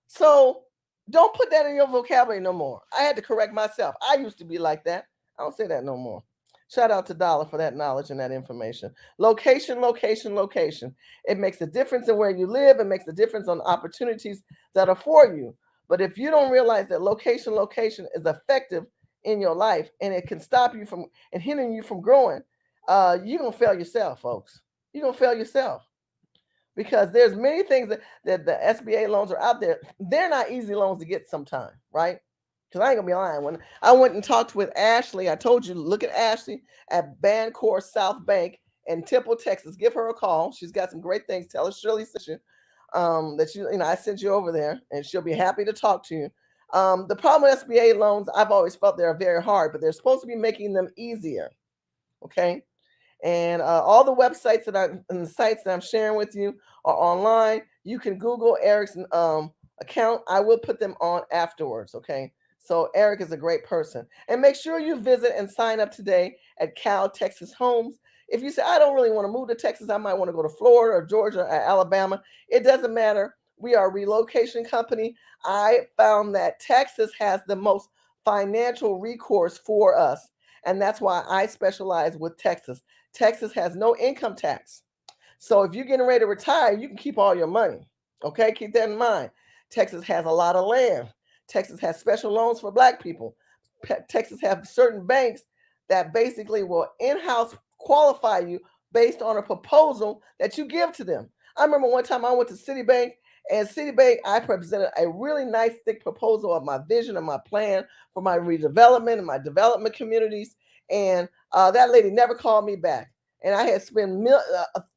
So don't put that in your vocabulary no more. I had to correct myself. I used to be like that. I don't say that no more. Shout out to Dollar for that knowledge and that information. Location, location, location. It makes a difference in where you live. It makes a difference on opportunities that are for you. But if you don't realize that location, location is effective in your life, and it can stop you from and hindering you from growing, you're going to fail yourself, folks. You're going to fail yourself. Because there's many things that the SBA loans are out there. They're not easy loans to get sometimes, right? Because I ain't gonna be lying. When I went and talked with Ashley, I told you, look at Ashley at Bancorp South Bank in Temple, Texas. Give her a call. She's got some great things. Tell her Shirley sent you, that you know I sent you over there, and she'll be happy to talk to you. The problem with SBA loans, I've always felt they're very hard, but they're supposed to be making them easier. Okay. And all the websites and the sites that I'm sharing with you are online. You can Google Eric's account. I will put them on afterwards. Okay. So Eric is a great person. And make sure you visit and sign up today at Cal Texas Homes. If you say, I don't really want to move to Texas, I might want to go to Florida or Georgia or Alabama. It doesn't matter. We are a relocation company. I found that Texas has the most financial recourse for us. And that's why I specialize with Texas. Texas has no income tax. So if you're getting ready to retire, you can keep all your money. Okay, keep that in mind. Texas has a lot of land. Texas has special loans for Black people. Texas has certain banks that basically will in-house qualify you based on a proposal that you give to them. I remember one time I went to Citibank, and Citibank, I presented a really nice, thick proposal of my vision and my plan for my redevelopment and my development communities. And that lady never called me back. And I had spent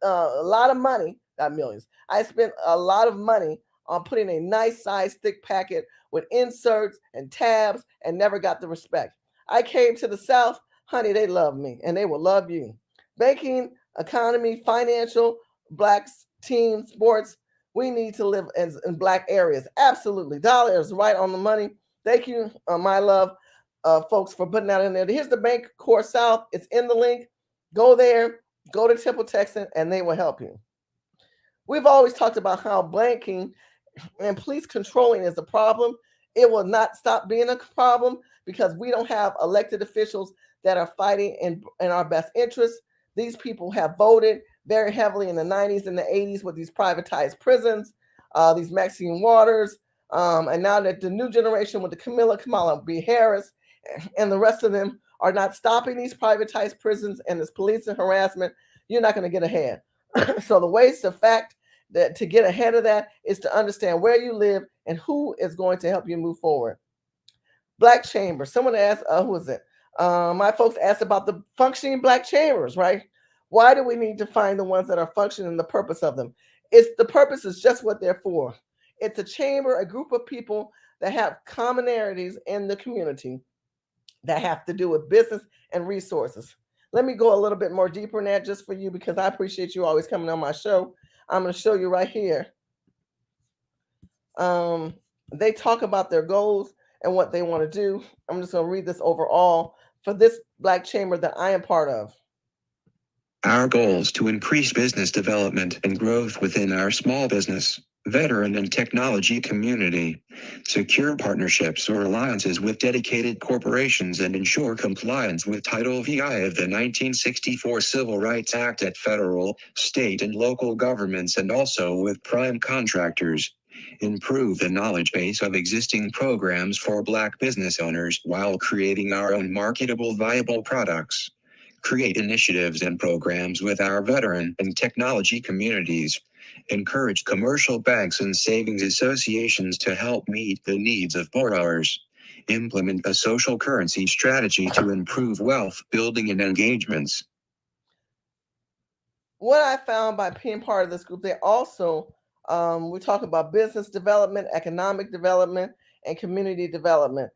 a lot of money, not millions. I spent a lot of money on putting a nice size thick packet with inserts and tabs, and never got the respect. I came to the South, honey, they love me, and they will love you. Banking, economy, financial, Blacks, team, sports, we need to live in Black areas. Absolutely. Dollar is right on the money. Thank you, my love, folks, for putting that in there. Here's the Bancorp South. It's in the link. Go there, go to Temple, Texas, and they will help you. We've always talked about how banking and police controlling is a problem. It will not stop being a problem because we don't have elected officials that are fighting in our best interests. These people have voted very heavily in the 90s and the 80s with these privatized prisons, these Maxine Waters, and now that the new generation with the Kamala B. Harris and the rest of them are not stopping these privatized prisons and this police and harassment, you're not going to get ahead. So the ways to get ahead of that is to understand where you live and who is going to help you move forward. Black chambers. Someone asked, who is it? My folks asked about the functioning Black chambers, right? Why do we need to find the ones that are functioning and the purpose of them? The purpose is just what they're for. It's a chamber, a group of people that have commonalities in the community that have to do with business and resources. Let me go a little bit more deeper in that just for you because I appreciate you always coming on my show. I'm going to show you right here. They talk about their goals and what they want to do. I'm just going to read this overall for this Black chamber that I am part of. Our goals to increase business development and growth within our small business, veteran and technology community, secure partnerships or alliances with dedicated corporations and ensure compliance with Title VI of the 1964 Civil Rights Act at federal, state and local governments and also with prime contractors. Improve the knowledge base of existing programs for Black business owners while creating our own marketable viable products. Create initiatives and programs with our veteran and technology communities. Encourage commercial banks and savings associations to help meet the needs of borrowers. Implement a social currency strategy to improve wealth building and engagements. What I found by being part of this group, they also, we talk about business development, economic development, and community development.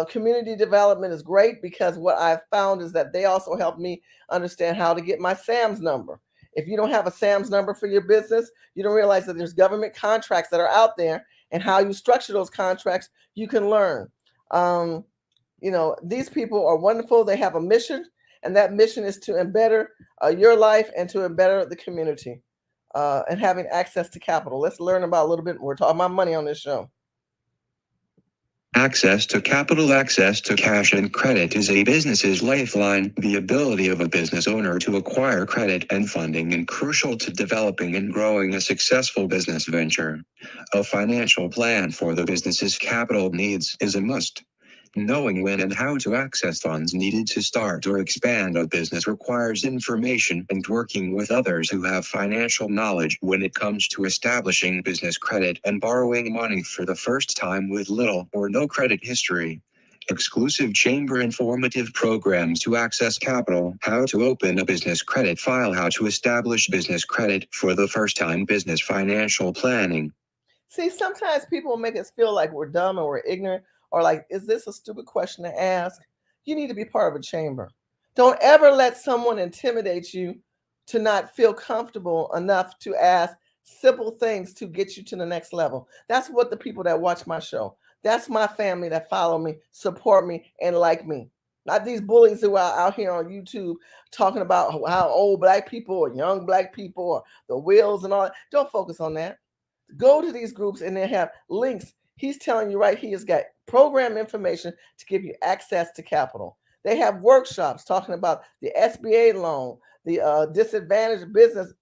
Community development is great because what I've found is that they also help me understand how to get my SAMS number. If you don't have a SAMS number for your business, you don't realize that there's government contracts that are out there and how you structure those contracts, you can learn. These people are wonderful. They have a mission, and that mission is to embetter your life and to embetter the community and having access to capital. Let's learn about a little bit. We're talking about money on this show. Access to capital, access to cash and credit is a business's lifeline. The ability of a business owner to acquire credit and funding is crucial to developing and growing a successful business venture. A financial plan for the business's capital needs is a must. Knowing when and how to access funds needed to start or expand a business requires information and working with others who have financial knowledge when it comes to establishing business credit and borrowing money for the first time with little or no credit history. Exclusive chamber informative programs to access capital, how to open a business credit file, how to establish business credit for the first time, business financial planning. See, sometimes people make us feel like we're dumb or we're ignorant or like, is this a stupid question to ask? You need to be part of a chamber. Don't ever let someone intimidate you to not feel comfortable enough to ask simple things to get you to the next level. That's what the people that watch my show, that's my family that follow me, support me, and like me. Not these bullies who are out here on YouTube talking about how old Black people or young Black people or the wills and all that. Don't focus on that. Go to these groups and they have links. He's telling you right, he has got program information to give you access to capital. They have workshops talking about the SBA loan, the disadvantaged business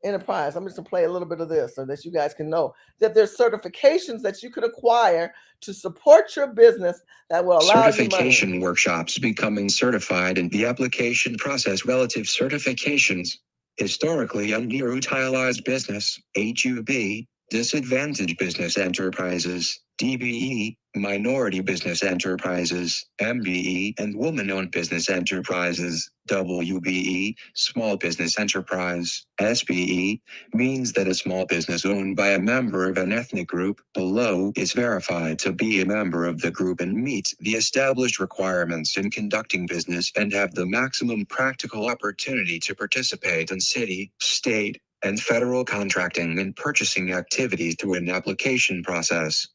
enterprise. I'm just going to play a little bit of this so that you guys can know that there's certifications that you could acquire to support your business that will allow you money. Certification workshops, becoming certified in the application process, relative certifications. Historically underutilized business, HUB, disadvantaged business enterprises, DBE, minority business enterprises, MBE, and woman-owned business enterprises, WBE, small business enterprise, SBE, means that a small business owned by a member of an ethnic group below is verified to be a member of the group and meets the established requirements in conducting business and have the maximum practical opportunity to participate in city, state, and federal contracting and purchasing activities through an application process.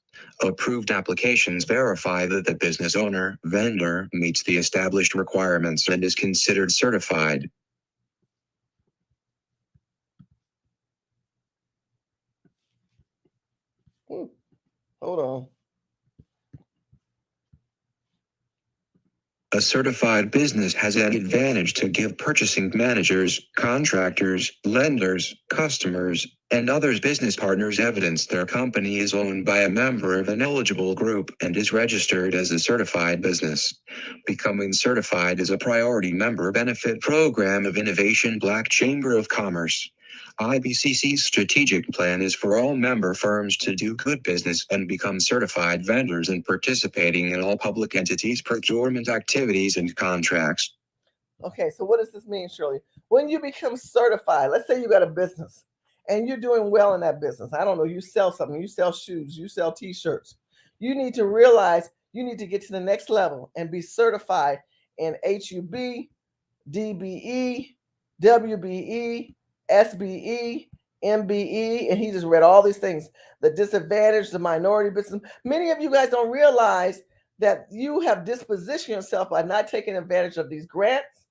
Approved applications verify that the business owner, vendor, meets the established requirements and is considered certified. Hold on. A certified business has an advantage to give purchasing managers, contractors, lenders, customers, and others business partners evidence their company is owned by a member of an eligible group and is registered as a certified business. Becoming certified is a priority member benefit program of Innovation Black Chamber of Commerce. IBCC's strategic plan is for all member firms to do good business and become certified vendors and participating in all public entities' procurement activities and contracts. Okay, so what does this mean, Shirley? When you become certified, let's say you got a business and you're doing well in that business. I don't know, you sell something, you sell shoes, you sell t-shirts. You need to realize you need to get to the next level and be certified in HUB, DBE, WBE, SBE, MBE, and he just read all these things. The disadvantaged, the minority business. Many of you guys don't realize that you have dispositioned yourself by not taking advantage of these grants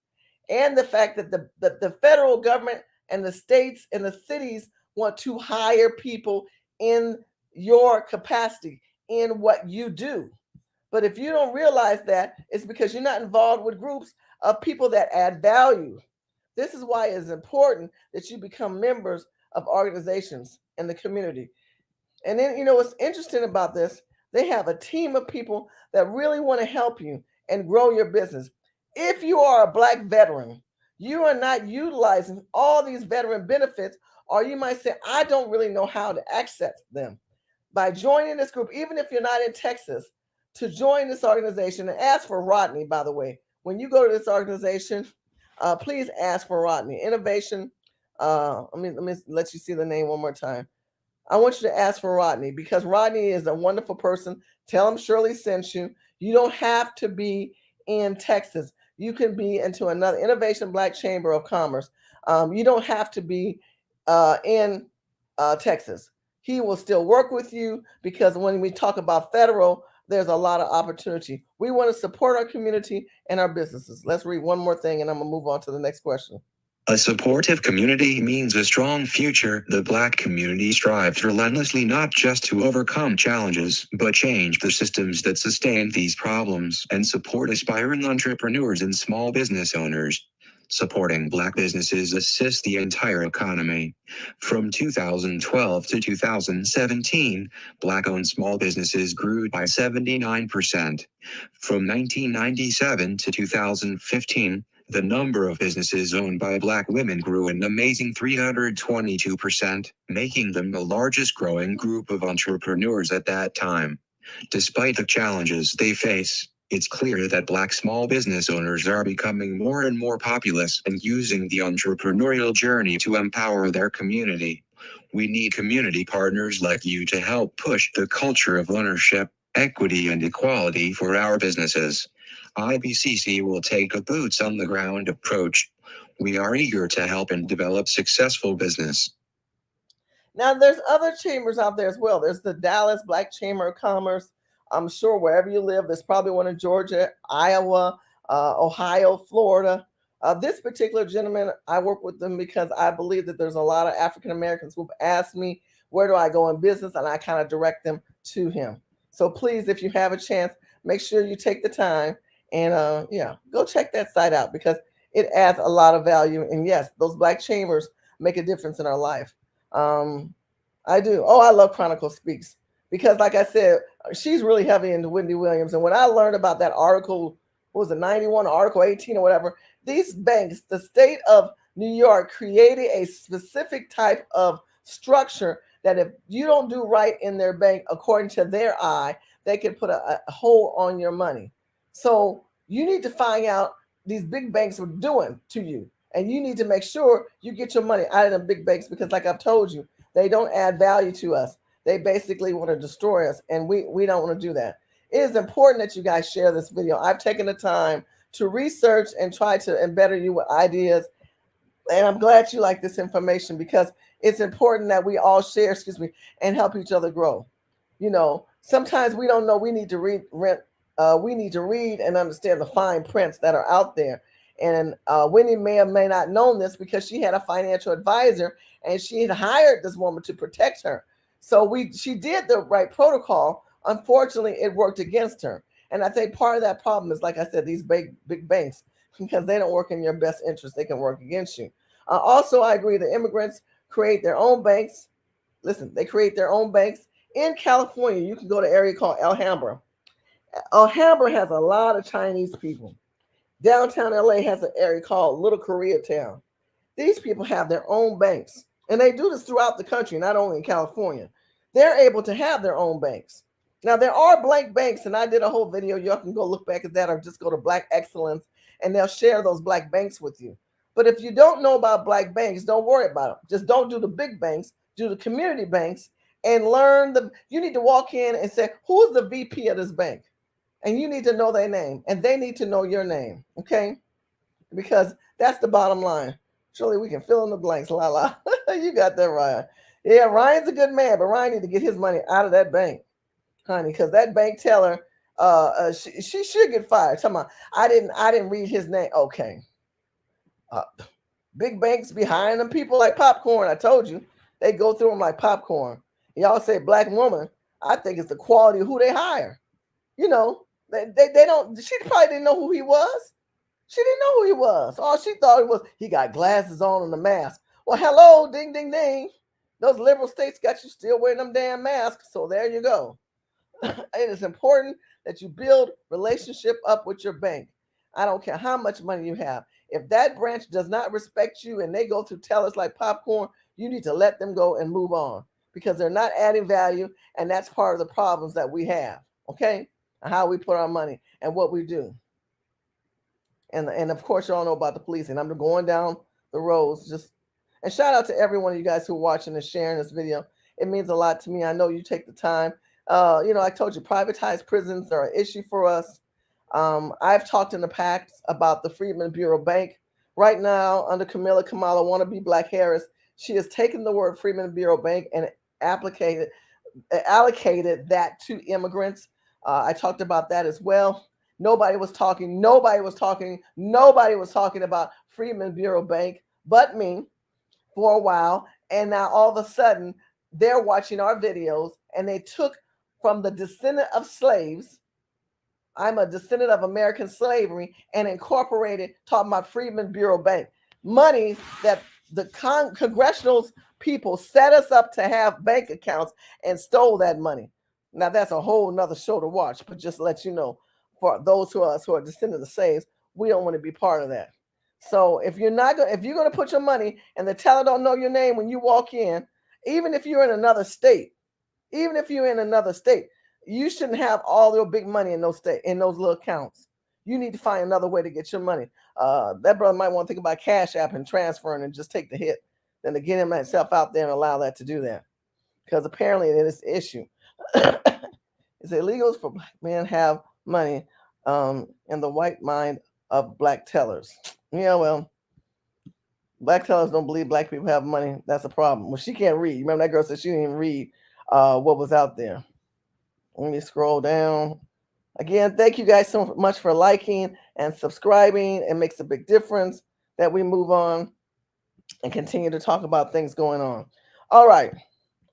and the fact that the federal government and the states and the cities want to hire people in your capacity in what you do. But if you don't realize that, it's because you're not involved with groups of people that add value. This is why it's important that you become members of organizations in the community. And then, what's interesting about this, they have a team of people that really want to help you and grow your business. If you are a Black veteran, you are not utilizing all these veteran benefits, or you might say, I don't really know how to access them. By joining this group, even if you're not in Texas, to join this organization and ask for Rodney, by the way. When you go to this organization, please ask for Rodney. Innovation, let me let you see the name one more time. I want you to ask for Rodney because Rodney is a wonderful person. Tell him Shirley sent you. You don't have to be in Texas. You can be into another Innovation Black Chamber of Commerce. You don't have to be in Texas. He will still work with you because when we talk about federal, there's a lot of opportunity. We want to support our community and our businesses. Let's read one more thing and I'm going to move on to the next question. A supportive community means a strong future. The Black community strives relentlessly not just to overcome challenges, but change the systems that sustain these problems and support aspiring entrepreneurs and small business owners. Supporting Black businesses assists the entire economy. From 2012 to 2017, Black-owned small businesses grew by 79%. From 1997 to 2015, the number of businesses owned by Black women grew an amazing 322%, making them the largest growing group of entrepreneurs at that time. Despite the challenges they face, it's clear that Black small business owners are becoming more and more populous and using the entrepreneurial journey to empower their community. We need community partners like you to help push the culture of ownership, equity, and equality for our businesses. IBCC will take a boots on the ground approach. We are eager to help and develop successful business. Now, there's other chambers out there as well. There's the Dallas Black Chamber of Commerce. I'm sure wherever you live, there's probably one in Georgia, Iowa, Ohio, Florida. This particular gentleman, I work with them because I believe that there's a lot of African Americans who've asked me, where do I go in business? And I kind of direct them to him. So please, if you have a chance, make sure you take the time and go check that site out because it adds a lot of value. And yes, those Black chambers make a difference in our life. I do. Oh, I love Chronicle Speaks because, like I said, she's really heavy into Wendy Williams. And when I learned about that article, what was it, 91, Article 18 or whatever, these banks, the state of New York created a specific type of structure that if you don't do right in their bank, according to their eye, they can put a hold on your money. So you need to find out these big banks are doing to you. And you need to make sure you get your money out of the big banks because, like I've told you, they don't add value to us. They basically want to destroy us, and we don't want to do that. It is important that you guys share this video. I've taken the time to research and try to embetter you with ideas, and I'm glad you like this information because it's important that we all share, and help each other grow. Sometimes we don't know we need to read and understand the fine prints that are out there. And Winnie may or may not known this because she had a financial advisor and she had hired this woman to protect her. So she did the right protocol. Unfortunately, it worked against her. And I think part of that problem is, like I said, these big banks, because they don't work in your best interest, they can work against you. Also, I agree that immigrants create their own banks. Listen, they create their own banks. In California, you can go to an area called Alhambra. Alhambra has a lot of Chinese people. Downtown LA has an area called Little Koreatown. These people have their own banks, and they do this throughout the country, not only in California. They're able to have their own banks. Now, there are blank banks, and I did a whole video. Y'all can go look back at that or just go to Black Excellence, and they'll share those black banks with you. But if you don't know about black banks, don't worry about them. Just don't do the big banks, do the community banks, and learn you need to walk in and say, who's the VP of this bank? And you need to know their name, and they need to know your name, okay? Because that's the bottom line. Surely we can fill in the blanks, Lala. You got that, Ryan. Yeah, Ryan's a good man, but Ryan need to get his money out of that bank, honey, because that bank teller, she should get fired. Come on, I didn't read his name. Okay, uh, big banks behind them people like popcorn. I told you they go through them like popcorn. Y'all say black woman. I think it's the quality of who they hire. You know, they don't. She probably didn't know who he was. She didn't know who he was. All she thought it was he got glasses on and a mask. Well, hello, ding, ding, ding. Those liberal states got you still wearing them damn masks. So there you go. It is important that you build relationship up with your bank. I don't care how much money you have. If that branch does not respect you and they go through tellers like popcorn, you need to let them go and move on because they're not adding value. And that's part of the problems that we have. Okay. And how we put our money and what we do. And of course, you all know about the police. And I'm going down the roads. And shout out to every one of you guys who are watching and sharing this video. It means a lot to me. I know you take the time. I told you, privatized prisons are an issue for us. I've talked in the past about the Freedmen Bureau Bank. Right now, under Kamala wannabe Black Harris, she has taken the word Freedmen Bureau Bank and allocated that to immigrants. I talked about that as well. Nobody was talking about Freedmen Bureau Bank but me for a while. And now all of a sudden, they're watching our videos and they took from the descendant of slaves. I'm a descendant of American slavery and incorporated, talking about Freedmen Bureau Bank. Money that the congressional people set us up to have bank accounts and stole that money. Now that's a whole nother show to watch, but just to let you know, for those who are descendants of slaves, we don't want to be part of that. So if you're going to put your money and the teller don't know your name when you walk in, even if you're in another state, you shouldn't have all your big money in those little accounts. You need to find another way to get your money. That brother might want to think about Cash App and transferring and just take the hit than to get himself out there and allow that to do that. Because apparently it is an issue. It's illegal for black men have money in the white mind of black tellers. Yeah, well, black tellers don't believe black people have money. That's a problem. Well, she can't read. Remember that girl said she didn't even read what was out there. Let me scroll down. Again, thank you guys so much for liking and subscribing. It makes a big difference that we move on and continue to talk about things going on. All right.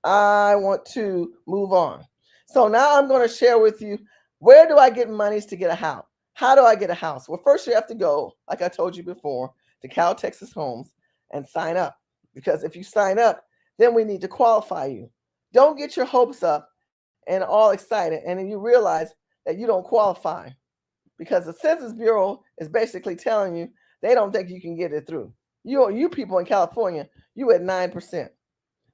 I want to move on. So now I'm going to share with you, where do I get monies to get a house? How do I get a house? Well, first you have to go, like I told you before, to Cal Texas Homes and sign up. Because if you sign up, then we need to qualify you. Don't get your hopes up and all excited, and then you realize that you don't qualify. Because the Census Bureau is basically telling you they don't think you can get it through. You people in California, you at 9%.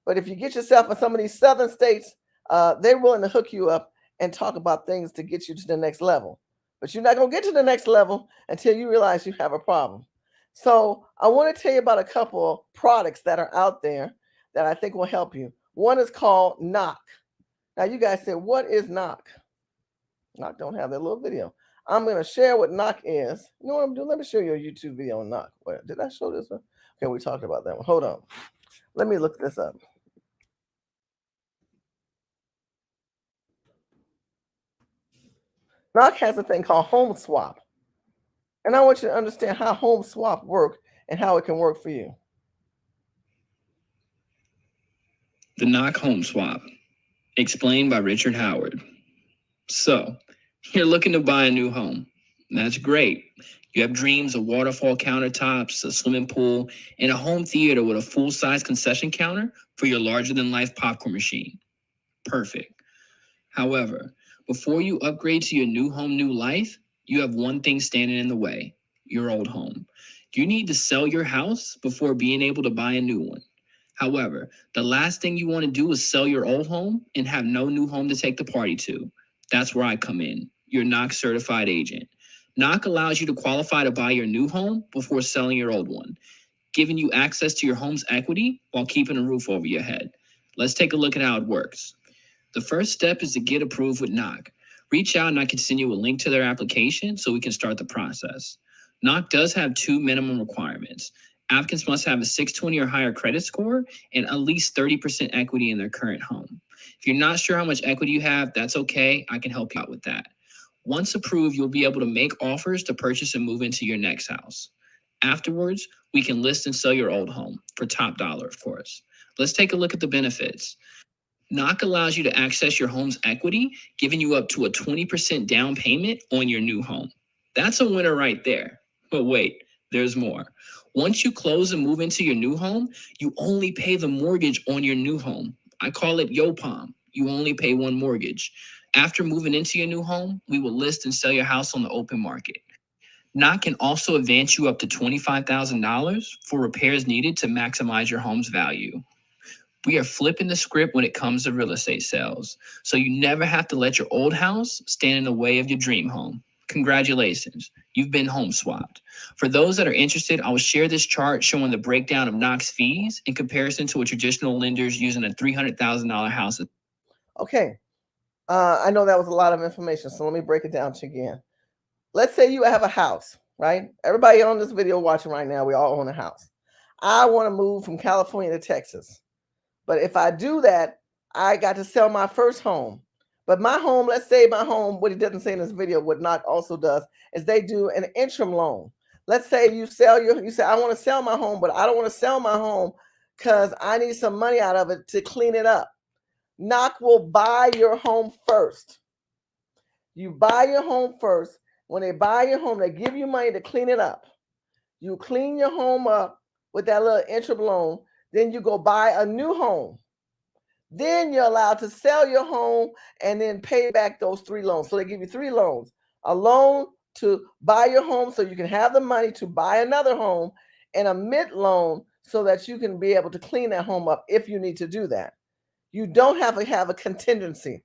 But if you get yourself in some of these southern states, they're willing to hook you up and talk about things to get you to the next level. But you're not going to get to the next level until you realize you have a problem. So I want to tell you about a couple of products that are out there that I think will help you. One is called Knock. Now you guys say, what is Knock? Knock don't have that little video. I'm going to share what Knock is. You know what I'm doing? Let me show you a YouTube video on Knock. Wait, did I show this one? Okay, we talked about that one. Hold on. Let me look this up. Knock has a thing called Home Swap. And I want you to understand how Home Swap works and how it can work for you. The Knock Home Swap, explained by Richard Howard. So, you're looking to buy a new home. That's great. You have dreams of waterfall countertops, a swimming pool, and a home theater with a full-size concession counter for your larger-than-life popcorn machine. Perfect. However, before you upgrade to your new home, new life, you have one thing standing in the way: your old home. You need to sell your house before being able to buy a new one. However, the last thing you want to do is sell your old home and have no new home to take the party to. That's where I come in, your Knock certified agent. Knock allows you to qualify to buy your new home before selling your old one, giving you access to your home's equity while keeping a roof over your head. Let's take a look at how it works. The first step is to get approved with Knock. Reach out and I can send you a link to their application so we can start the process. Knock does have 2 minimum requirements. Applicants must have a 620 or higher credit score and at least 30% equity in their current home. If you're not sure how much equity you have, that's okay. I can help you out with that. Once approved, you'll be able to make offers to purchase and move into your next house. Afterwards, we can list and sell your old home for top dollar, of course. Let's take a look at the benefits. Knock allows you to access your home's equity, giving you up to a 20% down payment on your new home. That's a winner right there. But wait, there's more. Once you close and move into your new home, you only pay the mortgage on your new home. I call it YOPOM. You only pay one mortgage. After moving into your new home, we will list and sell your house on the open market. Knock can also advance you up to $25,000 for repairs needed to maximize your home's value. We are flipping the script when it comes to real estate sales, so you never have to let your old house stand in the way of your dream home. Congratulations, you've been home swapped. For those that are interested, I will share this chart showing the breakdown of Knock's fees in comparison to a traditional lender's using a $300,000 house. Okay, I know that was a lot of information, so let me break it down to you again. Let's say you have a house, right? Everybody on this video watching right now, we all own a house. I want to move from California to Texas. But if I do that, I got to sell my first home. But my home, let's say my home, what it doesn't say in this video, what Knock also does, is they do an interim loan. Let's say you say, I want to sell my home, but I don't want to sell my home because I need some money out of it to clean it up. Knock will buy your home first. You buy your home first. When they buy your home, they give you money to clean it up. You clean your home up with that little interim loan. Then you go buy a new home. Then you're allowed to sell your home and then pay back those 3 loans. So they give you 3 loans. A loan to buy your home so you can have the money to buy another home, and a mid loan so that you can be able to clean that home up if you need to do that. You don't have to have a contingency.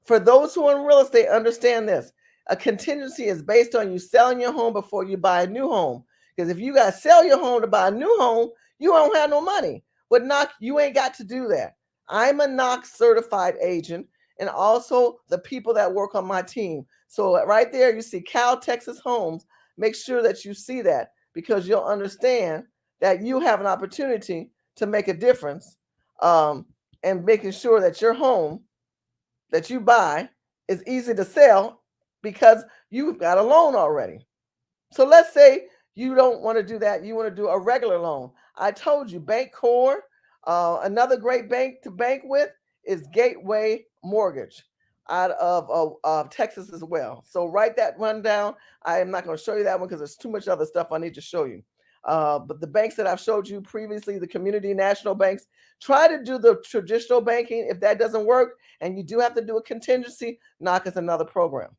For those who are in real estate, understand this. A contingency is based on you selling your home before you buy a new home. Because if you got to sell your home to buy a new home, you don't have no money. But Knock, you ain't got to do that. I'm a Knock certified agent, and also the people that work on my team. So right there, you see Cal Texas Homes. Make sure that you see that, because you'll understand that you have an opportunity to make a difference, and making sure that your home that you buy is easy to sell because you've got a loan already. So let's say you don't want to do that. You want to do a regular loan. I told you, Bank Core. Another great bank to bank with is Gateway Mortgage out of Texas as well. So write that one down. I am not going to show you that one because there's too much other stuff I need to show you. But the banks that I've showed you previously, the community national banks, try to do the traditional banking. If that doesn't work and you do have to do a contingency, Knock is another program.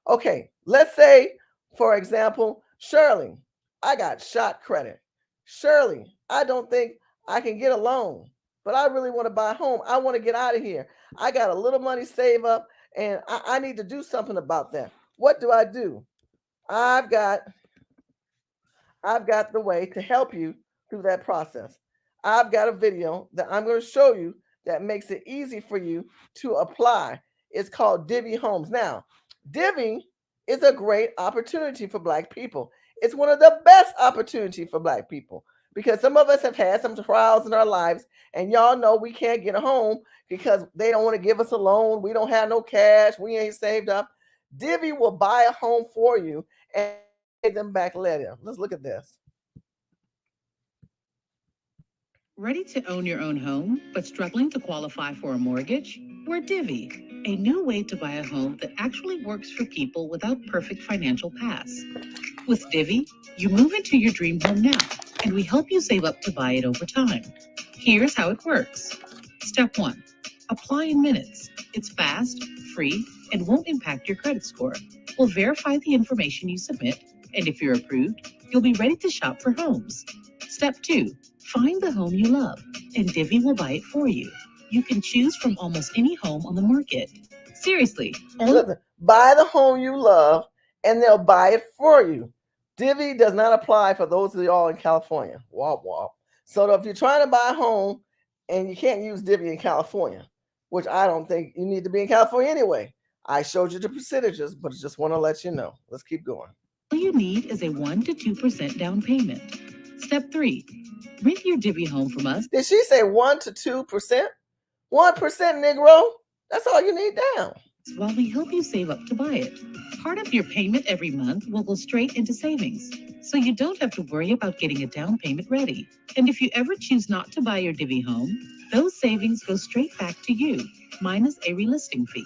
Okay, let's say, for example, Shirley, I got shot credit. Shirley, I don't think I can get a loan, but I really want to buy a home. I want to get out of here. I got a little money saved up, and I need to do something about that. What do I do? I've got the way to help you through that process. I've got a video that I'm going to show you that makes it easy for you to apply. It's called Divvy Homes. Now, Divvy is a great opportunity for Black people. It's one of the best opportunities for Black people, because some of us have had some trials in our lives, and y'all know we can't get a home because they don't want to give us a loan. We don't have no cash. We ain't saved up. Divvy will buy a home for you and pay them back later. Let's look at this. Ready to own your own home, but struggling to qualify for a mortgage? We're Divvy, a new way to buy a home that actually works for people without perfect financial paths. With Divvy, you move into your dream home now, and we help you save up to buy it over time. Here's how it works. Step 1. Apply in minutes. It's fast, free, and won't impact your credit score. We'll verify the information you submit, and if you're approved, you'll be ready to shop for homes. Step 2. Find the home you love, and Divvy will buy it for you. You can choose from almost any home on the market. Seriously, Listen, buy the home you love, and they'll buy it for you. Divvy does not apply for those of y'all in California. Womp womp. So if you're trying to buy a home and you can't use Divvy in California, which I don't think you need to be in California anyway, I showed you the percentages, but I just want to let you know. Let's keep going. All you need is a 1 to 2% down payment. Step 3, rent your divvy home from us. Did she say 1 to 2%? 1%, Negro. That's all you need down. While we help you save up to buy it. Part of your payment every month will go straight into savings, so you don't have to worry about getting a down payment ready. And if you ever choose not to buy your divvy home, those savings go straight back to you, minus a relisting fee.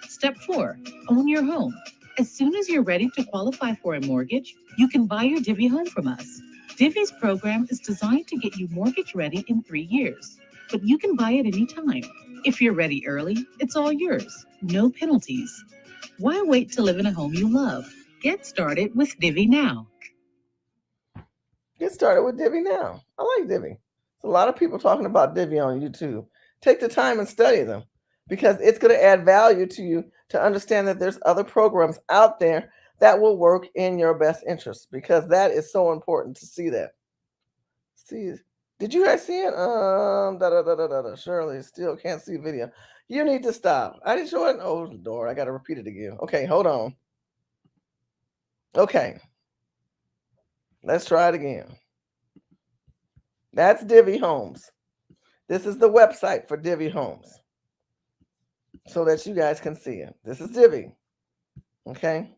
Step 4, own your home. As soon as you're ready to qualify for a mortgage, you can buy your divvy home from us. Divvy's program is designed to get you mortgage ready in 3 years, but you can buy it anytime. If you're ready early, it's all yours, no penalties. Why wait to live in a home you love? Get started with Divvy now. Get started with Divvy now. I like Divvy. There's a lot of people talking about Divvy on YouTube. Take the time and study them because it's going to add value to you to understand that there's other programs out there that will work in your best interest, because that is so important to see that. See, did you guys see it? Shirley still can't see the video. You need to stop. I didn't show it. Oh, Lord, I got to repeat it again. Okay, hold on. Okay. Let's try it again. That's Divvy Homes. This is the website for Divvy Homes so that you guys can see it. This is Divvy. Okay.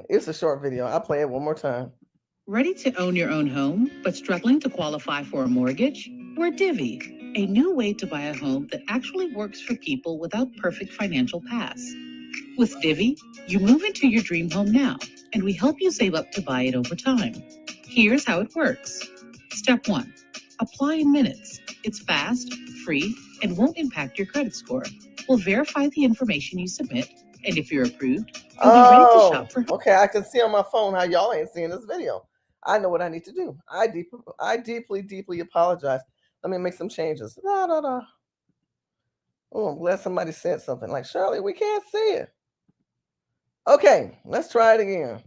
It's a short video. I'll play it one more time. Ready to own your own home, but struggling to qualify for a mortgage? We're Divvy, a new way to buy a home that actually works for people without perfect financial paths. With Divvy, you move into your dream home now, and we help you save up to buy it over time. Here's how it works. Step 1, apply in minutes. It's fast, free, and won't impact your credit score. We'll verify the information you submit, and if you're approved, you'll be ready to shop for. Okay, I can see on my phone how y'all ain't seeing this video. I know what I need to do. I deeply apologize. Let me make some changes. Oh, I'm glad somebody said something like, Shirley, we can't see it. Okay, let's try it again.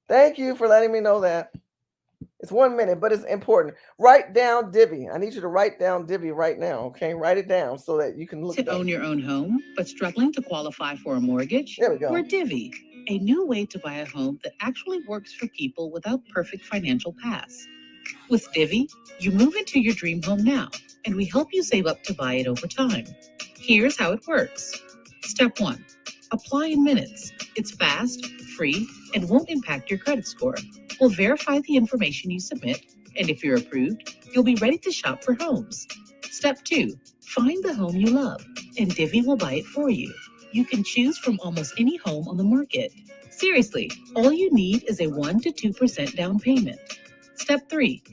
Thank you for letting me know that. It's 1 minute, but it's important. Write down Divvy. I need you to write down Divvy right now, okay? Write it down so that you can look to own your own home, but struggling to qualify for a mortgage? There we go. We're Divvy, a new way to buy a home that actually works for people without perfect financial paths. With Divvy, you move into your dream home now, and we help you save up to buy it over time. Here's how it works. Step 1, apply in minutes. It's fast, free, and won't impact your credit score. We'll verify the information you submit, and if you're approved, you'll be ready to shop for homes. Step 2, find the home you love, and Divvy will buy it for you. You can choose from almost any home on the market. Seriously, all you need is a 1 to 2% down payment. Step 3,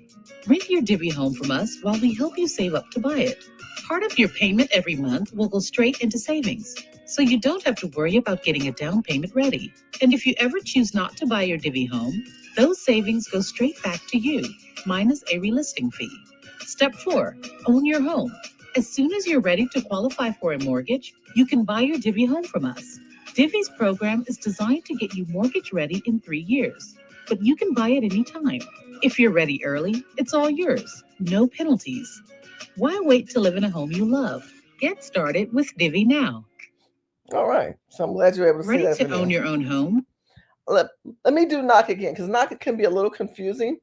rent your Divvy home from us while we help you save up to buy it. Part of your payment every month will go straight into savings, so you don't have to worry about getting a down payment ready. And if you ever choose not to buy your Divvy home, those savings go straight back to you, minus a relisting fee. Step 4, own your home. As soon as you're ready to qualify for a mortgage, you can buy your Divvy home from us. Divvy's program is designed to get you mortgage ready in 3 years, but you can buy it anytime. If you're ready early, it's all yours, no penalties. Why wait to live in a home you love? Get started with Divvy now. All right. So I'm glad you're able to see that. Ready to own your own home? Let me do knock again, because knock can be a little confusing,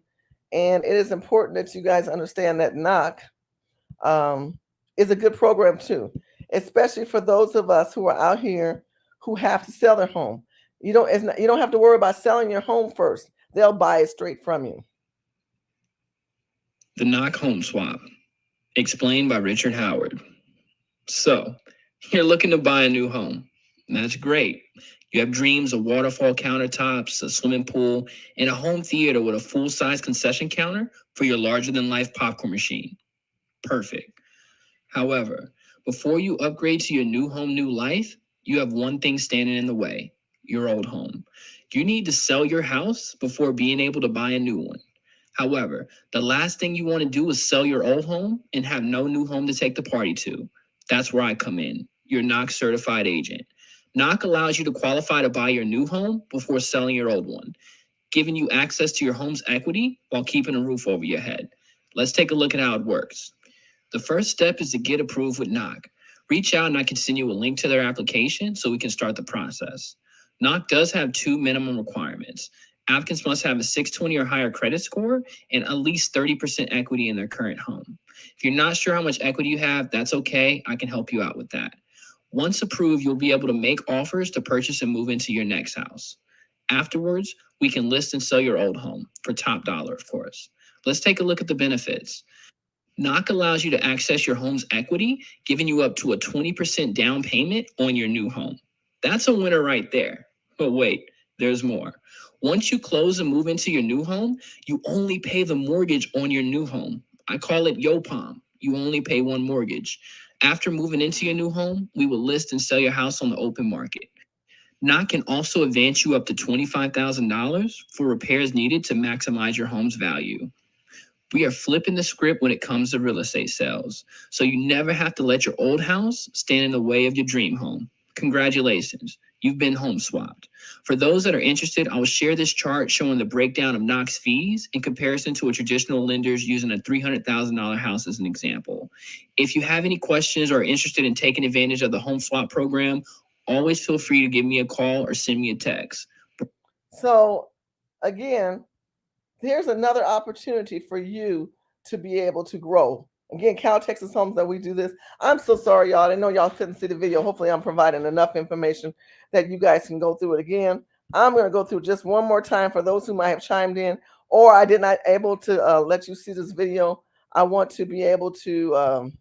and it is important that you guys understand that knock is a good program too, especially for those of us who are out here who have to sell their home. You don't have to worry about selling your home first. They'll buy it straight from you. The Knock Home Swap, explained by Richard Howard. So, you're looking to buy a new home. That's great. You have dreams of waterfall countertops, a swimming pool, and a home theater with a full-size concession counter for your larger-than-life popcorn machine. Perfect. However, before you upgrade to your new home, new life, you have one thing standing in the way: your old home. You need to sell your house before being able to buy a new one. However, the last thing you want to do is sell your old home and have no new home to take the party to. That's where I come in, your Knock certified agent. Knock allows you to qualify to buy your new home before selling your old one, giving you access to your home's equity while keeping a roof over your head. Let's take a look at how it works. The first step is to get approved with Knock. Reach out and I can send you a link to their application so we can start the process. Knock does have 2 minimum requirements. Applicants must have a 620 or higher credit score and at least 30% equity in their current home. If you're not sure how much equity you have, that's okay. I can help you out with that. Once approved, you'll be able to make offers to purchase and move into your next house. Afterwards, we can list and sell your old home for top dollar, of course. Let's take a look at the benefits. Knock allows you to access your home's equity, giving you up to a 20% down payment on your new home. That's a winner right there. But wait, there's more. Once you close and move into your new home, you only pay the mortgage on your new home. I call it YOPOM. You only pay one mortgage. After moving into your new home, we will list and sell your house on the open market. Knock can also advance you up to $25,000 for repairs needed to maximize your home's value. We are flipping the script when it comes to real estate sales, so you never have to let your old house stand in the way of your dream home. Congratulations, you've been home swapped. For those that are interested, I will share this chart showing the breakdown of Knox fees in comparison to a traditional lender's using a $300,000 house as an example. If you have any questions or are interested in taking advantage of the home swap program, always feel free to give me a call or send me a text. So again, here's another opportunity for you to be able to grow. Again, Cal Texas Homes that we do this. I'm so sorry, y'all. I know y'all couldn't see the video. Hopefully I'm providing enough information that you guys can go through it again. I'm going to go through just one more time for those who might have chimed in or I did not able to let you see this video. I want to be able to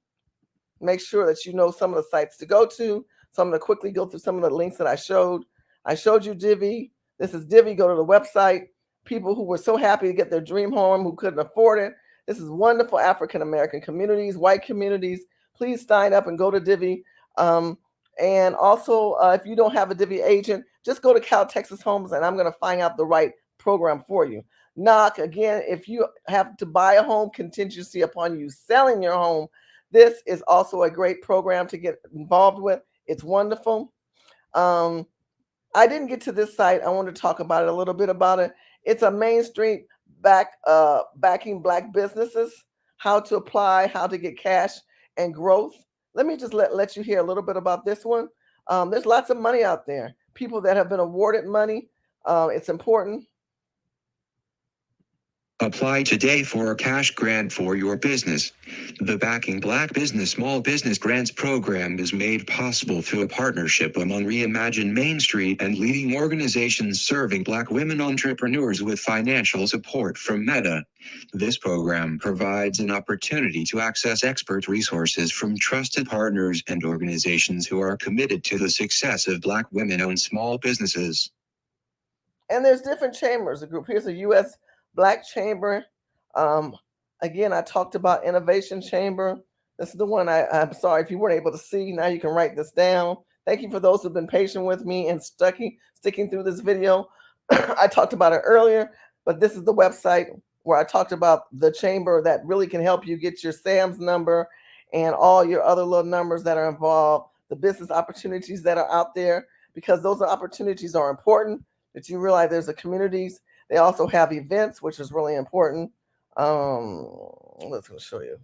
make sure that you know some of the sites to go to. So I'm going to quickly go through some of the links that I showed. I showed you Divvy. This is Divvy. Go to the website. People who were so happy to get their dream home who couldn't afford it. This is wonderful African-American communities, white communities. Please sign up and go to Divvy. And also, if you don't have a Divvy agent, just go to Cal Texas Homes and I'm going to find out the right program for you. Knock, again, if you have to buy a home contingency upon you selling your home, this is also a great program to get involved with. It's wonderful. I didn't get to this site. I want to talk about it a little bit about it. It's a Main Street backing Black businesses, how to apply, how to get cash and growth. Let me just let you hear a little bit about this one. There's lots of money out there. People that have been awarded money. It's important. Apply today for a cash grant for your business. The Backing Black Business Small Business Grants program is made possible through a partnership among Reimagine Main Street and leading organizations serving Black women entrepreneurs with financial support from Meta. This program provides an opportunity to access expert resources from trusted partners and organizations who are committed to the success of Black women-owned small businesses. And there's different chambers. The group here's a U.S. Black Chamber. Again, I talked about Innovation Chamber. This is the one I'm sorry if you weren't able to see. Now you can write this down. Thank you for those who've been patient with me and sticking through this video. I talked about it earlier, but this is the website where I talked about the chamber that really can help you get your SAMS number and all your other little numbers that are involved, the business opportunities that are out there, because those opportunities are important. That you realize there's a communities. They also have events, which is really important. Let's go show you.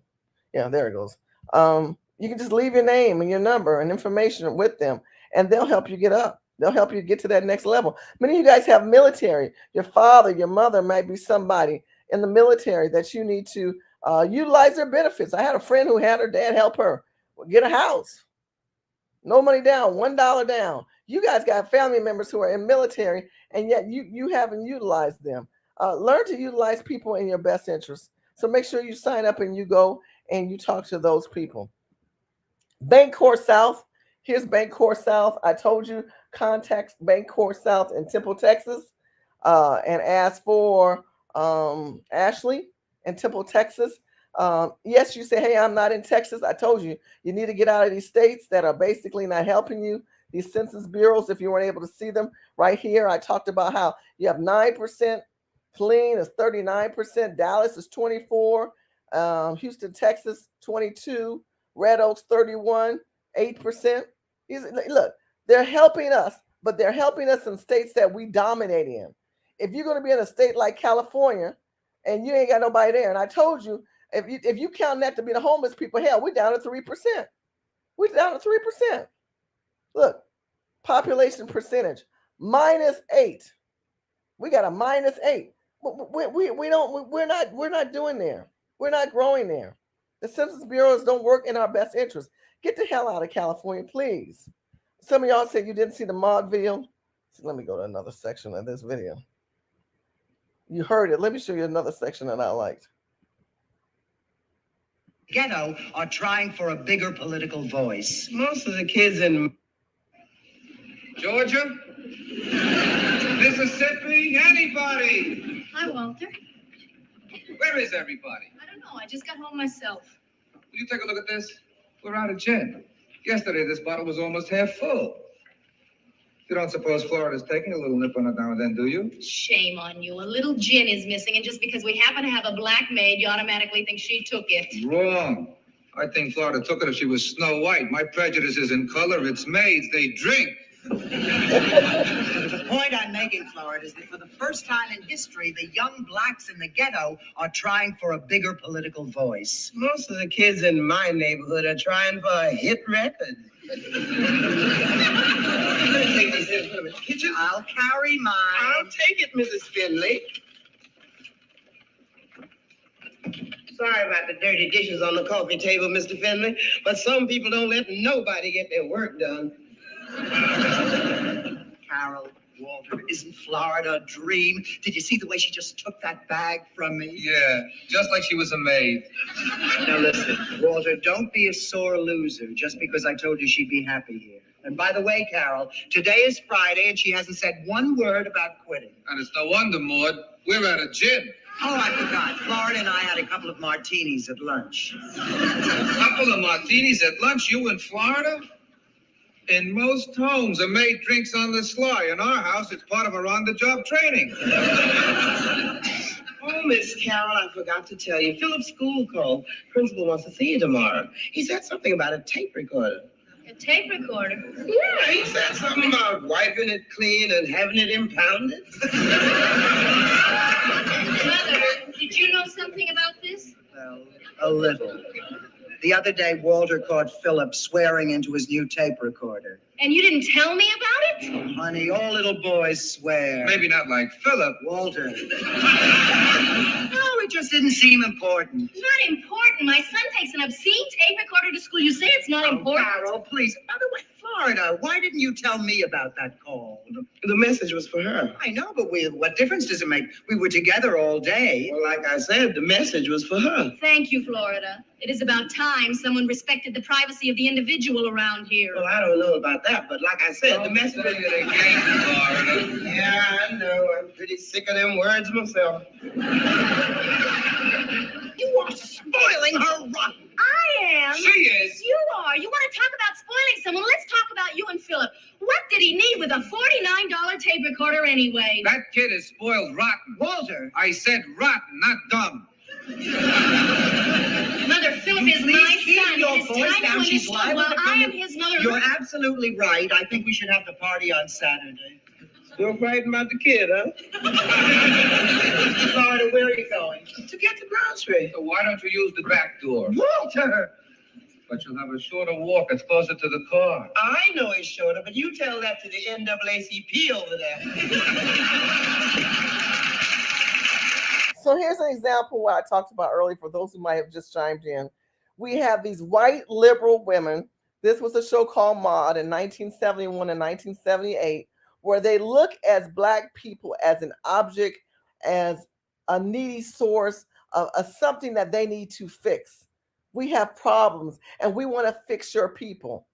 Yeah, there it goes. You can just leave your name and your number and information with them, and they'll help you get up. They'll help you get to that next level. Many of you guys have military. Your father, your mother might be somebody in the military that you need to utilize their benefits. I had a friend who had her dad help her get a house. No money down, $1 down. You guys got family members who are in military, and yet you haven't utilized them. Learn to utilize people in your best interest. So make sure you sign up and you go and you talk to those people. Bancorp South. Here's Bancorp South. I told you, contact Bancorp South in Temple, Texas, and ask for Ashley in Temple, Texas. Yes, you say, hey, I'm not in Texas. I told you, you need to get out of these states that are basically not helping you. These census bureaus, if you weren't able to see them right here, I talked about how you have 9%, Killeen is 39%, Dallas is 24, Houston, Texas, 22, Red Oaks, 31, 8%. Look, they're helping us, but they're helping us in states that we dominate in. If you're going to be in a state like California and you ain't got nobody there, and I told you, if you count that to be the homeless people, hell, we're down to 3%. We're down to 3%. Look, population percentage -8. We got a -8. We're not doing there. We're not growing there. The Census Bureaus don't work in our best interest. Get the hell out of California, please. Some of y'all said you didn't see the mod video. So let me go to another section of this video. You heard it. Let me show you another section that I liked. Ghetto are trying for a bigger political voice. Most of the kids in Georgia, Mississippi, anybody? Hi, Walter. Where is everybody? I don't know. I just got home myself. Will you take a look at this? We're out of gin. Yesterday, this bottle was almost half full. You don't suppose Florida's taking a little nip on it now and then, do you? Shame on you. A little gin is missing, and just because we happen to have a black maid, you automatically think she took it. Wrong. I think Florida took it if she was Snow White. My prejudice is in color. It's maids. They drink. The point I'm making, Florida, is that for the first time in history, the young blacks in the ghetto are trying for a bigger political voice. Most of the kids in my neighborhood are trying for a hit record. I'll carry mine. I'll take it, Mrs. Finley. Sorry about the dirty dishes on the coffee table, Mr. Finley, but some people don't let nobody get their work done. Carol, Walter, isn't Florida a dream? Did you see the way she just took that bag from me? Yeah, just like she was a maid. Now listen, Walter, don't be a sore loser just because I told you she'd be happy here. And by the way, Carol, today is Friday and she hasn't said one word about quitting. And it's no wonder, Maud, we're at a gym. Oh, I forgot. Florida and I had a couple of martinis at lunch. A couple of martinis at lunch? You in Florida? In most homes, a maid drinks on the sly. In our house, it's part of her on-the-job training. Oh, Miss Carol, I forgot to tell you. Philip's school called. Principal wants to see you tomorrow. He said something about a tape recorder. A tape recorder? Yeah, he said something about wiping it clean and having it impounded. Mother, did you know something about this? Well, a little. The other day, Walter caught Philip swearing into his new tape recorder. And you didn't tell me about it? Oh, honey, all little boys swear. Maybe not like Philip. Walter. No, it just didn't seem important. Not important. My son takes an obscene tape recorder to school. You say it's not important? Carol, please. By the way, Florida, why didn't you tell me about that call? The message was for her. I know, but what difference does it make? We were together all day. Well, like I said, the message was for her. Thank you, Florida. It is about time someone respected the privacy of the individual around here. Well, I don't know about that, but like I said, the message was It again, Florida. Yeah, I know. I'm pretty sick of them words myself. You are spoiling her run. I am. She is. You are. You want to talk about spoiling someone? Let's talk about you and Philip. What did he need with a $49 tape recorder anyway? That kid is spoiled rotten. Walter. I said rotten, not dumb. Mother, Philip is Please my keep son. your It is voice time down. to She's understand. liable Well, to I come am in. his mother. You're absolutely right. I think we should have the party on Saturday. Still fighting about the kid, huh? Florida, where are you going? To get the grocery. So why don't you use the back door? Walter! But you'll have a shorter walk. It's closer to the car. I know he's shorter, but you tell that to the NAACP over there. So here's an example what I talked about earlier for those who might have just chimed in. We have these white liberal women. This was a show called Maude in 1971 and 1978, where they look as Black people as an object, as a needy source of something that they need to fix. We have problems and we want to fix your people.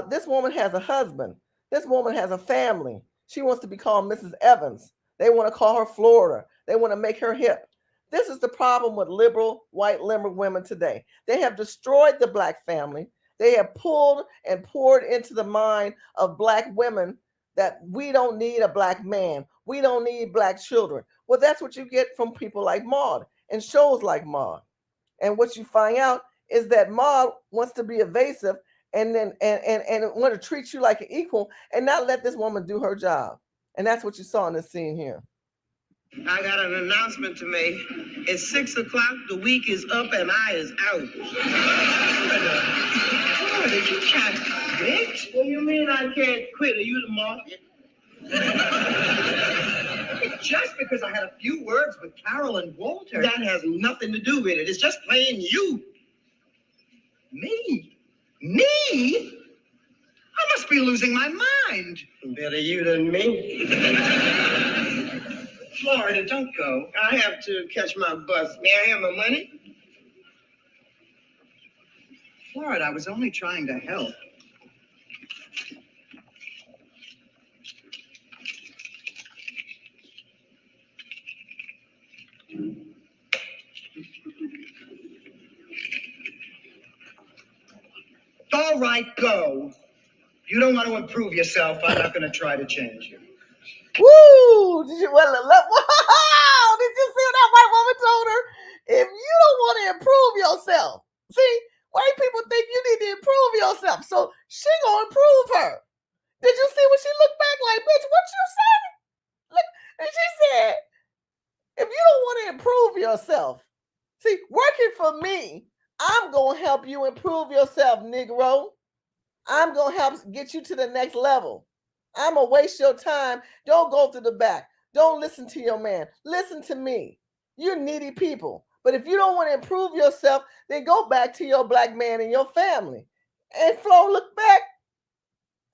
This woman has a husband. This woman has a family. She wants to be called Mrs. Evans. They want to call her Florida. They want to make her hip. This is the problem with liberal, white liberal women today. They have destroyed the Black family. They have pulled and poured into the mind of Black women that we don't need a Black man. We don't need Black children. Well, that's what you get from people like Maude and shows like Maude. And what you find out is that Maude wants to be evasive and then and want to treat you like an equal and not let this woman do her job. And that's what you saw in this scene here. I got an announcement to make. It's 6 o'clock, the week is up, and I is out. Florida, you can't quit. What do you mean I can't quit? Are you the market? Just because I had a few words with Carol and Walter. That has nothing to do with it. It's just plain you. Me? Me? I must be losing my mind. Better you than me. Florida, don't go. I have to catch my bus. May I have my money? Florida, I was only trying to help. All right, go. You don't want to improve yourself. I'm not going to try to change you. Woo! Did you, well, wow! Did you see what that white woman told her? If you don't want to improve yourself, see, white people think you need to improve yourself, so she gonna improve her. Did you see what she looked back like, bitch? What you say? Look, and she said, if you don't want to improve yourself, see, working for me, I'm gonna help you improve yourself, Negro. I'm gonna help get you to the next level. I'm gonna waste your time. Don't go through the back. Don't listen to your man. Listen to me. You're needy people. But if you don't want to improve yourself, then go back to your black man and your family. And Flo looked back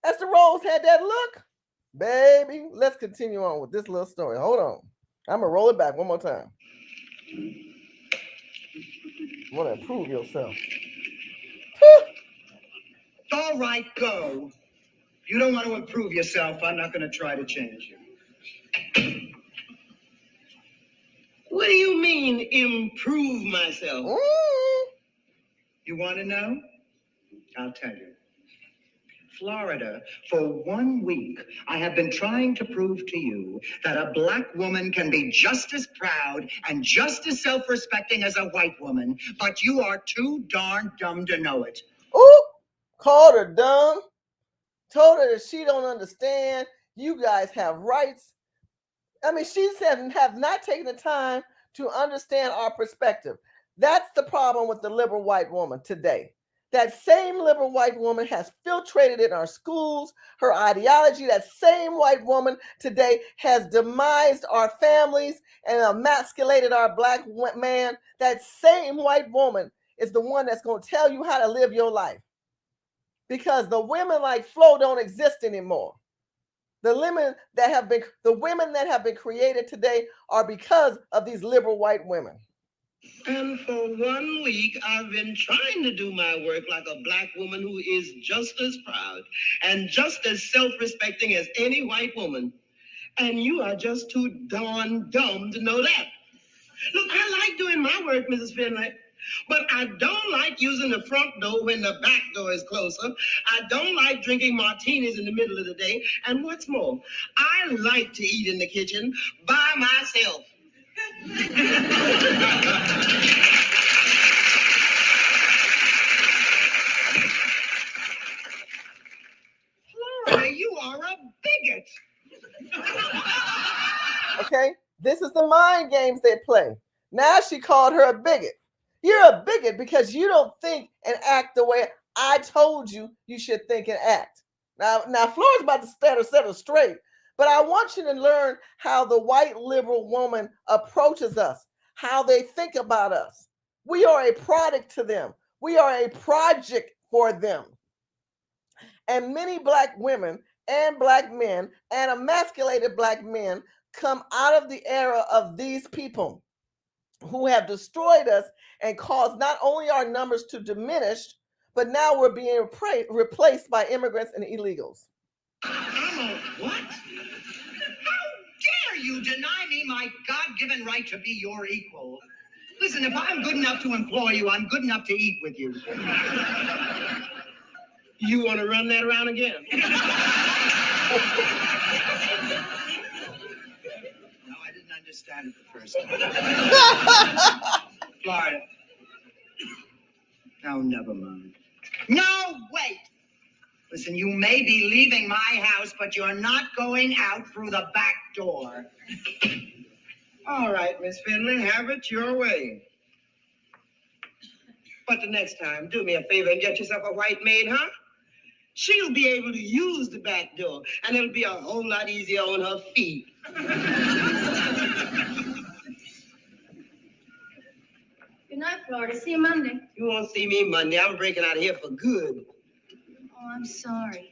as the Rose had that look. Baby, let's continue on with this little story. Hold on. I'm gonna roll it back one more time. You want to improve yourself. All right, go. You don't want to improve yourself. I'm not going to try to change you. What do you mean, improve myself? You want to know? I'll tell you. Florida, for 1 week, I have been trying to prove to you that a black woman can be just as proud and just as self-respecting as a white woman, but you are too darn dumb to know it. Ooh, called her dumb. Told her that she don't understand. You guys have rights. I mean, she said have not taken the time to understand our perspective. That's the problem with the liberal white woman today. That same liberal white woman has filtrated in our schools, her ideology. That same white woman today has demised our families and emasculated our black man. That same white woman is the one that's going to tell you how to live your life. Because the women like Flo don't exist anymore. The women that have been created today are because of these liberal white women. And for 1 week, I've been trying to do my work like a black woman who is just as proud and just as self-respecting as any white woman. And you are just too darn dumb to know that. Look, I like doing my work, Mrs. Finlay. But I don't like using the front door when the back door is closer. I don't like drinking martinis in the middle of the day. And what's more, I like to eat in the kitchen by myself. Florida, you are a bigot. Okay, this is the mind games they play. Now she called her a bigot. You're a bigot because you don't think and act the way I told you should think and act. Now Flora's about to set her straight, but I want you to learn how the white liberal woman approaches us, how they think about us. We are a product to them. We are a project for them. And many black women and black men and emasculated black men come out of the era of these people who have destroyed us and caused not only our numbers to diminish, but now we're being replaced by immigrants and illegals. I'm a what? How dare you deny me my God-given right to be your equal? Listen, if I'm good enough to employ you, I'm good enough to eat with you. You want to run that around again? No, I didn't understand it the first time. Florida. No, never mind. No, wait. Listen, you may be leaving my house, but you're not going out through the back door. All right, Miss Finley, have it your way. But the next time, do me a favor and get yourself a white maid, huh? She'll be able to use the back door, and it'll be a whole lot easier on her feet. Good night, Florida. See you Monday. You won't see me Monday. I'm breaking out of here for good. Oh, I'm sorry.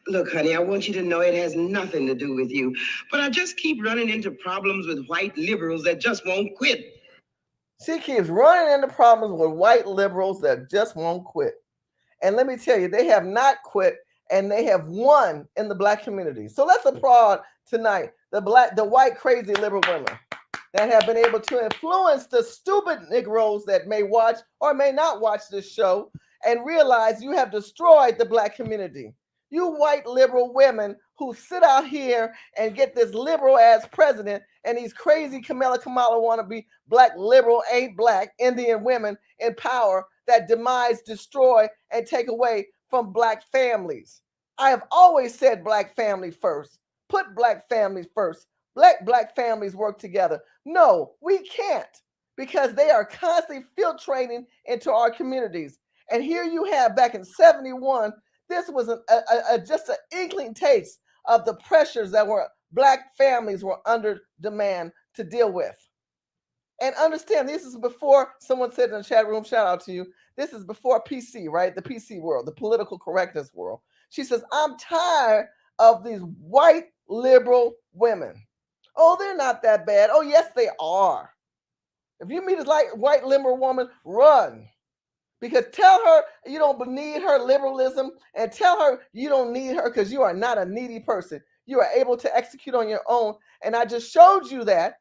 Look, honey, I want you to know it has nothing to do with you. But I just keep running into problems with white liberals that just won't quit. She keeps running into problems with white liberals that just won't quit. And let me tell you, they have not quit and they have won in the black community. So let's applaud tonight the white crazy liberal women that have been able to influence the stupid Negroes that may watch or may not watch this show and realize you have destroyed the black community. You white liberal women who sit out here and get this liberal ass president and these crazy Kamala wannabe black liberal ain't black Indian women in power that demise, destroy, and take away from black families. I have always said black family first. Put black families first. Let black families work together. No, we can't because they are constantly filtrating into our communities. And here you have back in 71, this was just an inkling taste of the pressures that were black families were under demand to deal with. And understand, this is before someone said in the chat room, shout out to you, this is before PC, right? The PC world, the political correctness world. She says, I'm tired of these white liberal women. Oh, they're not that bad. Oh, yes, they are. If you meet a white liberal woman, run. Because tell her you don't need her liberalism and tell her you don't need her because you are not a needy person. You are able to execute on your own. And I just showed you that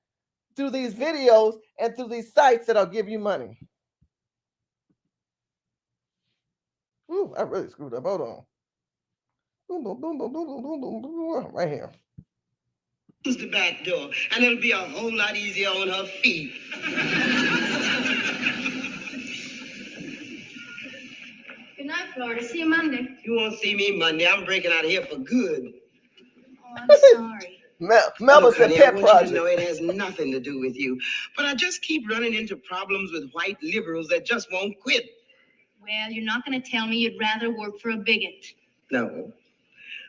through these videos and through these sites that'll give you money. Ooh, I really screwed up. Hold on. Boom, boom, boom, boom, boom, boom, boom, boom, boom, right here. Use the back door, and it'll be a whole lot easier on her feet. Good night, Florida. See you Monday. You won't see me Monday. I'm breaking out of here for good. Oh, I'm sorry. Melba Look, said honey, pet I want project. you to know it has nothing to do with you. But I just keep running into problems with white liberals that just won't quit. Well, you're not going to tell me you'd rather work for a bigot. No.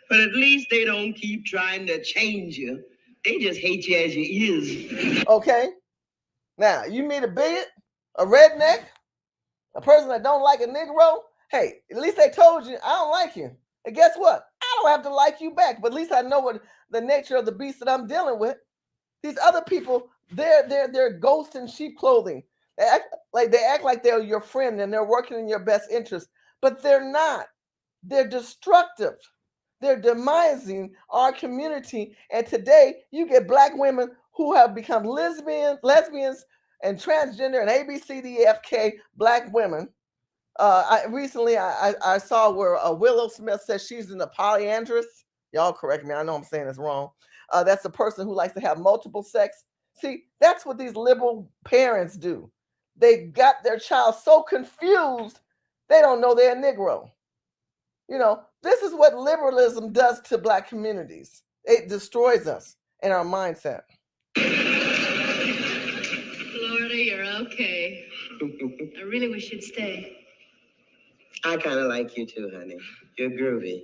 But at least they don't keep trying to change you. They just hate you as you is. Okay. Now, you meet a bigot, a redneck, a person that don't like a Negro. Hey, at least they told you, I don't like you. And guess what? I don't have to like you back, but at least I know what the nature of the beast that I'm dealing with. These other people, they're ghosts in sheep clothing. They act like they're your friend and they're working in your best interest, but they're not. They're destructive. They're demising our community. And today you get black women who have become lesbians and transgender and ABCDFK black women. I saw where Willow Smith says she's in a polyandrous. Y'all correct me. I know I'm saying this wrong. That's a person who likes to have multiple sex. See, that's what these liberal parents do. They got their child so confused, they don't know they're a Negro. You know, this is what liberalism does to black communities. It destroys us and our mindset. Florida, you're okay. I really wish you'd stay. I kind of like you too, honey. You're groovy.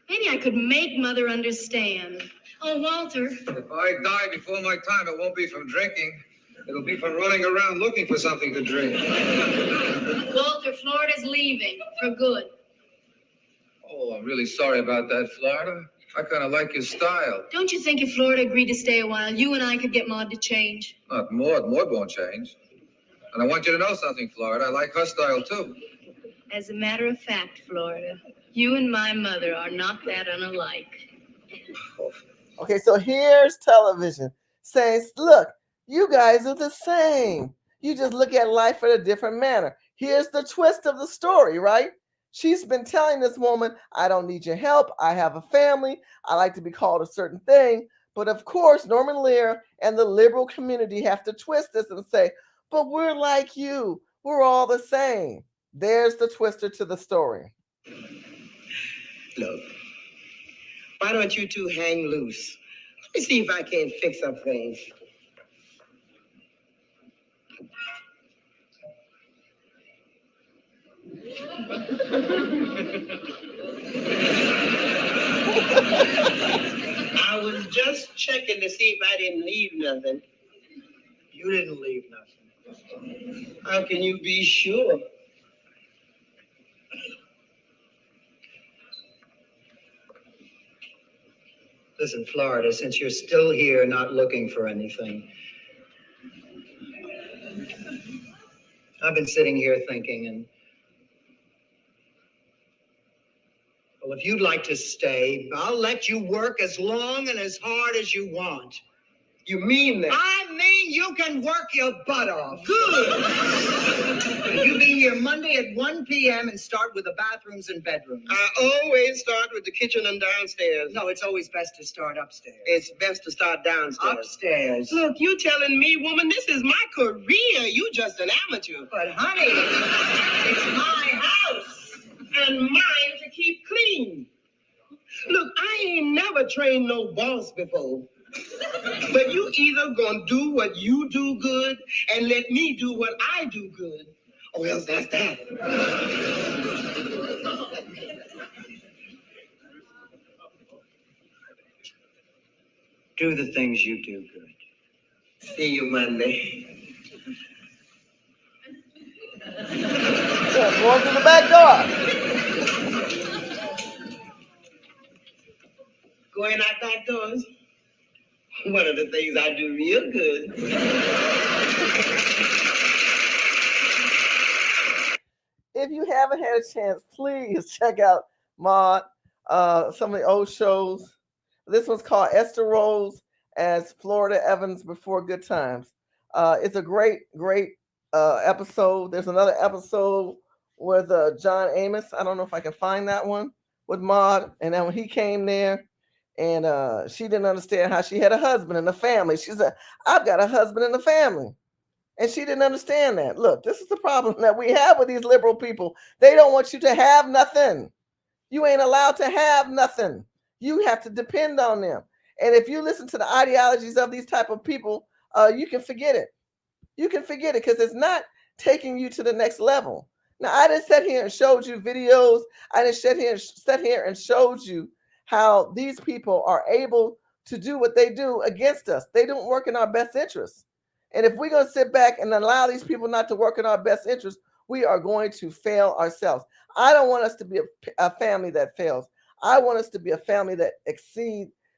Maybe I could make Mother understand. Oh, Walter. If I die before my time, it won't be from drinking. It'll be from running around looking for something to drink. Walter, Florida's leaving for good. Oh, I'm really sorry about that, Florida. I kind of like your style. Don't you think if Florida agreed to stay a while, you and I could get Maud to change? Not Maud. Maud won't change. And I want you to know something, Florida. I like her style, too. As a matter of fact, Florida, you and my mother are not that unalike. Okay, so here's television saying, look, you guys are the same. You just look at life in a different manner. Here's the twist of the story, right? She's been telling this woman, I don't need your help. I have a family. I like to be called a certain thing. But of course, Norman Lear and the liberal community have to twist this and say, but we're like you. We're all the same. There's the twister to the story. Look, why don't you two hang loose? Let me see if I can't fix up things. I was just checking to see if I didn't leave nothing. You didn't leave nothing. How can you be sure? Listen, Florida, since you're still here not looking for anything, I've been sitting here thinking, and well, if you'd like to stay, I'll let you work as long and as hard as you want. You mean that? I mean, you can work your butt off. Good. You be here Monday at 1 p.m. and start with the bathrooms and bedrooms. I always start with the kitchen and downstairs. No, it's always best to start upstairs. It's best to start downstairs. Upstairs. Look, you telling me, woman, this is my career. You just an amateur. But honey, it's my house. And mine to keep clean. Look, I ain't never trained no boss before. But you either gonna do what you do good and let me do what I do good, or else that's that. Do the things you do good. See you Monday. Going through the back door. Going out back doors. One of the things I do real good. If you haven't had a chance, please check out Maud, some of the old shows. This one's called Esther Rose as Florida Evans Before Good Times. It's a great episode. There's another episode with John Amos. I don't know if I can find that one with Maud. And then when he came there, and she didn't understand how she had a husband and a family. She said, I've got a husband and a family. And she didn't understand that. Look, this is the problem that we have with these liberal people. They don't want you to have nothing. You ain't allowed to have nothing. You have to depend on them. And if you listen to the ideologies of these type of people, you can forget it. You can forget it because it's not taking you to the next level. Now, I didn't sit here and showed you videos. I didn't sit here and showed you how these people are able to do what they do against us. They don't work in our best interest. And if we're going to sit back and allow these people not to work in our best interest, we are going to fail ourselves. I don't want us to be a family that fails. I want us to be a family that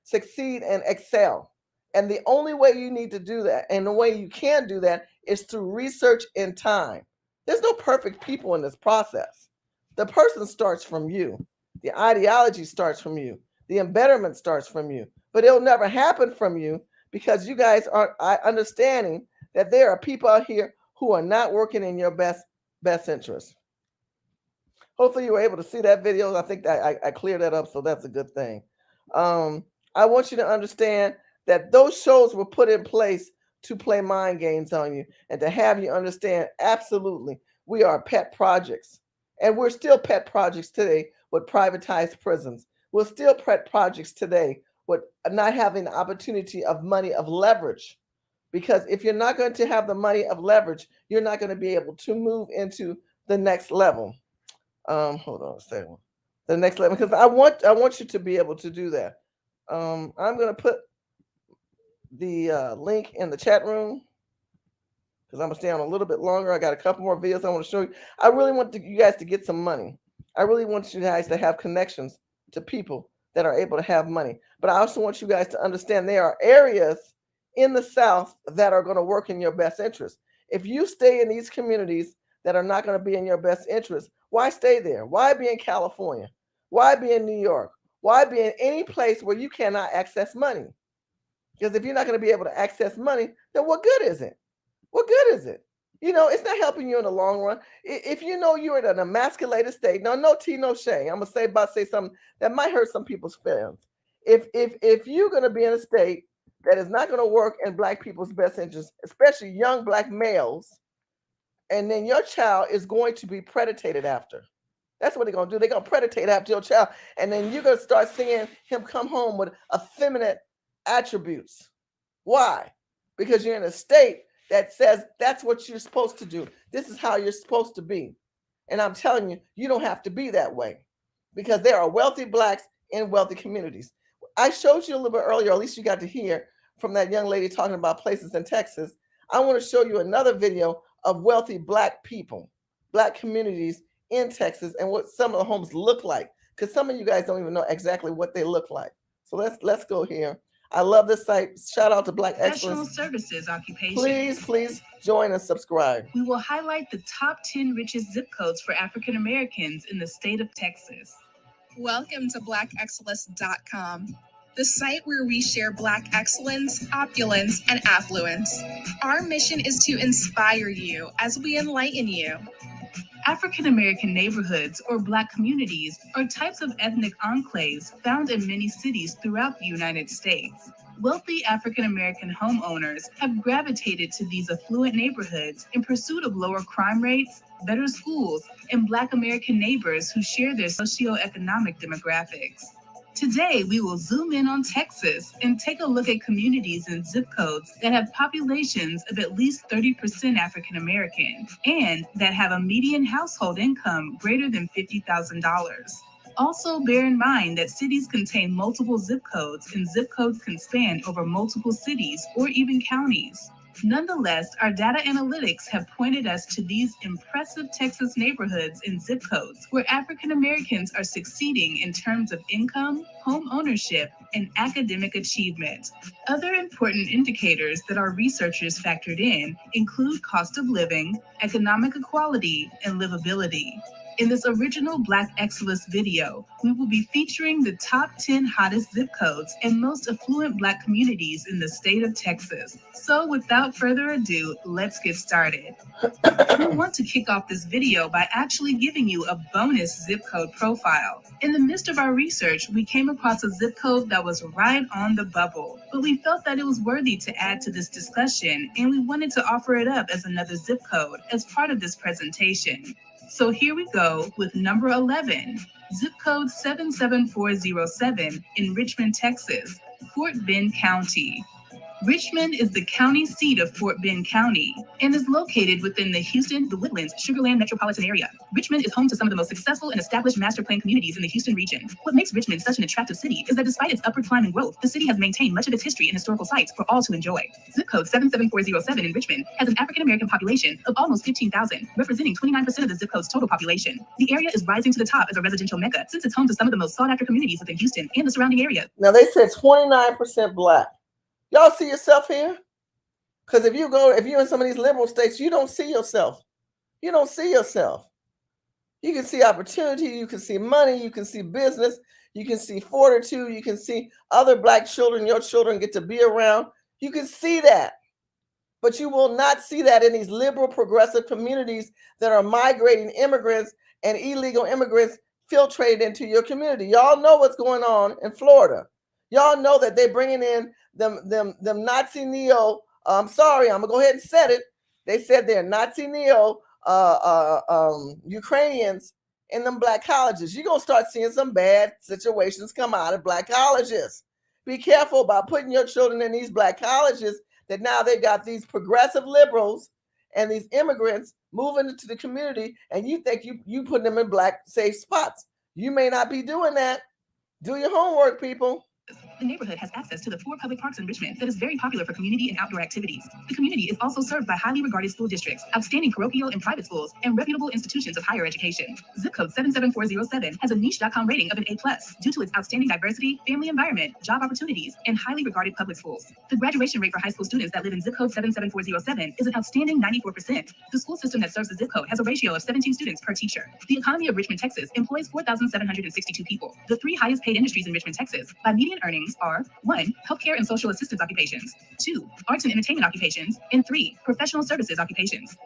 succeed and excel. And the only way you need to do that, and the way you can do that, is through research and time. There's no perfect people in this process. The person starts from you. The ideology starts from you. The embetterment starts from you. But it'll never happen from you because you guys aren't understanding that there are people out here who are not working in your best interest. Hopefully you were able to see that video. I think that I cleared that up, so that's a good thing. I want you to understand that those shows were put in place to play mind games on you and to have you understand absolutely we are pet projects. And we're still pet projects today with privatized prisons. We're still pet projects today with not having the opportunity of money of leverage. Because if you're not going to have the money of leverage, you're not going to be able to move into the next level. Hold on a second. The next level, because I want you to be able to do that. I'm going to put the link in the chat room because I'm going to stay on a little bit longer. I got a couple more videos I want to show you. I really want you guys to get some money. I really want you guys to have connections to people that are able to have money. But I also want you guys to understand there are areas in the South that are going to work in your best interest. If you stay in these communities that are not going to be in your best interest, why stay there? Why be in California? Why be in New York? Why be in any place where you cannot access money? Because if you're not going to be able to access money, then what good is it? What good is it? You know, it's not helping you in the long run. If you know you're in an emasculated state, no tea, no shame. I'm gonna say something that might hurt some people's feelings. If you're gonna be in a state that is not gonna work in Black people's best interest, especially young Black males, and then your child is going to be predated after. That's what they're gonna do. They're gonna predate after your child, and then you're gonna start seeing him come home with effeminate attributes. Why? Because you're in a state that says that's what you're supposed to do. This is how you're supposed to be. And I'm telling you, you don't have to be that way because there are wealthy blacks in wealthy communities. I showed you a little bit earlier, or at least you got to hear from that young lady talking about places in Texas. I want to show you another video of wealthy black people, black communities in Texas, and what some of the homes look like. Because some of you guys don't even know exactly what they look like. So let's go here. I love this site. Shout out to Black Professional Excellence. services occupation. Please join and subscribe. We will highlight the top 10 richest zip codes for African Americans in the state of Texas. Welcome to blackexcellence.com, the site where we share Black excellence, opulence, and affluence. Our mission is to inspire you as we enlighten you. African American neighborhoods or Black communities are types of ethnic enclaves found in many cities throughout the United States. Wealthy African American homeowners have gravitated to these affluent neighborhoods in pursuit of lower crime rates, better schools, and Black American neighbors who share their socioeconomic demographics. Today, we will zoom in on Texas and take a look at communities and zip codes that have populations of at least 30% African American and that have a median household income greater than $50,000. Also, bear in mind that cities contain multiple zip codes, and zip codes can span over multiple cities or even counties. Nonetheless, our data analytics have pointed us to these impressive Texas neighborhoods and zip codes where African Americans are succeeding in terms of income, home ownership, and academic achievement. Other important indicators that our researchers factored in include cost of living, economic equality, and livability. In this original Black Excellence video, we will be featuring the top 10 hottest zip codes and most affluent Black communities in the state of Texas. So without further ado, let's get started. We want to kick off this video by actually giving you a bonus zip code profile. In the midst of our research, we came across a zip code that was right on the bubble, but we felt that it was worthy to add to this discussion, and we wanted to offer it up as another zip code as part of this presentation. So here we go with number 11, zip code 77407 in Richmond, Texas, Fort Bend County. Richmond is the county seat of Fort Bend County and is located within the Houston, the Woodlands, Sugar Land metropolitan area. Richmond is home to some of the most successful and established master plan communities in the Houston region. What makes Richmond such an attractive city is that despite its upward climb and growth, the city has maintained much of its history and historical sites for all to enjoy. Zip code 77407 in Richmond has an African American population of almost 15,000, representing 29% of the zip code's total population. The area is rising to the top as a residential mecca since it's home to some of the most sought after communities within Houston and the surrounding area. Now they said 29% Black. Y'all see yourself here? Because if you're in some of these liberal states, you don't see yourself. You don't see yourself. You can see opportunity, you can see money, you can see business, you can see fortitude, you can see other Black children, your children get to be around. You can see that. But you will not see that in these liberal progressive communities that are migrating immigrants and illegal immigrants filtrated into your community. Y'all know what's going on in Florida. Y'all know that they're bringing in them Nazi neo. I'm sorry, I'm gonna go ahead and say it. They said they're Nazi neo Ukrainians in them Black colleges. You're gonna start seeing some bad situations come out of Black colleges. Be careful about putting your children in these Black colleges that now they've got these progressive liberals and these immigrants moving into the community, and you think you putting them in Black safe spots. You may not be doing that. Do your homework, people. The neighborhood has access to the 4 public parks in Richmond that is very popular for community and outdoor activities. The community is also served by highly regarded school districts, outstanding parochial and private schools, and reputable institutions of higher education. Zip code 77407 has a niche.com rating of an A+ due to its outstanding diversity, family environment, job opportunities, and highly regarded public schools. The graduation rate for high school students that live in zip code 77407 is an outstanding 94%. The school system that serves the zip code has a ratio of 17 students per teacher. The economy of Richmond, Texas employs 4,762 people. The 3 highest paid industries in Richmond, Texas by median earnings are 1. Healthcare and social assistance occupations, 2. Arts and entertainment occupations, and 3. Professional services occupations.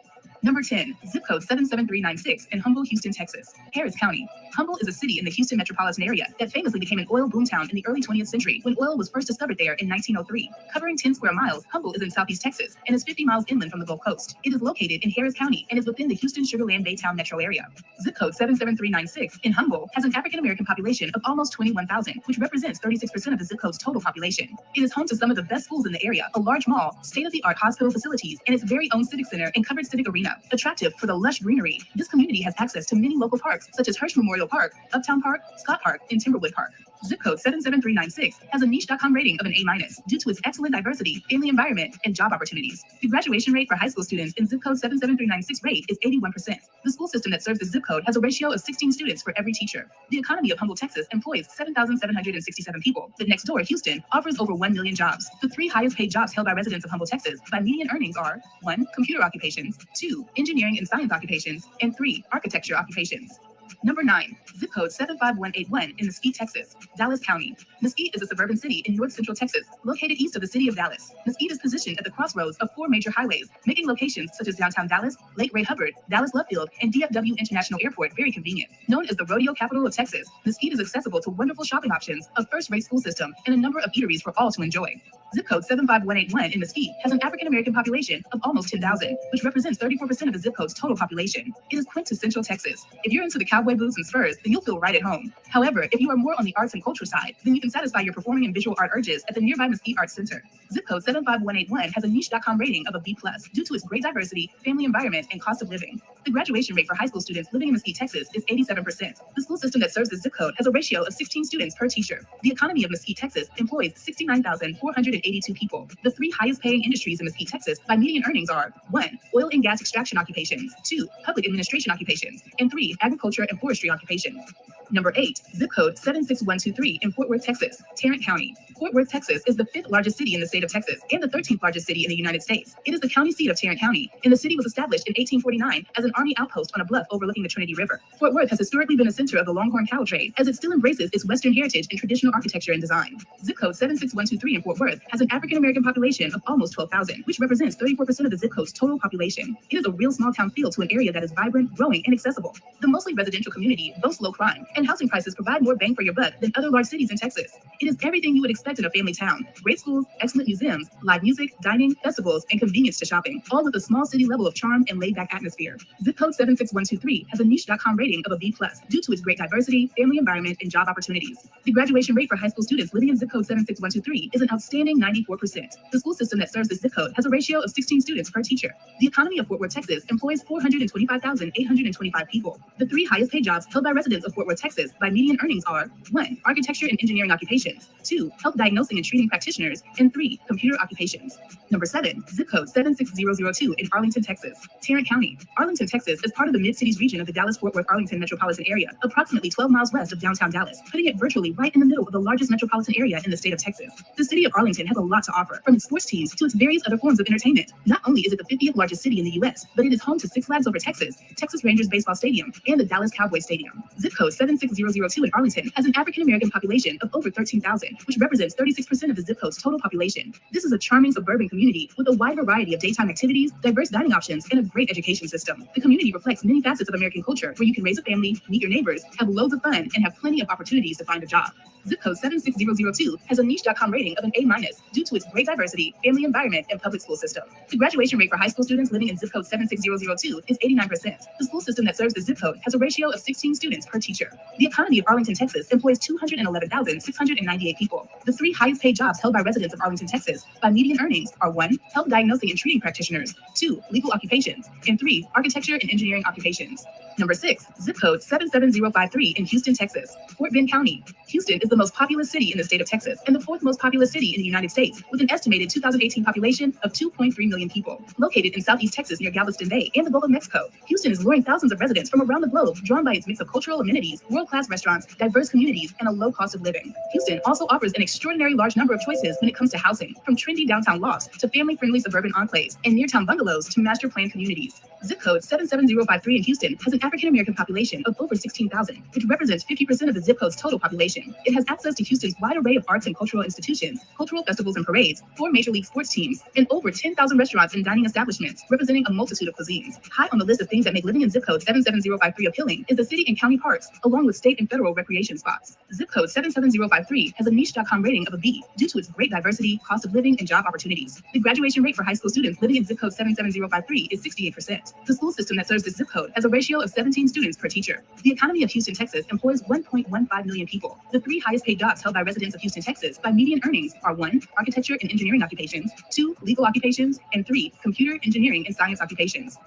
Number 10, zip code 77396 in Humble, Houston, Texas, Harris County. Humble is a city in the Houston metropolitan area that famously became an oil boomtown in the early 20th century when oil was first discovered there in 1903. Covering 10 square miles, Humble is in southeast Texas and is 50 miles inland from the Gulf Coast. It is located in Harris County and is within the Houston Sugar Land Baytown metro area. Zip code 77396 in Humble has an African American population of almost 21,000, which represents 36% of the zip code's total population. It is home to some of the best schools in the area, a large mall, state-of-the-art hospital facilities, and its very own civic center and covered civic arena. area. Attractive for the lush greenery, this community has access to many local parks such as Hirsch Memorial Park, Uptown Park, Scott Park, and Timberwood Park. Zip code 77396 has a niche.com rating of an A- due to its excellent diversity, family environment, and job opportunities. The graduation rate for high school students in zip code 77396 rate is 81%. The school system that serves the zip code has a ratio of 16 students for every teacher. The economy of Humble, Texas employs 7,767 people. The next door, Houston, offers over 1 million jobs. The three highest paid jobs held by residents of Humble, Texas by median earnings are 1. Computer occupations, 2. Engineering and science occupations, and 3. Architecture occupations. Number 9, zip code 75181 in Mesquite, Texas, Dallas County. Mesquite is a suburban city in north central Texas, located east of the city of Dallas. Mesquite is positioned at the crossroads of 4 major highways, making locations such as downtown Dallas, Lake Ray Hubbard, Dallas Love Field, and DFW International Airport very convenient. Known as the rodeo capital of Texas, Mesquite is accessible to wonderful shopping options, a first-rate school system, and a number of eateries for all to enjoy. Zip code 75181 in Mesquite has an African-American population of almost 10,000, which represents 34% of the zip code's total population. It is quintessential Texas. If you're into the cowboy boots and spurs, then you'll feel right at home. However, if you are more on the arts and culture side, then you can satisfy your performing and visual art urges at the nearby Mesquite Arts Center. Zip code 75181 has a niche.com rating of a B+ due to its great diversity, family environment, and cost of living. The graduation rate for high school students living in Mesquite, Texas is 87%. The school system that serves the zip code has a ratio of 16 students per teacher. The economy of Mesquite, Texas employs 69,482 people. The 3 highest paying industries in Mesquite, Texas by median earnings are 1. Oil and gas extraction occupations, 2. Public administration occupations, and 3. Agriculture and forestry occupations. Number 8, zip code 76123 in Fort Worth, Texas, Tarrant County. Fort Worth, Texas is the 5th largest city in the state of Texas and the 13th largest city in the United States. It is the county seat of Tarrant County, and the city was established in 1849 as an army outpost on a bluff overlooking the Trinity River. Fort Worth has historically been a center of the Longhorn cattle trade, as it still embraces its Western heritage and traditional architecture and design. Zip code 76123 in Fort Worth has an African-American population of almost 12,000, which represents 34% of the zip code's total population. It is a real small town feel to an area that is vibrant, growing, and accessible. The mostly residential community boasts low crime, and housing prices provide more bang for your buck than other large cities in Texas. It is everything you would expect in a family town. Great schools, excellent museums, live music, dining, festivals, and convenience to shopping, all with a small city level of charm and laid-back atmosphere. Zip code 76123 has a niche.com rating of a B+ due to its great diversity, family environment, and job opportunities. The graduation rate for high school students living in zip code 76123 is an outstanding 94%. The school system that serves the zip code has a ratio of 16 students per teacher. The economy of Fort Worth, Texas employs 425,825 people. The 3 highest paid jobs held by residents of Fort Worth, Texas by median earnings are 1. Architecture and engineering occupations, 2. Health diagnosing and treating practitioners, and 3. Computer occupations. Number 7, zip code 76002 in Arlington, Texas, Tarrant County. Arlington, Texas is part of the Mid-Cities region of the Dallas-Fort Worth-Arlington metropolitan area, approximately 12 miles west of downtown Dallas, putting it virtually right in the middle of the largest metropolitan area in the state of Texas. The city of Arlington has a lot to offer, from its sports teams to its various other forms of entertainment. Not only is it the 50th largest city in the U.S., but it is home to Six Flags Over Texas, Texas Rangers Baseball Stadium, and the Dallas Cowboys Stadium. Zip code 76002 in Arlington has an African-American population of over 13,000, which represents 36% of the zip code's total population. This is a charming suburban community with a wide variety of daytime activities, diverse dining options, and a great education system. The community reflects many facets of American culture, where you can raise a family, meet your neighbors, have loads of fun, and have plenty of opportunities to find a job. Zip code 76002 has a niche.com rating of an A- due to its great diversity, family environment, and public school system. The graduation rate for high school students living in zip code 76002 is 89%. The school system that serves the zip code has a ratio of 16 students per teacher. The economy of Arlington, Texas employs 211,698 people. The 3 highest paid jobs held by residents of Arlington, Texas by median earnings are 1. Health diagnosing and treating practitioners, 2. Legal occupations, and 3. Architecture and engineering occupations. Number 6, zip code 77053 in Houston, Texas, Fort Bend County. Houston is the most populous city in the state of Texas and the 4th most populous city in the United States, with an estimated 2018 population of 2.3 million people. Located in southeast Texas near Galveston Bay and the Gulf of Mexico, Houston is luring thousands of residents from around the globe, drawn by its mix of cultural amenities, world-class restaurants, diverse communities, and a low cost of living. Houston also offers an extraordinary large number of choices when it comes to housing, from trendy downtown lofts to family-friendly suburban enclaves and near-town bungalows to master-planned communities. Zip code 77053 in Houston has an African-American population of over 16,000, which represents 50% of the zip code's total population. It has access to Houston's wide array of arts and cultural institutions, cultural festivals and parades, 4 major league sports teams, and over 10,000 restaurants and dining establishments, representing a multitude of cuisines. High on the list of things that make living in zip code 77053 appealing is the city and county parks, along with state and federal recreation spots. Zip code 77053 has a niche.com rating of a B due to its great diversity, cost of living, and job opportunities. The graduation rate for high school students living in zip code 77053 is 68%. The school system that serves this zip code has a ratio of 17 students per teacher. The economy of Houston, Texas employs 1.15 million people. The 3 highest paid jobs held by residents of Houston, Texas by median earnings are 1. Architecture and engineering occupations, 2. Legal occupations, and 3. Computer, engineering, and science occupations.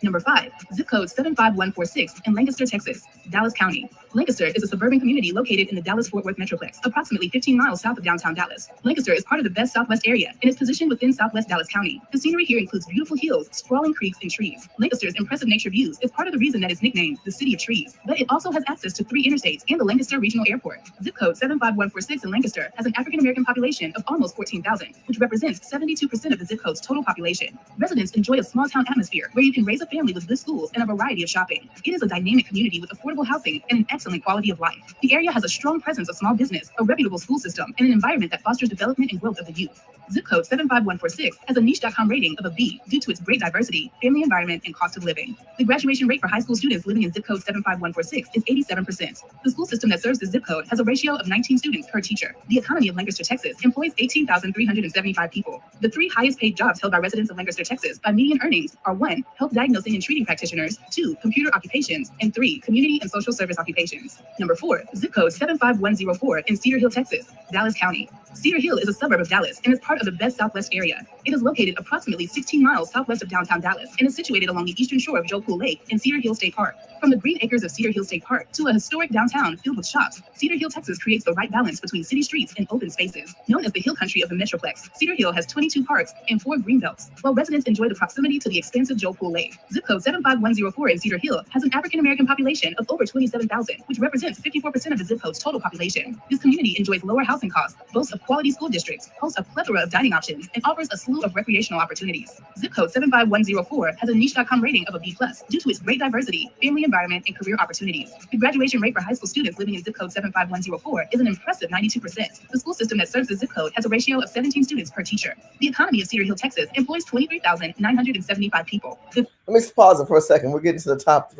Number 5, zip code 75146 in Lancaster, Texas, Dallas County. Lancaster is a suburban community located in the Dallas-Fort Worth Metroplex, approximately 15 miles south of downtown Dallas. Lancaster is part of the best Southwest area and is positioned within Southwest Dallas County. The scenery here includes beautiful hills, sprawling creeks, and trees. Lancaster's impressive nature views is part of the reason that it's nicknamed the City of Trees, but it also has access to 3 interstates and the Lancaster Regional Airport. Zip code 75146 in Lancaster has an African-American population of almost 14,000, which represents 72% of the zip code's total population. Residents enjoy a small-town atmosphere where you can raise a family with good schools and a variety of shopping. It is a dynamic community with affordable housing and an excellent quality of life. The area has a strong presence of small business, a reputable school system, and an environment that fosters development and growth of the youth. Zip code 75146 has a niche.com rating of a B due to its great diversity, family environment, and cost of living. The graduation rate for high school students living in zip code 75146 is 87%. The school system that serves the zip code has a ratio of 19 students per teacher. The economy of Lancaster, Texas employs 18,375 people. The 3 highest paid jobs held by residents of Lancaster, Texas by median earnings are 1, health diagnosing and treating practitioners, 2, computer occupations, and 3, community and social service occupations. Number 4, zip code 75104 in Cedar Hill, Texas, Dallas County. Cedar Hill is a suburb of Dallas and is part of the best Southwest area. It is located approximately 16 miles southwest of downtown Dallas and is situated along the eastern shore of Joe Pool Lake in Cedar Hill State Park. From the green acres of Cedar Hill State Park to a historic downtown filled with shops, Cedar Hill, Texas creates the right balance between city streets and open spaces. Known as the Hill Country of the Metroplex, Cedar Hill has 22 parks and 4 green belts, while residents enjoy the proximity to the expansive Joe Pool Lake. Zip code 75104 in Cedar Hill has an African-American population of over 27,000, which represents 54% of the zip code's total population. This community enjoys lower housing costs, boasts of quality school districts, hosts a plethora of dining options, and offers a slew of recreational opportunities. Zip code 75104 has a niche.com rating of a B+ due to its great diversity, family environment, and career opportunities. The graduation rate for high school students living in zip code 75104 is an impressive 92%. The school system that serves the zip code has a ratio of 17 students per teacher. The economy of Cedar Hill, Texas employs 23,975 people. Let me pause it for a second. We're getting to the top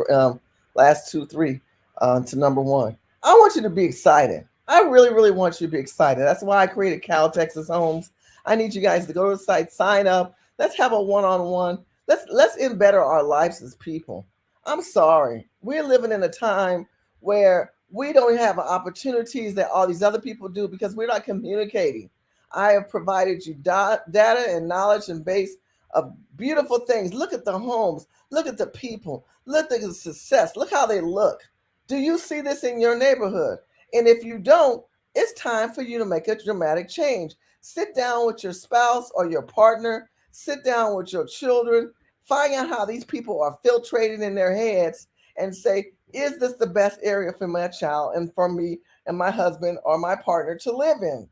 last 2, 3 to number 1. I want you to be excited. I really, really want you to be excited. That's why I created Cal Texas Homes. I need you guys to go to the site, sign up. Let's have a one-on-one. Let's better our lives as people. I'm sorry. We're living in a time where we don't have opportunities that all these other people do because we're not communicating. I have provided you data and knowledge and base of beautiful things. Look at the homes. Look at the people. Look at the success. Look how they look. Do you see this in your neighborhood? And if you don't, it's time for you to make a dramatic change. Sit down with your spouse or your partner. Sit down with your children. Find out how these people are filtrating in their heads and say, is this the best area for my child and for me and my husband or my partner to live in?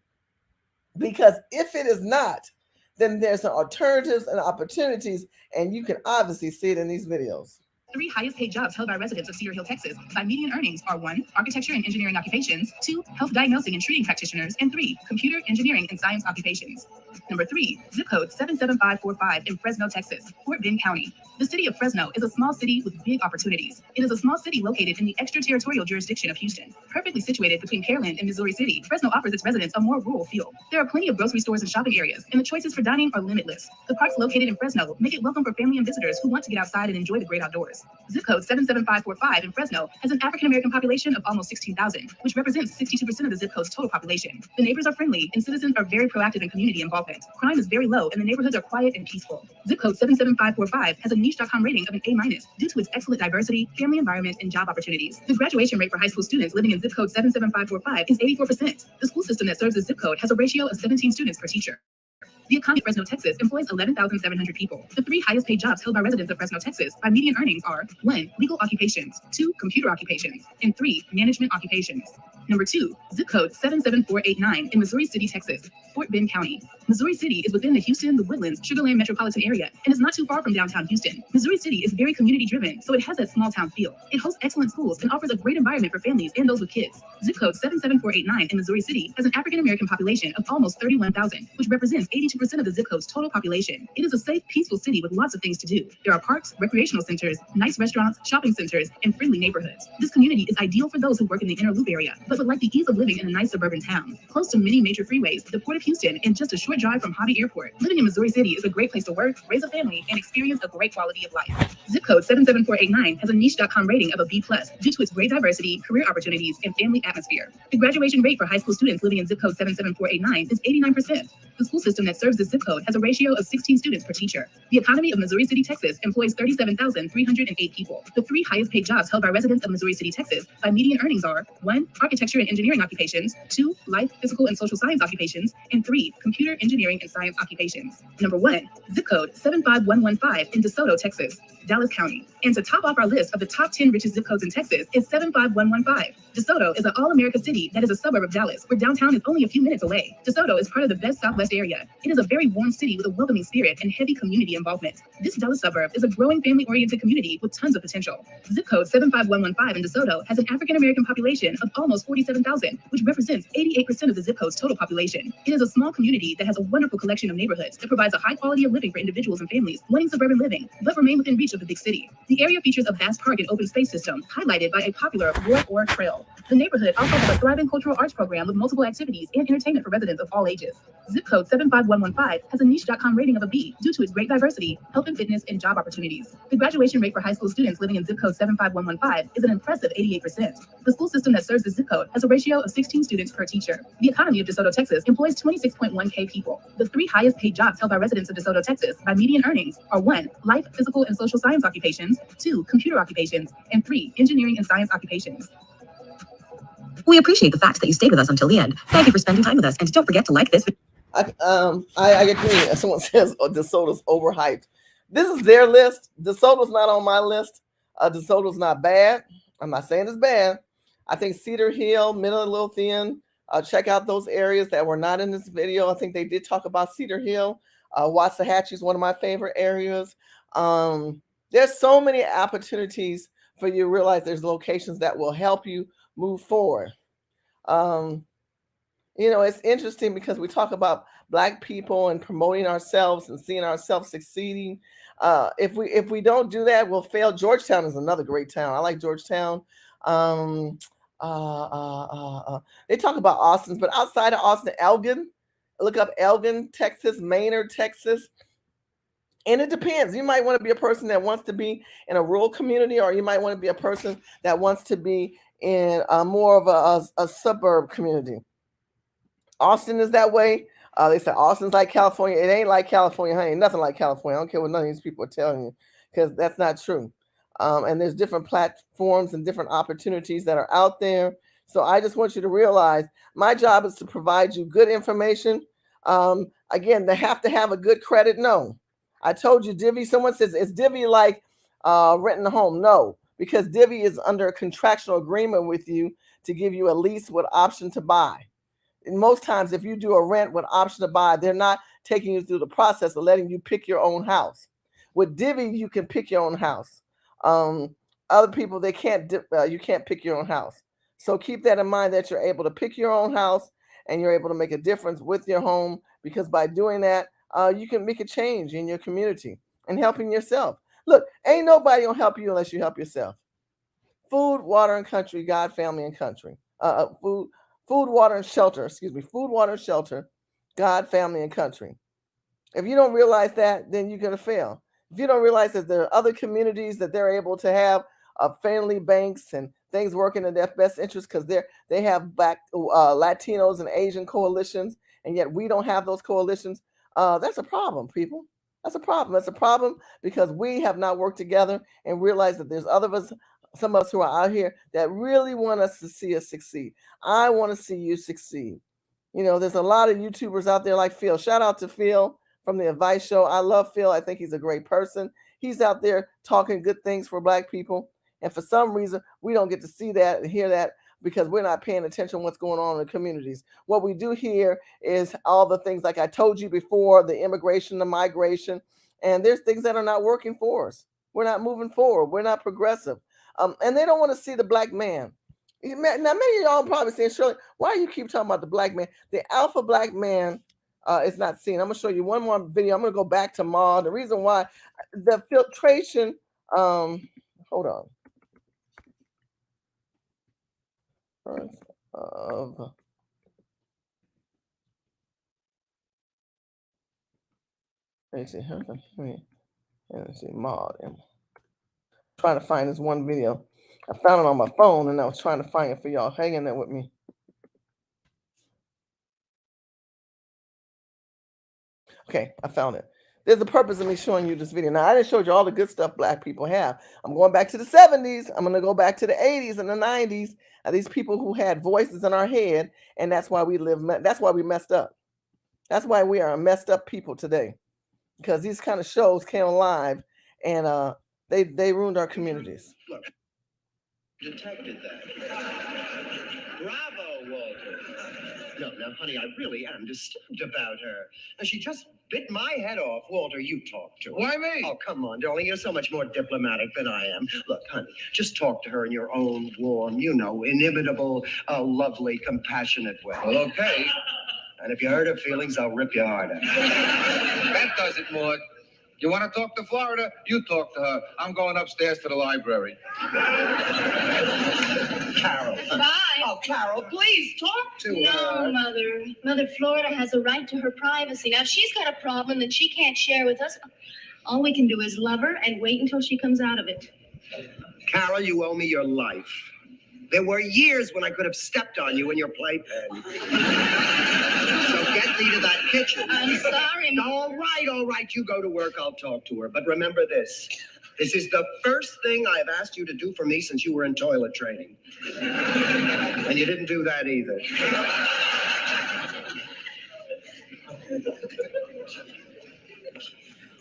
Because if it is not, then there's some alternatives and opportunities, and you can obviously see it in these videos. 3 highest paid jobs held by residents of Cedar Hill, Texas by median earnings are 1, architecture and engineering occupations, 2, health diagnosing and treating practitioners, and 3, computer engineering and science occupations. Number 3, zip code 77545 in Fresno, Texas, Fort Bend County. The city of Fresno is a small city with big opportunities. It is a small city located in the extraterritorial jurisdiction of Houston. Perfectly situated between Pearland and Missouri City, Fresno offers its residents a more rural feel. There are plenty of grocery stores and shopping areas, and the choices for dining are limitless. The parks located in Fresno make it welcome for family and visitors who want to get outside and enjoy the great outdoors. Zip code 77545 in Fresno has an African-American population of almost 16,000, which represents 62% of the zip code's total population. The neighbors are friendly, and citizens are very proactive in community involvement. Crime is very low, and the neighborhoods are quiet and peaceful. Zip code 77545 has a niche.com rating of an A- due to its excellent diversity, family environment, and job opportunities. The graduation rate for high school students living in zip code 77545 is 84%. The school system that serves the zip code has a ratio of 17 students per teacher. The economy of Fresno, Texas employs 11,700 people. The 3 highest paid jobs held by residents of Fresno, Texas by median earnings are 1, legal occupations, 2, computer occupations, and 3, management occupations. Number 2, zip code 77489 in Missouri City, Texas, Fort Bend County. Missouri City is within the Houston, the Woodlands, Sugar Land metropolitan area and is not too far from downtown Houston. Missouri City is very community driven, so it has that small town feel. It hosts excellent schools and offers a great environment for families and those with kids. Zip code 77489 in Missouri City has an African American population of almost 31,000, which represents 82% of the zip code's total population. It is a safe, peaceful city with lots of things to do. There are parks, recreational centers, nice restaurants, shopping centers, and friendly neighborhoods. This community is ideal for those who work in the inner loop area, but but would like the ease of living in a nice suburban town, close to many major freeways, the Port of Houston, and just a short drive from Hobby Airport. Living in Missouri City is a great place to work, raise a family, and experience a great quality of life. Zip code 77489 has a niche.com rating of a B+ due to its great diversity, career opportunities, and family atmosphere. The graduation rate for high school students living in zip code 77489 is 89%. The school system that serves this zip code has a ratio of 16 students per teacher. The economy of Missouri City, Texas employs 37,308 people. The 3 highest paid jobs held by residents of Missouri City, Texas by median earnings are 1. Architecture and engineering occupations, 2. Life, physical, and social science occupations, and 3. Computer engineering and science occupations. Number 1, zip code 75115 in DeSoto, Texas, Dallas County. And to top off our list of the top 10 richest zip codes in Texas is 75115. DeSoto is an all-America city that is a suburb of Dallas, where downtown is only a few minutes away. DeSoto is part of the best Southwest area. It is a very warm city with a welcoming spirit and heavy community involvement. This Dallas suburb is a growing family-oriented community with tons of potential. Zip code 75115 in DeSoto has an African-American population of almost 47,000, which represents 88% of the zip code's total population. It is a small community that has a wonderful collection of neighborhoods that provides a high quality of living for individuals and families wanting suburban living, but remain within reach of the big city. The area features a vast park and open space system, highlighted by a popular Roar Or Trail. The neighborhood also has a thriving cultural arts program with multiple activities and entertainment for residents of all ages. Zip code 75115 has a niche.com rating of a B due to its great diversity, health and fitness, and job opportunities. The graduation rate for high school students living in zip code 75115 is an impressive 88%. The school system that serves the zip code has a ratio of 16 students per teacher. The economy of DeSoto, Texas employs 26.1K people. The 3 highest paid jobs held by residents of DeSoto, Texas by median earnings are 1. Life, physical, and social science occupations, 2. Computer occupations, and 3. Engineering and science occupations. We appreciate the fact that you stayed with us until the end. Thank you for spending time with us, and don't forget to like this. I agree. Someone says DeSoto's overhyped. This is their list. DeSoto's not on my list. DeSoto's not bad. I'm not saying it's bad. I think Cedar Hill, Middle and Lothian. Check out those areas that were not in this video. I think they did talk about Cedar Hill. Waxahachie is one of my favorite areas. There's so many opportunities for you to realize there's locations that will help you move forward. It's interesting because we talk about Black people and promoting ourselves and seeing ourselves succeeding. If we don't do that, we'll fail. Georgetown is another great town. I like Georgetown. They talk about Austin, but outside of Austin, Elgin. Look up Elgin, Texas, Maynard, Texas. And it depends. You might want to be a person that wants to be in a rural community, or you might want to be a person that wants to be in more of a suburb community. Austin is that way. They say Austin's like California. It ain't like California, honey. Nothing like California. I don't care what none of these people are telling you, because that's not true. And there's different platforms and different opportunities that are out there. So I just want you to realize my job is to provide you good information. Again, they have to have a good credit. No. I told you Divvy. Someone says, is Divvy like renting a home? No, because Divvy is under a contractual agreement with you to give you a lease with option to buy. And most times, if you do a rent with option to buy, they're not taking you through the process of letting you pick your own house. With Divvy, you can pick your own house. Other people, they can't. You can't pick your own house. So keep that in mind, that you're able to pick your own house and you're able to make a difference with your home, because by doing that, you can make a change in your community and helping yourself. Look, ain't nobody gonna help you unless you help yourself. Food, water, and country. God, family, and country. Food, water, and shelter. Excuse me. Food, water, and shelter. God, family, and country. If you don't realize that, then you're gonna fail. If you don't realize that there are other communities that they're able to have family banks and things working in their best interest, because they have Black, Latinos, and Asian coalitions, and yet we don't have those coalitions. That's a problem, people. That's a problem. That's a problem because we have not worked together and realized that there's some of us who are out here that really want us to see us succeed. I want to see you succeed. There's a lot of YouTubers out there like Phil. Shout out to Phil from the Advice Show. I love Phil. I think he's a great person. He's out there talking good things for Black people. And for some reason, we don't get to see that and hear that because we're not paying attention to what's going on in the communities. What we do here is all the things like I told you before, the immigration, the migration, and there's things that are not working for us. We're not moving forward. We're not progressive. And they don't want to see the Black man. Now, many of y'all probably saying, Shirley, why do you keep talking about the Black man? The alpha Black man is not seen. I'm going to show you one more video. I'm going to go back to Ma. The reason why the filtration, hold on. of the. Let's see, let's see, Maud. Trying to find this one video. I found it on my phone, and I was trying to find it for y'all. Hang in there with me. Okay, I found it. There's a purpose of me showing you this video. Now, I didn't show you all the good stuff Black people have. I'm going back to the 70s. I'm going to go back to the 80s and the 90s. These people who had voices in our head, and that's why we live. That's why we messed up. That's why we are a messed up people today, because these kind of shows came alive, and they ruined our communities. Look, detected that. Bravo, Walter. No, honey, I really am disturbed about her. And she just bit my head off. Walter, you talk to her. Why me? Oh, come on, darling. You're so much more diplomatic than I am. Look, honey, just talk to her in your own warm, inimitable, lovely, compassionate way. Well, okay. And if you hurt her feelings, I'll rip your heart out. That does it, Maud. You want to talk to Florida? You talk to her. I'm going upstairs to the library. Carol. Bye. Oh, Carol, please talk to her. No, Mother. Mother, Florida has a right to her privacy. Now, if she's got a problem that she can't share with us, all we can do is love her and wait until she comes out of it. Carol, you owe me your life. There were years when I could have stepped on you in your playpen. So get thee to that kitchen. I'm sorry, Mom. All right. You go to work. I'll talk to her. But remember this. This is the first thing I've asked you to do for me since you were in toilet training. And you didn't do that either.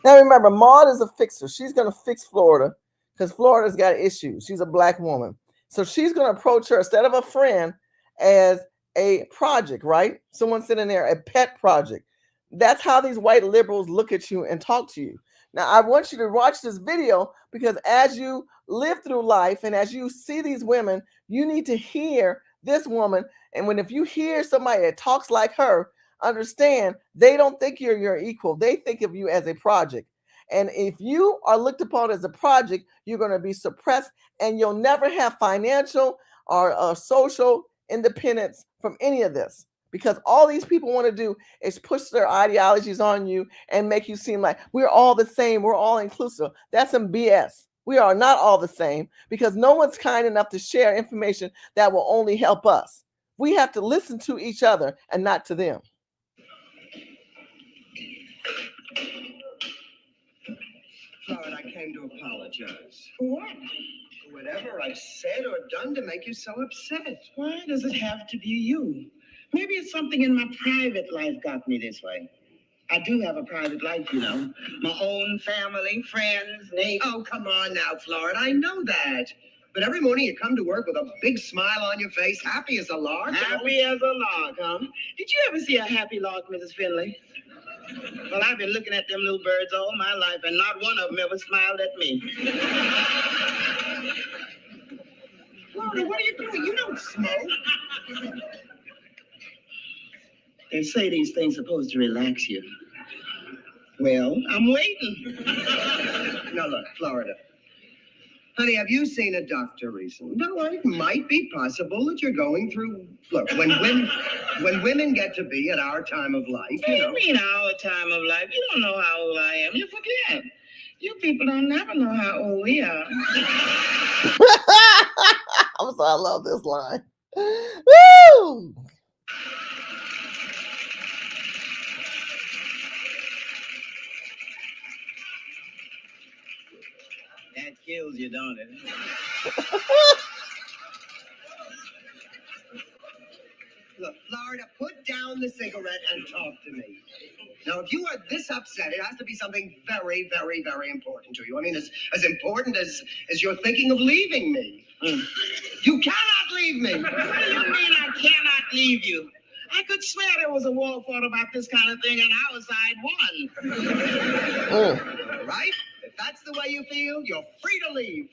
Now remember, Maud is a fixer. She's going to fix Florida because Florida's got issues. She's a Black woman. So she's going to approach her instead of a friend as a project, right? Someone sitting there, a pet project. That's how these white liberals look at you and talk to you. Now, I want you to watch this video because as you live through life and as you see these women, you need to hear this woman. And if you hear somebody that talks like her, understand they don't think you're your equal. They think of you as a project. And if you are looked upon as a project, you're going to be suppressed and you'll never have financial or social independence from any of this. Because all these people want to do is push their ideologies on you and make you seem like we're all the same. We're all inclusive. That's some BS. We are not all the same because no one's kind enough to share information that will only help us. We have to listen to each other and not to them. Florida, I came to apologize. For what? For whatever I've said or done to make you so upset. Why does it have to be you? Maybe it's something in my private life got me this way. I do have a private life, you know. My own family, friends, neighbors. Oh, come on now, Florida. I know that. But every morning you come to work with a big smile on your face, happy as a lark. Happy as a lark, huh? Did you ever see a happy lark, Mrs. Finley? Well, I've been looking at them little birds all my life, and not one of them ever smiled at me. Florida, what are you doing? You don't smoke. They say these things are supposed to relax you. Well, I'm waiting. Now look, Florida. Honey, have you seen a doctor recently? No, it might be possible that you're going through. Look, when women get to be at our time of life, What do you mean our time of life? You don't know how old I am. You forget. You people don't never know how old we are. I'm sorry, I love this line. Woo! That kills you, don't it? Look, Florida, put down the cigarette and talk to me. Now, if you are this upset, it has to be something very, very, very important to you. I mean, as important as you're thinking of leaving me. You cannot leave me. What do you mean I cannot leave you? I could swear there was a war fought about this kind of thing, and our side won. All right? If that's the way you feel, you're free to leave.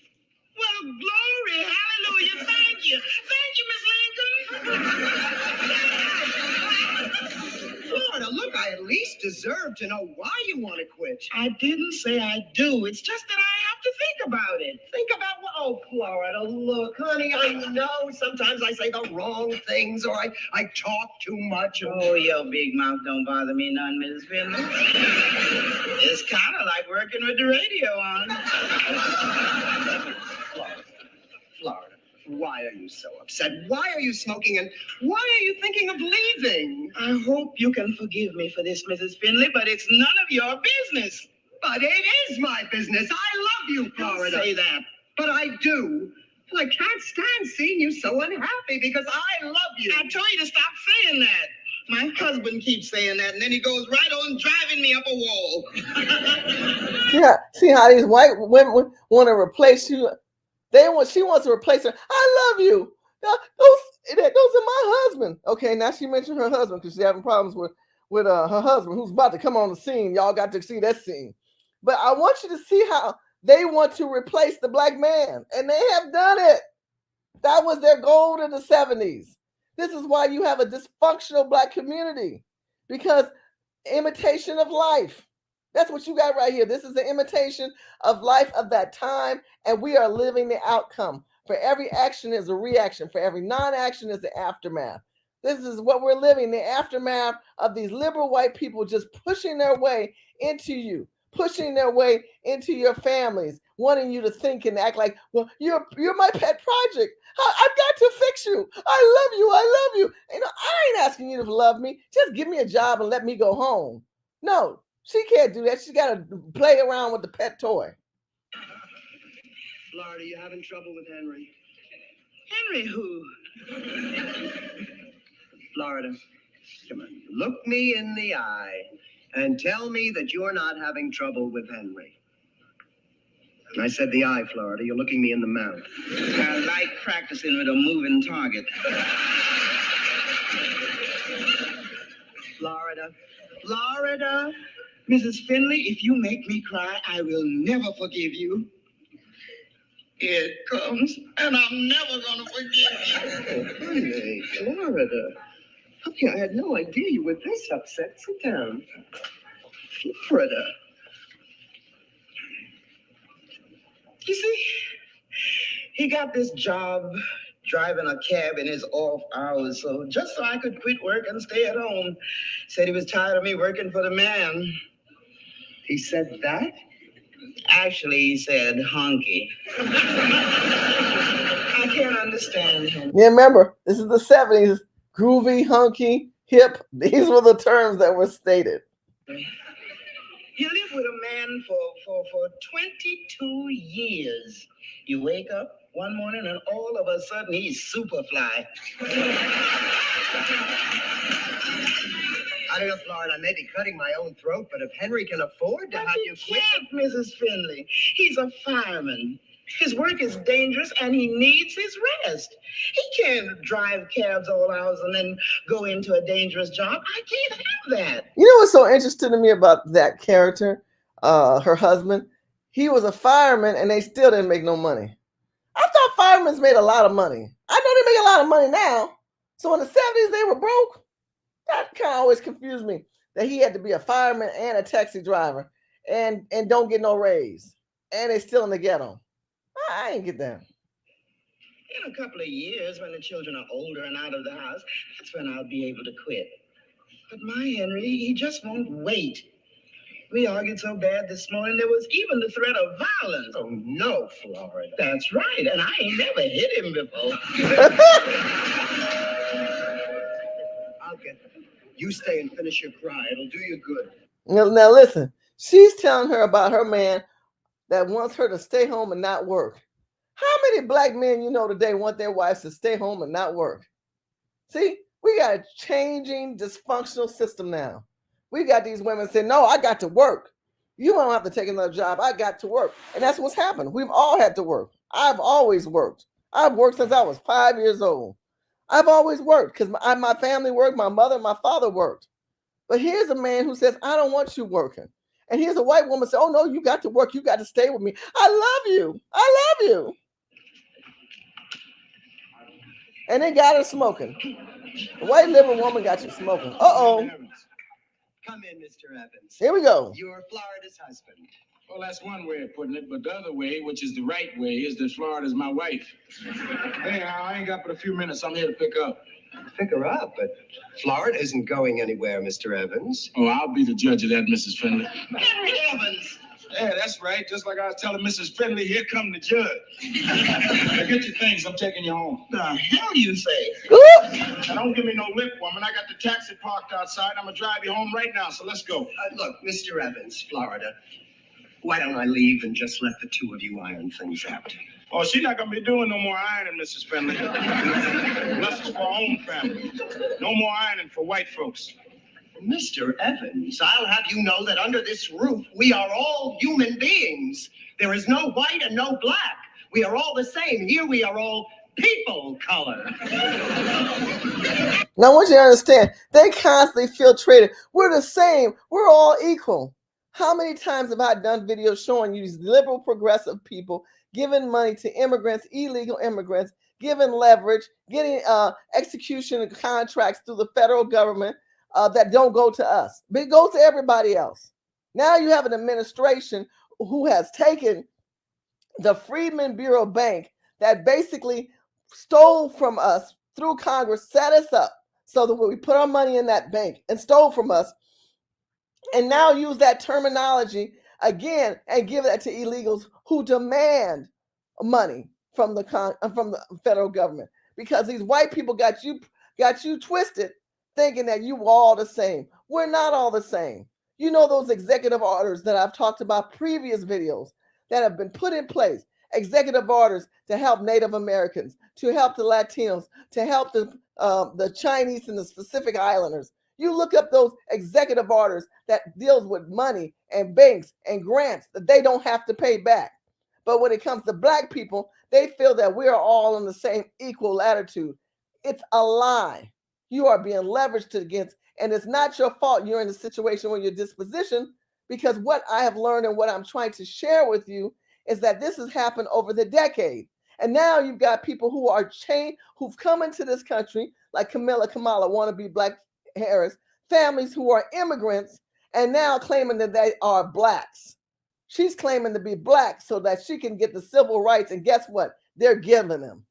Well, glory, hallelujah, thank you. Thank you, Miss Lincoln. Florida, look, I at least deserve to know why you want to quit. I didn't say I do. It's just that I have to think about it. Think about what, oh, Florida, look, honey, I know sometimes I say the wrong things or I talk too much. Oh, your big mouth don't bother me none, Mrs. Finley. It's kind of like working with the radio on. Florida, why are you so upset? Why are you smoking and why are you thinking of leaving? I hope you can forgive me for this, Mrs. Finley, but it's none of your business. But it is my business. I love you, Florida. Don't say that. But I do. And I can't stand seeing you so unhappy because I love you. I told you to stop saying that. My husband keeps saying that, and then he goes right on driving me up a wall. See how these white women want to replace you. She wants to replace her. I love you. Those are my husband. Okay, now she mentioned her husband because she's having problems with her husband who's about to come on the scene. Y'all got to see that scene. But I want you to see how they want to replace the black man, and they have done it. That was their goal in the 70s. This is why you have a dysfunctional black community, because imitation of life. That's what you got right here. This is the imitation of life of that time, and we are living the outcome. For every action is a reaction. For every non-action is the aftermath. This is what we're living, the aftermath of these liberal white people just pushing their way into you, pushing their way into your families, wanting you to think and act like, well, you're my pet project. I've got to fix you. I love you. I love you. I ain't asking you to love me. Just give me a job and let me go home. No, she can't do that. She's got to play around with the pet toy. Florida, you having trouble with Henry? Henry who? Florida, come on. Look me in the eye and tell me that you're not having trouble with Henry. And I said the eye, Florida. You're looking me in the mouth. I like practicing with a moving target. Florida, Mrs. Finley, if you make me cry, I will never forgive you. Here it comes, and I'm never gonna forgive you. Oh, honey, Florida. Okay, I had no idea you were this upset. Sit down. Florida. You see, he got this job driving a cab in his off hours, so just so I could quit work and stay at home. Said he was tired of me working for the man. He said that? Actually, he said honky. I can't understand him. Yeah, remember, this is the 70s. Groovy, hunky, hip. These were the terms that were stated. You live with a man for 22 years. You wake up one morning and all of a sudden he's Superfly. I don't know, Florida, I may be cutting my own throat, but if Henry can afford to have you quit... Mrs. Finley. He's a fireman. His work is dangerous and he needs his rest. He can't drive cabs all hours and then go into a dangerous job. I can't have that. You know what's so interesting to me about that character, her husband? He was a fireman and they still didn't make no money. I thought firemen made a lot of money. I know they make a lot of money now. So in the 70s, they were broke. That kind of always confused me, that he had to be a fireman and a taxi driver and don't get no raise. And they still in the ghetto. I ain't get that. In a couple of years, when the children are older and out of the house, that's when I'll be able to quit. But my Henry, he just won't wait. We argued so bad this morning, there was even the threat of violence. Oh, no, Florida. That's right, and I ain't never hit him before. I'll get them. You stay and finish your cry. It'll do you good. Now listen, she's telling her about her man that wants her to stay home and not work. How many black men you know today want their wives to stay home and not work? See, we got a changing dysfunctional system now. We got these women saying, no, I got to work. You don't have to take another job. I got to work. And that's what's happened. We've all had to work. I've always worked. I've worked since I was 5 years old. I've always worked because my family worked, my mother and my father worked. But here's a man who says, I don't want you working. And here's a white woman say, oh, no, you got to work. You got to stay with me. I love you. I love you. And they got her smoking. The white liberal woman got you smoking. Uh-oh. Come in, Mr. Evans. Here we go. You're Florida's husband. Well, that's one way of putting it, but the other way, which is the right way, is that Florida's my wife. Anyhow, I ain't got but a few minutes. I'm here to pick up. Pick her up, but Florida isn't going anywhere, Mr. Evans. Oh, I'll be the judge of that, Mrs. Finley. Henry Evans! Yeah, that's right. Just like I was telling Mrs. Finley, here come the judge. Now get your things. I'm taking you home. The hell you say? Now don't give me no lip, woman. I got the taxi parked outside. I'm going to drive you home right now, so let's go. Look, Mr. Evans, Florida, why don't I leave and just let the two of you iron things out? Oh, she's not going to be doing no more ironing, Mrs. Finley. Unless it's for our own family. No more ironing for white folks. Mr. Evans, I'll have you know that under this roof, we are all human beings. There is no white and no black. We are all the same. Here we are all people color. Now, I want you to understand, they constantly filtrated. We're the same. We're all equal. How many times have I done videos showing you these liberal progressive people giving money to immigrants, illegal immigrants, giving leverage, getting execution contracts through the federal government that don't go to us, but it goes to everybody else. Now you have an administration who has taken the Freedmen Bureau Bank that basically stole from us through Congress, set us up so that we put our money in that bank and stole from us, and now use that terminology again and give that to illegals who demand money from the federal government, because these white people got you twisted, thinking that you were all the same. We're not all the same. You know those executive orders that I've talked about previous videos that have been put in place, executive orders to help Native Americans, to help the Latinos, to help the Chinese and the Pacific Islanders. You look up those executive orders that deals with money and banks and grants that they don't have to pay back. But when it comes to black people, they feel that we are all on the same equal latitude. It's a lie. You are being leveraged against, and it's not your fault you're in a situation where you're dispositioned, because what I have learned and what I'm trying to share with you is that this has happened over the decade. And now you've got people who are who've come into this country, like Kamala wannabe Black Harris, families who are immigrants, and now claiming that they are blacks. She's claiming to be black so that she can get the civil rights, and guess what? They're giving them.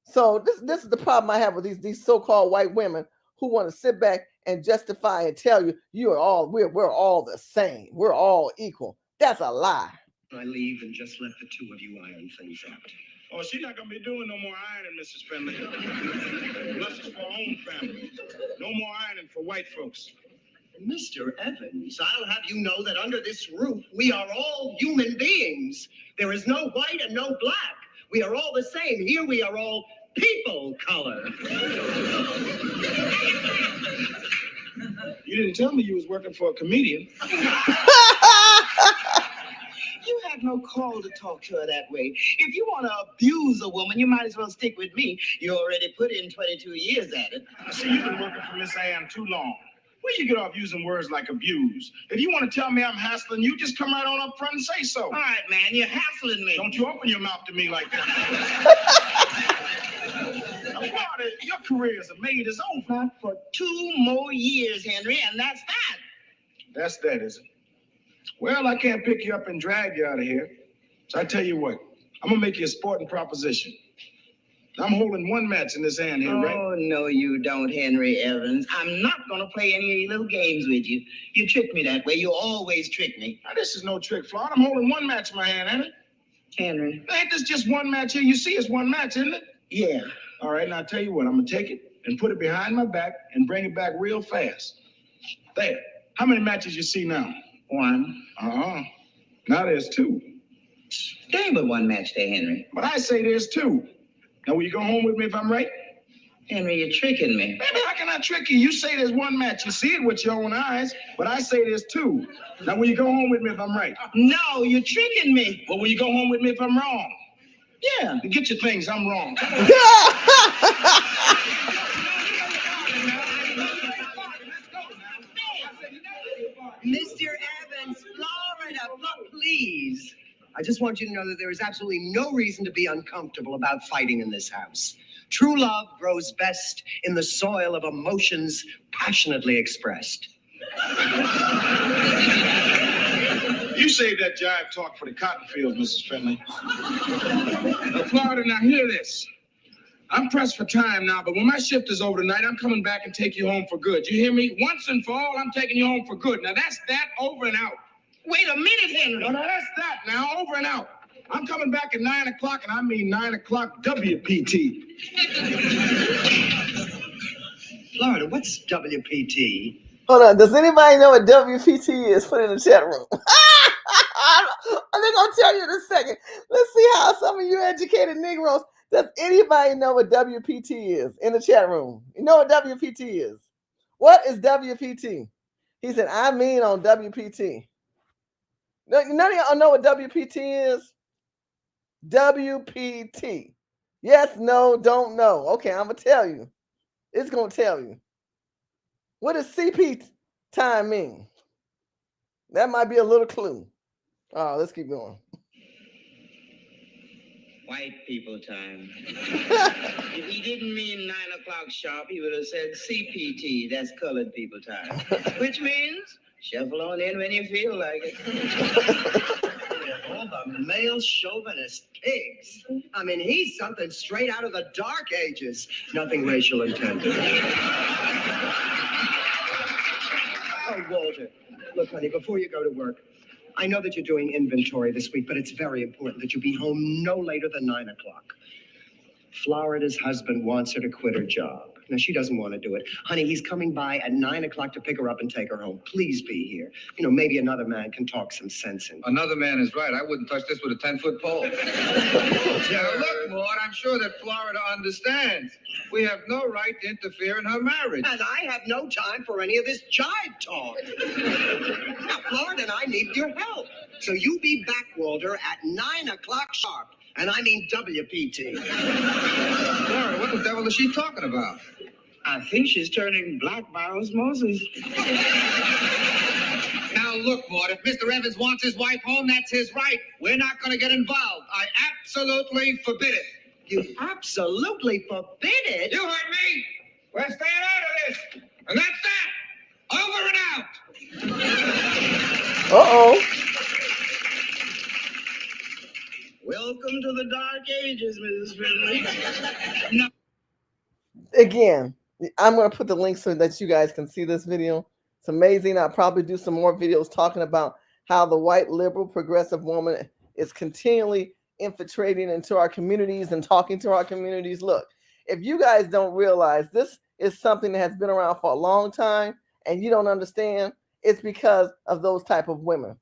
So this is the problem I have with these so-called white women who want to sit back and justify and tell you we're all the same. We're all equal. That's a lie. I leave and just let the two of you iron things out. Oh, she's not going to be doing no more ironing, Mrs. Finley. Unless it's for our own family. No more ironing for white folks. Mr. Evans, I'll have you know that under this roof, we are all human beings. There is no white and no black. We are all the same. Here we are all people color. You didn't tell me you was working for a comedian. You have no call to talk to her that way. If you want to abuse a woman, you might as well stick with me. You already put in 22 years at it. See, you've been working for Miss Ann too long. Where you get off using words like abuse? If you want to tell me I'm hassling you, just come right on up front and say so. All right, man, you're hassling me. Don't you open your mouth to me like that. Now, Florida, your career as a maid is over. Not for 2 more years, Henry, and that's that. That's that, is it? Well, I can't pick you up and drag you out of here. So I tell you what, I'm going to make you a sporting proposition. I'm holding one match in this hand here, right? Oh, no, you don't, Henry Evans. I'm not going to play any little games with you. You trick me that way. You always trick me. Now, this is no trick, Florida. I'm holding one match in my hand, ain't it? Henry. Ain't this just one match here? You see it's one match, isn't it? Yeah. All right, now I'll tell you what. I'm going to take it and put it behind my back and bring it back real fast. There. How many matches you see now? 1. Uh-huh. Now there's 2. There ain't but one match there, Henry. But I say there's 2. Now, will you go home with me if I'm right? Henry, you're tricking me. Baby, how can I trick you? You say there's one match. You see it with your own eyes, but I say there's 2. Now, will you go home with me if I'm right? No, you're tricking me. Well, will you go home with me if I'm wrong? Yeah. Get your things. I'm wrong. Mr. Evans, Florida, please. I just want you to know that there is absolutely no reason to be uncomfortable about fighting in this house. True love grows best in the soil of emotions passionately expressed. You save that jive talk for the cotton fields, Mrs. Finley. Now, Florida, now hear this. I'm pressed for time now, but when my shift is over tonight, I'm coming back and take you home for good. You hear me? Once and for all, I'm taking you home for good. Now, that's that, over and out. Wait a minute, Henry. No, that's that now, over and out. I'm coming back at 9 o'clock, and I mean 9 o'clock WPT. Florida, what's WPT? Hold on. Does anybody know what WPT is? Put it in the chat room. I'm going to tell you in a second. Let's see how some of you educated Negroes, does anybody know what WPT is in the chat room? You know what WPT is? What is WPT? He said, I mean on WPT. None of y'all know what WPT is? WPT. Yes, no, don't know. Okay, I'm going to tell you. It's going to tell you. What does CP time mean? That might be a little clue. Oh, let's keep going. White people time. If he didn't mean 9 o'clock sharp, he would have said CPT, that's colored people time. Which means shuffle on in when you feel like it. All the male chauvinist pigs. I mean, he's something straight out of the Dark Ages. Nothing racial intended. Oh, Walter. Look, honey, before you go to work, I know that you're doing inventory this week, but it's very important that you be home no later than 9 o'clock. Florida's husband wants her to quit her job. Now, she doesn't want to do it. Honey, he's coming by at 9 o'clock to pick her up and take her home. Please be here. You know, maybe another man can talk some sense into. Another man is right. I wouldn't touch this with a 10-foot pole. Now, look, Maud, I'm sure that Florida understands. We have no right to interfere in her marriage. And I have no time for any of this jive talk. Now, Florida and I need your help. So you be back, Walter, at 9 o'clock sharp. And I mean WPT. Florida, what the devil is she talking about? I think she's turning black by osmosis. Now, look, Maud, if Mr. Evans wants his wife home, that's his right. We're not going to get involved. I absolutely forbid it. You absolutely forbid it? You heard me. We're staying out of this. And that's that. Over and out. Uh-oh. Welcome to the Dark Ages, Mrs. Finley. No. Again, I'm going to put the link so that you guys can see this video. It's amazing. I'll probably do some more videos talking about how the white liberal progressive woman is continually infiltrating into our communities and talking to our communities. Look, if you guys don't realize this is something that has been around for a long time and you don't understand, it's because of those type of women.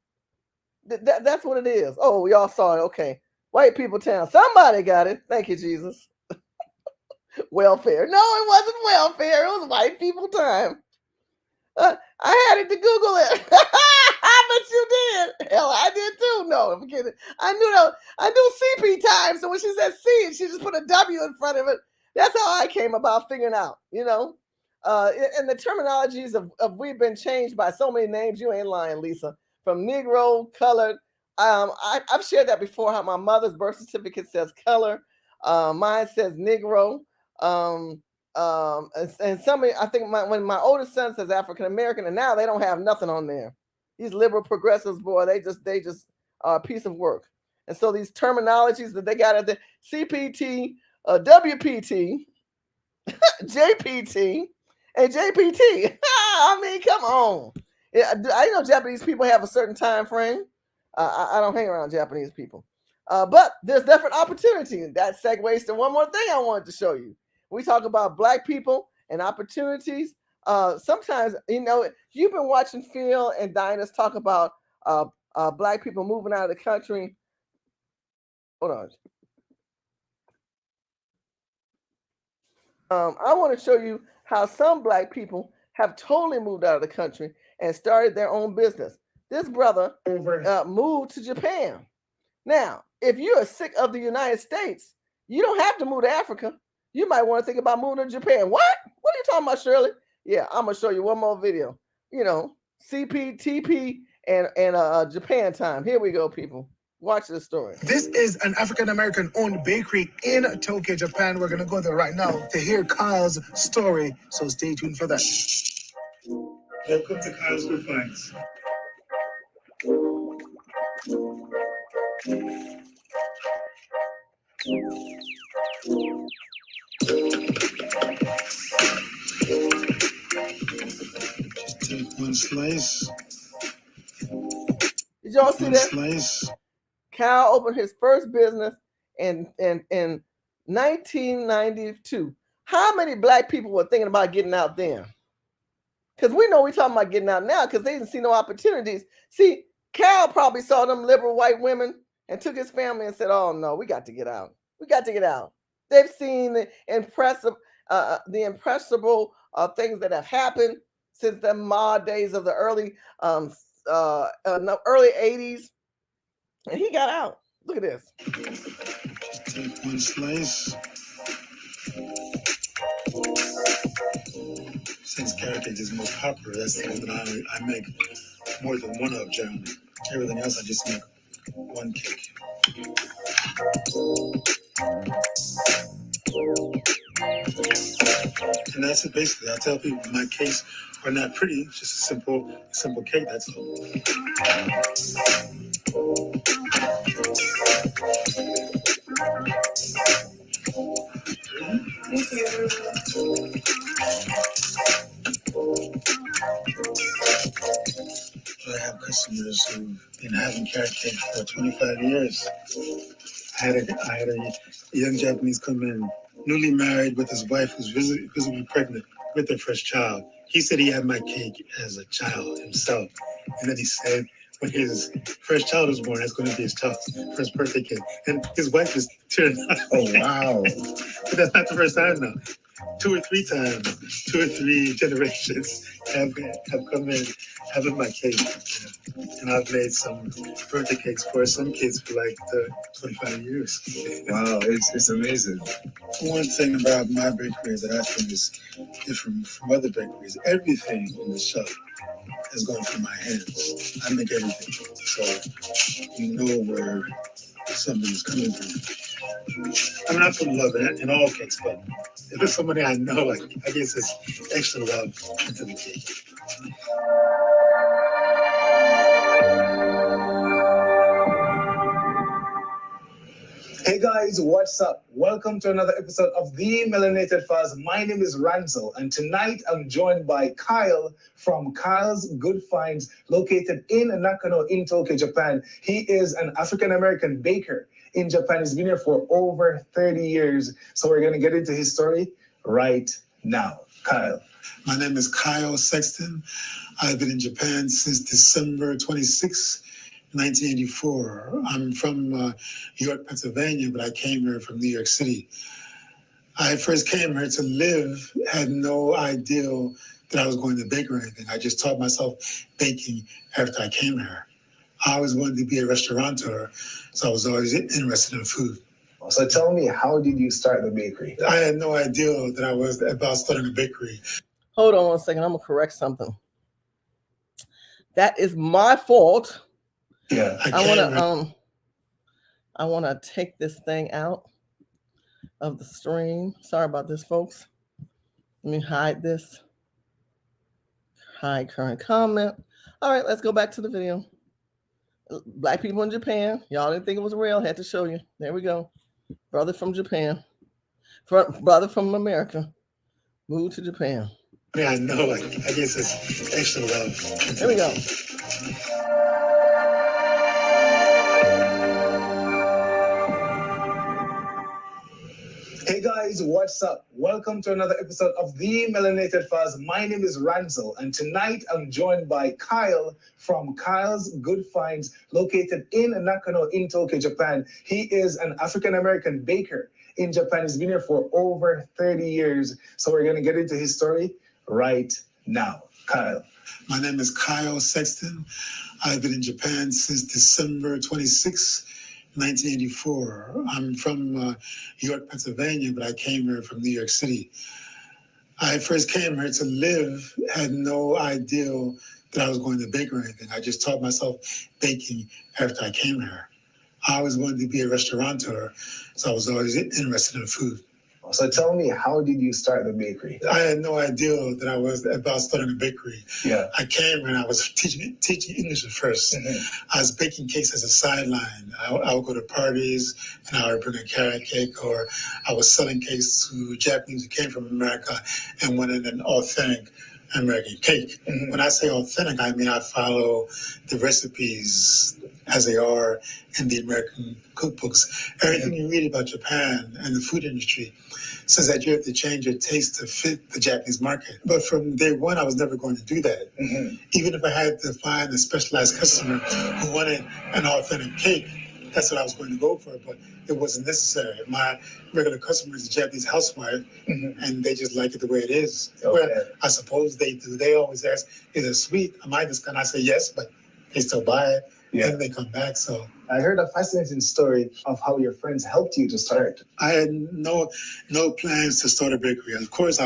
That's what it is. Oh, we all saw it. Okay. White people town. Somebody got it. Thank you, Jesus. Welfare. No, it wasn't welfare. It was white people time. I had it to Google it. But you did. Hell, I did too. No, I'm kidding. I knew CP time. So when she said C, she just put a W in front of it. That's how I came about figuring out, you know. And the terminologies of we've been changed by so many names. You ain't lying, Lisa. From Negro, colored. I've shared that before, how my mother's birth certificate says color. Mine says Negro. And somebody, I think when my oldest son says African American, and now they don't have nothing on there. These liberal progressives, boy, they just are a piece of work. And so these terminologies that they got at the CPT, WPT, JPT, and JPT. I mean, come on. I know Japanese people have a certain time frame. I don't hang around Japanese people. But there's different opportunity. That segues to one more thing I wanted to show you. We talk about Black people and opportunities. Sometimes, you know, you've been watching Phil and Dinah's talk about Black people moving out of the country. Hold on. I want to show you how some Black people have totally moved out of the country and started their own business. This brother moved to Japan. Now, if you're sick of the United States, you don't have to move to Africa. You might want to think about moving to Japan. What? What are you talking about, Shirley? Yeah, I'm going to show you one more video. You know, CP, TP, and Japan time. Here we go, people. Watch this story. This is an African-American owned bakery in Tokyo, Japan. We're going to go there right now to hear Kyle's story. So stay tuned for that. Welcome to Kyle's Good Finds. Just take one slice. Did y'all see One that? slice. Kyle opened his first business in 1992. How many black people were thinking about getting out then? Because we know we're talking about getting out now because they didn't see no opportunities. See, Cal probably saw them liberal white women and took his family and said, oh, no, we got to get out. We got to get out. They've seen the impressible things that have happened since the Ma days of the early 80s. And he got out. Look at this. Just take one slice. 6 carrot cake is the most popular. That's the one that I make more than one of generally. Everything else I just make one cake. And that's it basically. I tell people my cakes are not pretty, it's just a simple cake, that's all. Thank you. I have customers who've been having carrot cake for 25 years. I had a young Japanese come in, newly married with his wife who's visibly pregnant with their first child. He said he had my cake as a child himself. And then he said when his first child was born, that's going to be his child's first birthday cake. And his wife is tearing up. Oh, wow. But that's not the first time now. 2 or 3 times, 2 or 3 generations have come in having my cake. And I've made some birthday cakes for some kids for like 25 years. Wow, it's amazing. One thing about my bakery that I think is different from other bakeries, everything in the shop has gone through my hands. I make everything. So you know where something's coming from. I mean, I put love in all cakes, but if it's somebody I know, I guess it's extra love into the cake. Hey guys, what's up? Welcome to another episode of The Melanated Files. My name is Ranzel, and tonight I'm joined by Kyle from Kyle's Good Finds, located in Nakano in Tokyo, Japan. He is an African-American baker in Japan. He's been here for over 30 years. So we're going to get into his story right now. Kyle. My name is Kyle Sexton. I've been in Japan since December 26, 1984. I'm from York, Pennsylvania, but I came here from New York City. I first came here to live, had no idea that I was going to bake or anything. I just taught myself baking after I came here. I always wanted to be a restaurateur, so I was always interested in food. So tell me, how did you start the bakery? I had no idea that I was about starting a bakery. Hold on one second. I'm going to correct something. That is my fault. Yeah, I want to take this thing out of the stream. Sorry about this, folks. Let me hide this. Hide current comment. All right, let's go back to the video. Black people in Japan. Y'all didn't think it was real. Had to show you. There we go. Brother from Japan. Brother from America. Moved to Japan. Yeah, I know. I guess it's extra love. There we go. Hey guys, what's up? Welcome to another episode of The Melanated Files. My name is Ranzel, and tonight I'm joined by Kyle from Kyle's Good Finds, located in Nakano in Tokyo, Japan. He is an African-American baker in Japan. He's been here for over 30 years. So we're going to get into his story right now. Kyle. My name is Kyle Sexton. I've been in Japan since December 26, 1984. I'm from York, Pennsylvania, but I came here from New York City. I first came here to live, had no idea that I was going to bake or anything. I just taught myself baking after I came here. I always wanted to be a restaurateur, so I was always interested in food. So tell me, how did you start the bakery? I had no idea that I was about starting a bakery. Yeah. I came and I was teaching English at first. I was baking cakes as a sideline. I would go to parties and I would bring a carrot cake, or I was selling cakes to Japanese who came from America and wanted an authentic American cake. When I say authentic, I mean I follow the recipes as they are in the American cookbooks. Everything you read about Japan and the food industry says that you have to change your taste to fit the Japanese market. But from day one, I was never going to do that. Even if I had to find a specialized customer who wanted an authentic cake, that's what I was going to go for, but it wasn't necessary. My regular customer is a Japanese housewife, and they just like it the way it is. Well, I suppose they do. They always ask, is it sweet? Am I this kind? I say yes, but they still buy it, and they come back, so. I heard a fascinating story of how your friends helped you to start. I had no plans to start a bakery. Of course,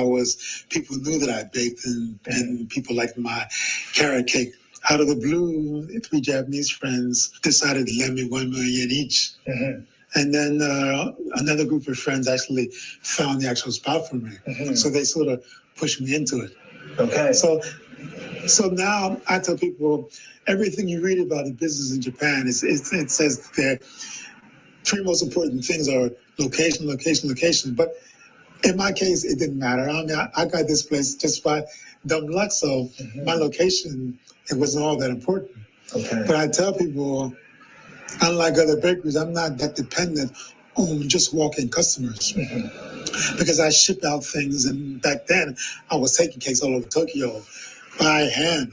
people knew that I baked, and people liked my carrot cake. Out of the blue, 3 Japanese friends decided to lend me 1 million each. And then another group of friends actually found the actual spot for me. So they sort of pushed me into it. Okay. So now I tell people, everything you read about the business in Japan, it says that 3 most important things are location, location, location. But in my case, it didn't matter. I mean, I got this place just by dumb luck. So my location, it wasn't all that important. Okay. But I tell people, unlike other bakeries, I'm not that dependent on just walk-in customers. Because I ship out things, and back then I was taking cakes all over Tokyo by hand.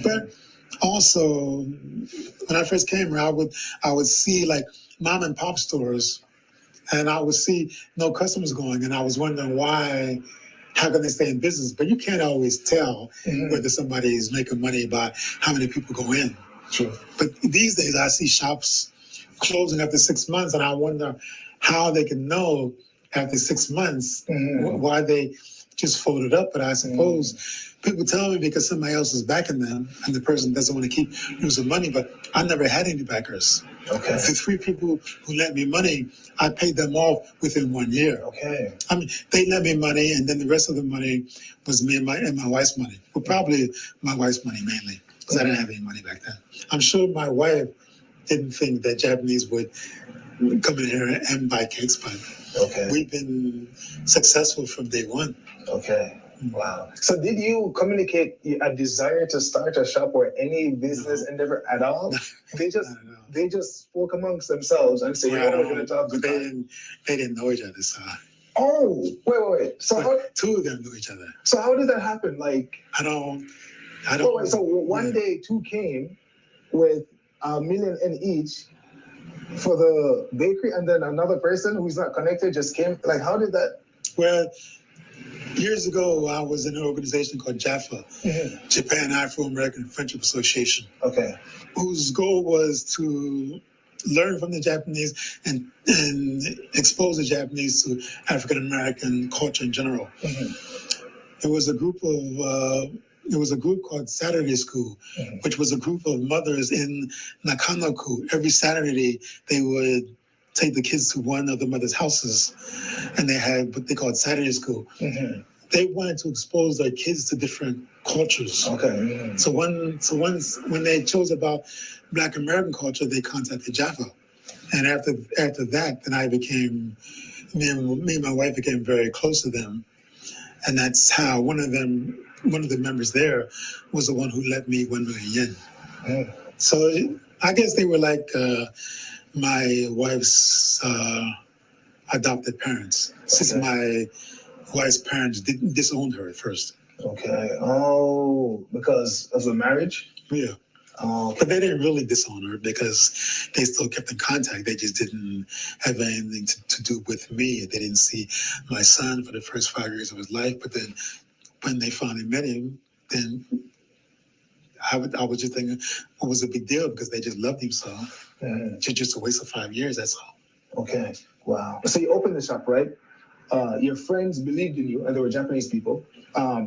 But also, when I first came here, I would see like mom and pop stores, and I would see no customers going, and I was wondering why. How can they stay in business? But you can't always tell whether somebody is making money by how many people go in. True. But these days, I see shops closing after 6 months, and I wonder how they can know after 6 months why they just folded up. But I suppose people tell me because somebody else is backing them, and the person doesn't want to keep losing money. But I never had any backers. Okay. The 3 people who lent me money, I paid them off within 1 year. Okay. I mean, they lent me money, and then the rest of the money was me and my wife's money. Well, probably my wife's money mainly, because I didn't have any money back then. I'm sure my wife didn't think that Japanese would come in here and buy cakes, but we've been successful from day one. Okay. Wow. So did you communicate a desire to start a shop or any business endeavor at all? They just spoke amongst themselves and said, Yeah, we're going to talk to they didn't know each other, so. Oh, wait. So 2 of them knew each other. So how did that happen? Like, I don't. Wait, so one day 2 came with $1 million in each for the bakery, and then another person who's not connected just came. Like, how did that? Well, years ago, I was in an organization called JAFA, Japan Afro-American Friendship Association. Okay. Whose goal was to learn from the Japanese and expose the Japanese to African American culture in general. There was a group called Saturday School, which was a group of mothers in Nakanoku. Every Saturday, they would take the kids to one of the mothers' houses, and they had what they called Saturday School. They wanted to expose their kids to different cultures. Okay. So when they chose about Black American culture, they contacted Jaffa, and after that, then me and my wife became very close to them, and that's how one of the members there was the one who lent me 1 million yen. So I guess they were like my wife's adopted parents, since my wife's parents disowned her at first. Okay. Oh, because of the marriage? Yeah. Oh. But they didn't really disown her because they still kept in contact. They just didn't have anything to do with me. They didn't see my son for the first 5 years of his life. But then when they finally met him, then I was just thinking, what was the big deal? Because they just loved him so. Just a waste of 5 years, that's all. Okay. Wow. So you opened the shop, right? Your friends believed in you, and they were Japanese people.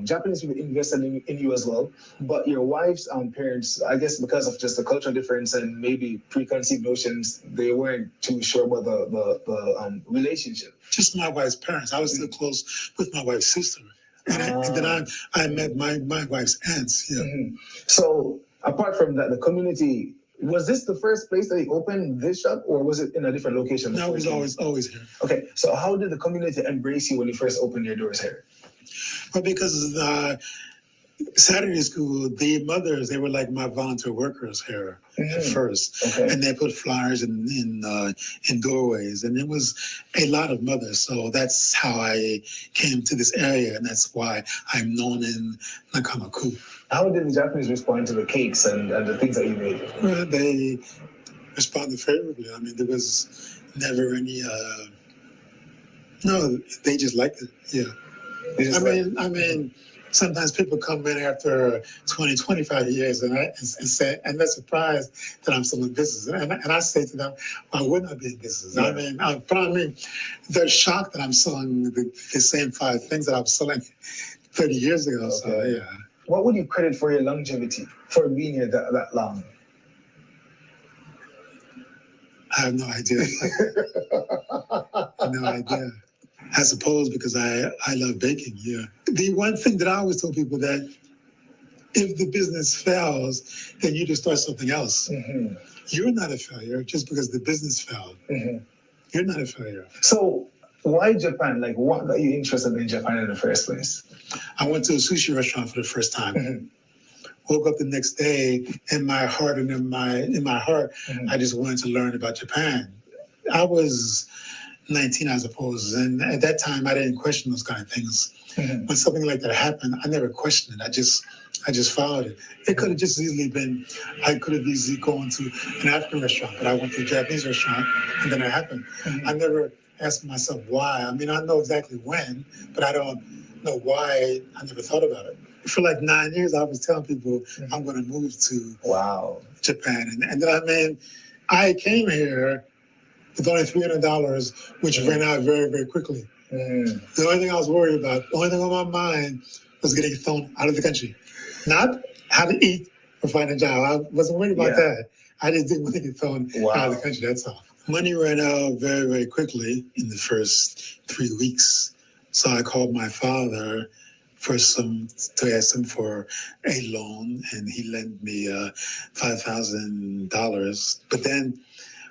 Japanese people invested in you as well. But your wife's parents, I guess because of just the cultural difference and maybe preconceived notions, they weren't too sure about the relationship. Just my wife's parents. I was still close with my wife's sister. And then I met my wife's aunts. Yeah. So apart from that, the community, was this the first place that you opened this shop, or was it in a different location? No, it was always here. Okay, so how did the community embrace you when you first opened your doors here? Well, because Saturday school, the mothers, they were like my volunteer workers here at first. Okay. And they put flyers in doorways, and it was a lot of mothers. So that's how I came to this area, and that's why I'm known in Nakamaku. How did the Japanese respond to the cakes and the things that you made? Well, they responded favorably. I mean, there was never any, no, they just liked it, yeah. I mean, sometimes people come in after 20, 25 years and say, and they're surprised that I'm still in business. And I say to them, why wouldn't I be in business? Yeah. I mean, they're shocked that I'm selling the same 5 things that I was selling 30 years ago. Okay. So, yeah. What would you credit for your longevity, for being here that long? I have no idea. No idea. I suppose because I love baking, yeah. The one thing that I always tell people that if the business fails, then you just start something else. Mm-hmm. You're not a failure just because the business failed. Mm-hmm. You're not a failure. So why Japan? Like, what got you interested in Japan in the first place? I went to a sushi restaurant for the first time. Mm-hmm. Woke up the next day, in my heart, mm-hmm. I just wanted to learn about Japan. I was 19, I suppose, and at that time, I didn't question those kind of things. Mm-hmm. When something like that happened, I never questioned it. I just followed it. It could have just easily been, I could have easily gone to an African restaurant, but I went to a Japanese restaurant, and then it happened. Mm-hmm. I never asked myself why. I mean, I know exactly when, but I don't know why. I never thought about it. For like 9 years, I was telling people I'm going to move to Japan. And then, I came here with only $300, which ran out very, very quickly. The only thing I was worried about, the only thing on my mind was getting thrown out of the country. Not how to eat or find a job. I wasn't worried about that. I just didn't want to get thrown out of the country, that's all. Money ran out very, very quickly in the first 3 weeks. So I called my father to ask him for a loan, and he lent me $5,000. But then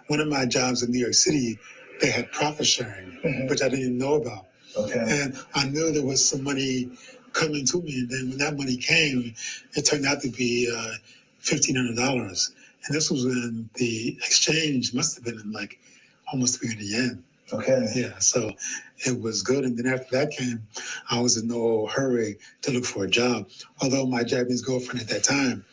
one of my jobs in New York City, they had profit sharing, which I didn't even know about. Okay. And I knew there was some money coming to me, and then when that money came, it turned out to be $1,500. And this was when the exchange must have been in like almost 300 yen. Okay. Yeah, so it was good. And then after that came, I was in no hurry to look for a job. Although my Japanese girlfriend at that time,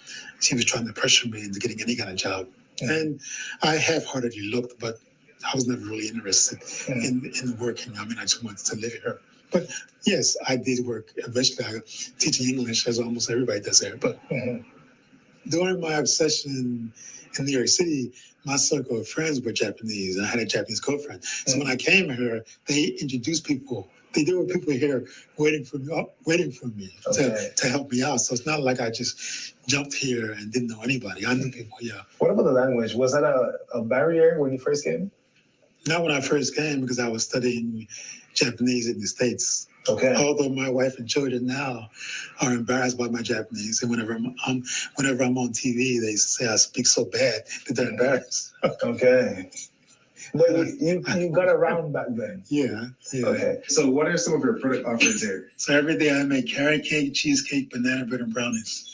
she was trying to pressure me into getting any kind of job. And I half-heartedly looked, but I was never really interested in working. I mean, I just wanted to live here. But yes, I did work. Eventually, I teaching English, as almost everybody does there. But during my obsession in New York City, my circle of friends were Japanese, and I had a Japanese girlfriend. So when I came here, they introduced people. There were people here waiting for me to help me out. So it's not like I just jumped here and didn't know anybody. I knew people, yeah. What about the language? Was that a barrier when you first came? Not when I first came, because I was studying Japanese in the States. Okay. Although my wife and children now are embarrassed by my Japanese, and whenever I'm on TV, they say I speak so bad that they're embarrassed. Okay. But you got around back then. Yeah. Okay. So what are some of your product offerings here? So every day I make carrot cake, cheesecake, banana bread, and brownies.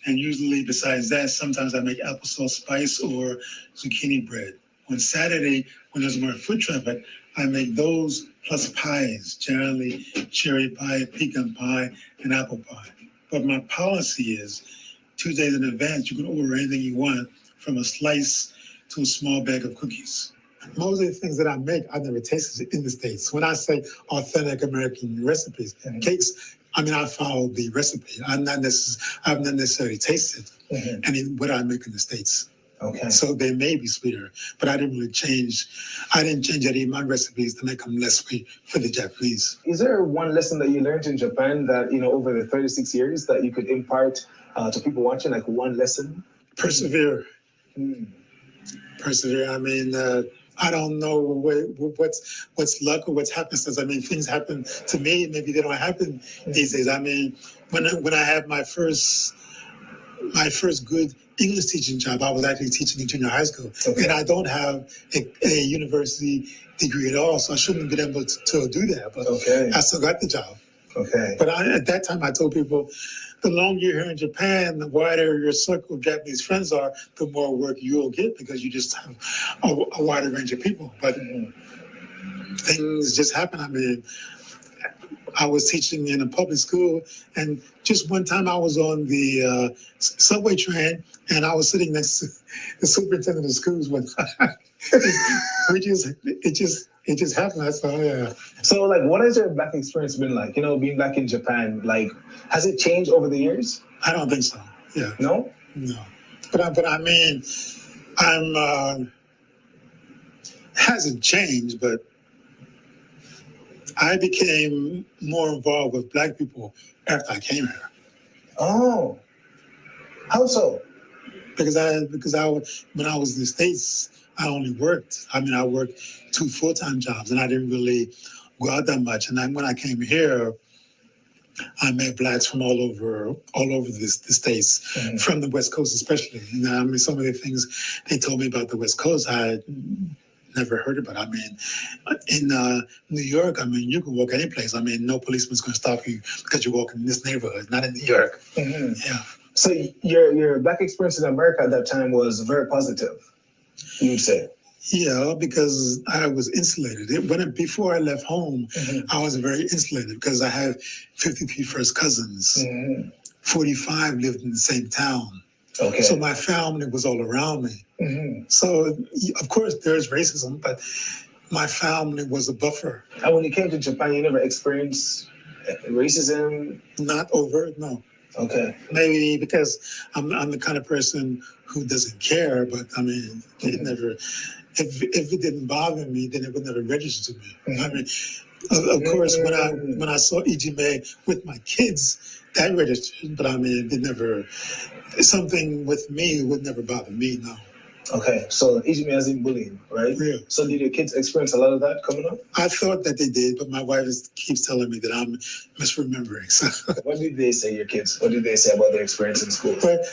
And usually besides that, sometimes I make applesauce spice or zucchini bread. On Saturday, when there's more foot traffic, I make those plus pies, generally cherry pie, pecan pie, and apple pie. But my policy is 2 days in advance, you can order anything you want, from a slice to a small bag of cookies. Most of the things that I make, I've never tasted in the States. When I say authentic American recipes, cakes, I follow the recipe. I've not necessarily tasted any what I make in the States. Okay. So they may be sweeter, but I didn't change any of my recipes to make them less sweet for the Japanese. Is there one lesson that you learned in Japan that, over the 36 years that you could impart to people watching, like one lesson? Persevere. Persevere. I mean, I don't know what's luck or what's happenstance. I mean, things happen to me. Maybe they don't happen these days. I mean, when I had my first good English teaching job, I was actually teaching in junior high school. Okay. And I don't have a university degree at all, so I shouldn't have been able to do that. But I still got the job. Okay. But at that time, I told people, the longer you're here in Japan, the wider your circle of Japanese friends are, the more work you'll get because you just have a wider range of people. But things just happen. I mean, I was teaching in a public school, and just one time I was on the subway train, and I was sitting next to the superintendent of schools one time. It just happened. That's all. Yeah. So, like, what has your black experience been like? Being back in Japan, like, has it changed over the years? I don't think so. Yeah. No. No. But I mean, hasn't changed, but I became more involved with black people after I came here. Oh, how so? Because when I was in the States, I only worked. I mean, I worked 2 full-time jobs, and I didn't really go out that much. And then when I came here, I met blacks from all over the States, from the West Coast especially. I mean, some of the things they told me about the West Coast, I had never heard about. I mean, in New York, I mean, you can walk any place. I mean, no policeman's going to stop you because you're walking in this neighborhood, not in New York. Yeah. So your black experience in America at that time was very positive, you would say? Yeah, because I was insulated. Before I left home, I was very insulated because I had 53 first cousins. 45 lived in the same town. Okay. So my family was all around me. So, of course, there's racism, but my family was a buffer. And when you came to Japan, you never experienced racism? Not overt, no. Okay. Maybe because I'm the kind of person who doesn't care, but I mean, it never. If it didn't bother me, then it would never register to me. I mean, of course, when I saw Ijime with my kids, that registered. But I mean, it never. Something with me would never bother me. No. Okay, so Ijime as in bullying, right? Yeah. So did your kids experience a lot of that coming up? I thought that they did, but my wife keeps telling me that I'm misremembering. So. What did they say, your kids? What did they say about their experience in school? But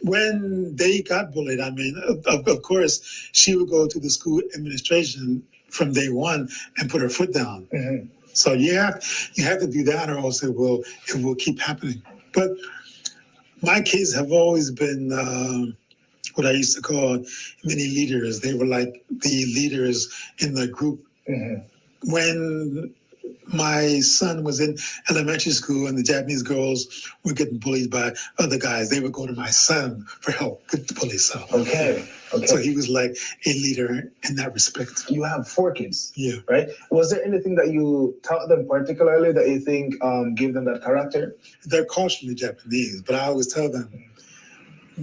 when they got bullied, I mean, of course, she would go to the school administration from day one and put her foot down. So you have to do that, or else it will keep happening. But my kids have always been what I used to call mini leaders. They were like the leaders in the group. When my son was in elementary school and the Japanese girls were getting bullied by other guys, they would go to my son for help with the bullies. So, okay. So he was like a leader in that respect. You have 4 kids, yeah, right? Was there anything that you taught them particularly that you think gave them that character? They're culturally Japanese, but I always tell them,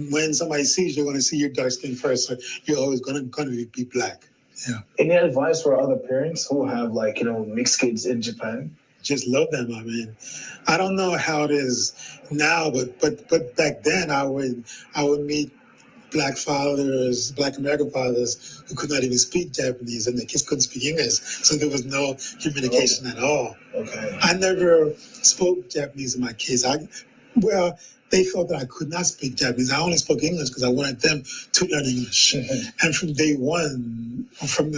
when somebody sees you, they're going to see your dark skin first, so you're always going to be black. Yeah. Any advice for other parents who have mixed kids in Japan? Just love them. I mean, I don't know how it is now, but back then I would meet black fathers, black American fathers who could not even speak Japanese, and the kids couldn't speak English, so there was no communication at all. Okay. I never spoke Japanese to my kids. They thought that I could not speak Japanese. I only spoke English because I wanted them to learn English. And from day one, from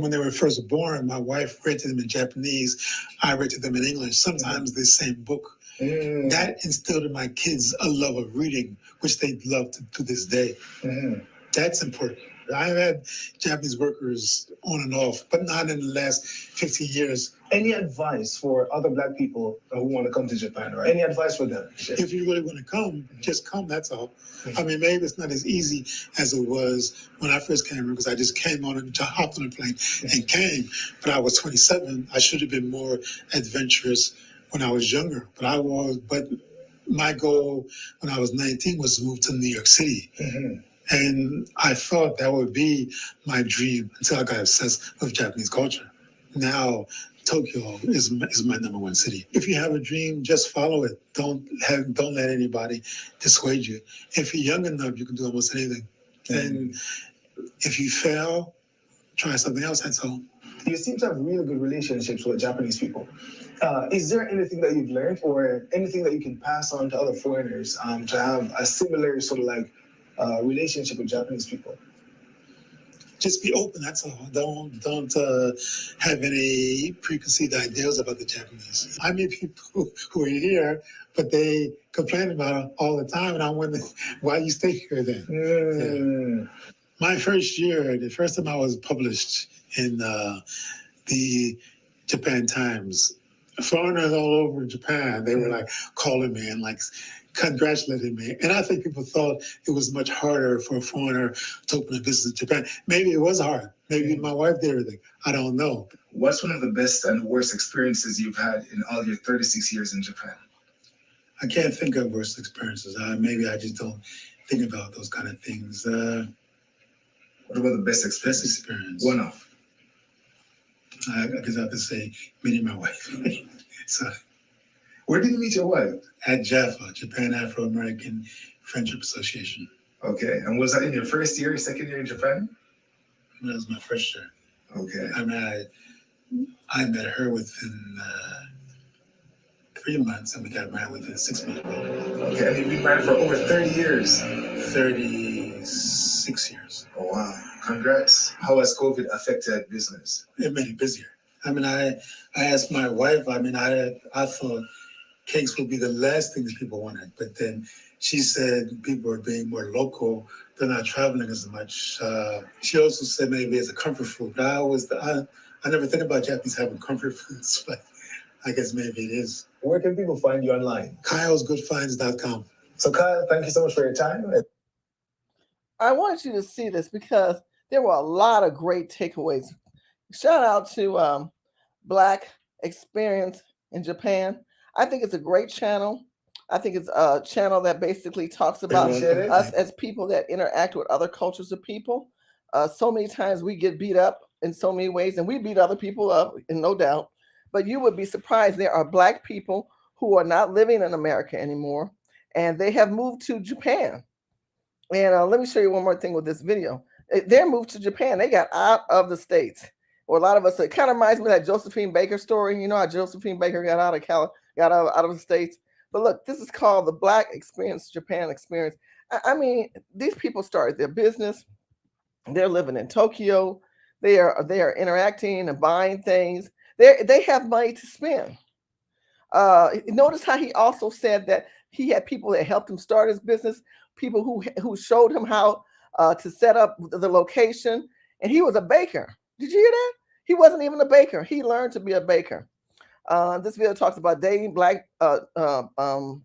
when they were first born, my wife read to them in Japanese. I read to them in English, sometimes the same book. That instilled in my kids a love of reading, which they love to this day. That's important. I've had Japanese workers on and off, but not in the last 15 years. Any advice for other black people who want to come to Japan, right? Any advice for them? If you really want to come, just come, that's all. I mean, maybe it's not as easy as it was when I first came here, because I just came on and hopped on a plane and came. But I was 27. I should have been more adventurous when I was younger. But my goal when I was 19 was to move to New York City. And I thought that would be my dream until I got obsessed with Japanese culture. Now, Tokyo is my number one city. If you have a dream, just follow it. Don't let anybody dissuade you. If you're young enough, you can do almost anything. And if you fail, try something else. That's all. You seem to have really good relationships with Japanese people. Is there anything that you've learned or anything that you can pass on to other foreigners to have a similar sort of like relationship with Japanese people? Just be open. That's all. Don't have any preconceived ideas about the Japanese. I meet people who are here, but they complain about it all the time, and I wonder why you stay here then. Yeah. My first year, the first time I was published in the Japan Times, foreigners all over Japan, they were like calling me and like congratulating me. And I think people thought it was much harder for a foreigner to open a business in Japan. Maybe it was hard. Maybe my wife did everything. I don't know. What's one of the best and worst experiences you've had in all your 36 years in Japan? I can't think of worst experiences. Maybe I just don't think about those kind of things. What about the best experience? One off. I guess I have to say meeting my wife. So, where did you meet your wife? At JAFA, Japan Afro-American Friendship Association. Okay, and was that in your first year, second year in Japan? That was my first year. Okay. I mean, I met her within 3 months, and we got married within 6 months. Okay, and you've been married for over 30 years. 36 years. Oh, wow. Congrats. How has COVID affected business? It made it busier. I mean, I asked my wife, I thought cakes would be the last thing that people wanted. But then she said people are being more local. They're not traveling as much. She also said maybe it's a comfort food. But I never think about Japanese having comfort foods, but I guess maybe it is. Where can people find you online? KylesGoodFinds.com. So Kyle, thank you so much for your time. I want you to see this because there were a lot of great takeaways. Shout out to Black Experience in Japan. I think it's a great channel. I think it's a channel that basically talks about us as people that interact with other cultures of people. So many times we get beat up in so many ways, and we beat other people up, and no doubt. But you would be surprised. There are Black people who are not living in America anymore, and they have moved to Japan. And let me show you one more thing with this video. They moved to Japan. They got out of the States. Or a lot of us, it kind of reminds me of that Josephine Baker story. You know how Josephine Baker got out of the States. But look, this is called the Black Experience, Japan Experience. I mean, these people started their business. They're living in Tokyo. They are interacting and buying things. They have money to spend. Notice how he also said that he had people that helped him start his business, people who showed him how to set up the location. And he was a baker. Did you hear that? He wasn't even a baker. He learned to be a baker. This video talks about dating Black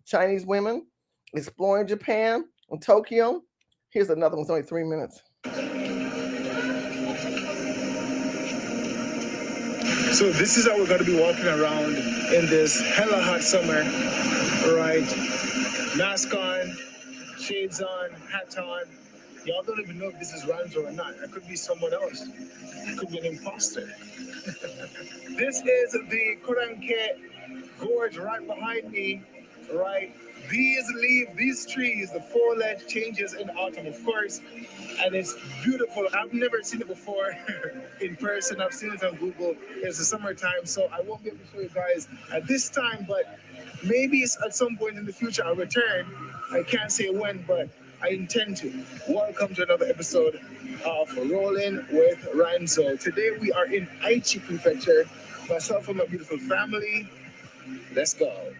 Chinese women, exploring Japan and Tokyo. Here's another one. It's only 3 minutes. So this is how we're going to be walking around in this hella hot summer, right? Mask on, shades on, hat on. Y'all don't even know if this is Ranzo or not. It could be someone else. It could be an imposter. This is the Koranke Gorge right behind me, right? These trees, the foliage changes in autumn, of course, and it's beautiful. I've never seen it before in person. I've seen it on Google. It's the summertime, so I won't be able to show you guys at this time, but maybe it's at some point in the future I'll return. I can't say when, but I intend to. Welcome to another episode of Rolling with Ranzo. Today we are in Aichi Prefecture, myself and my beautiful family. Let's go.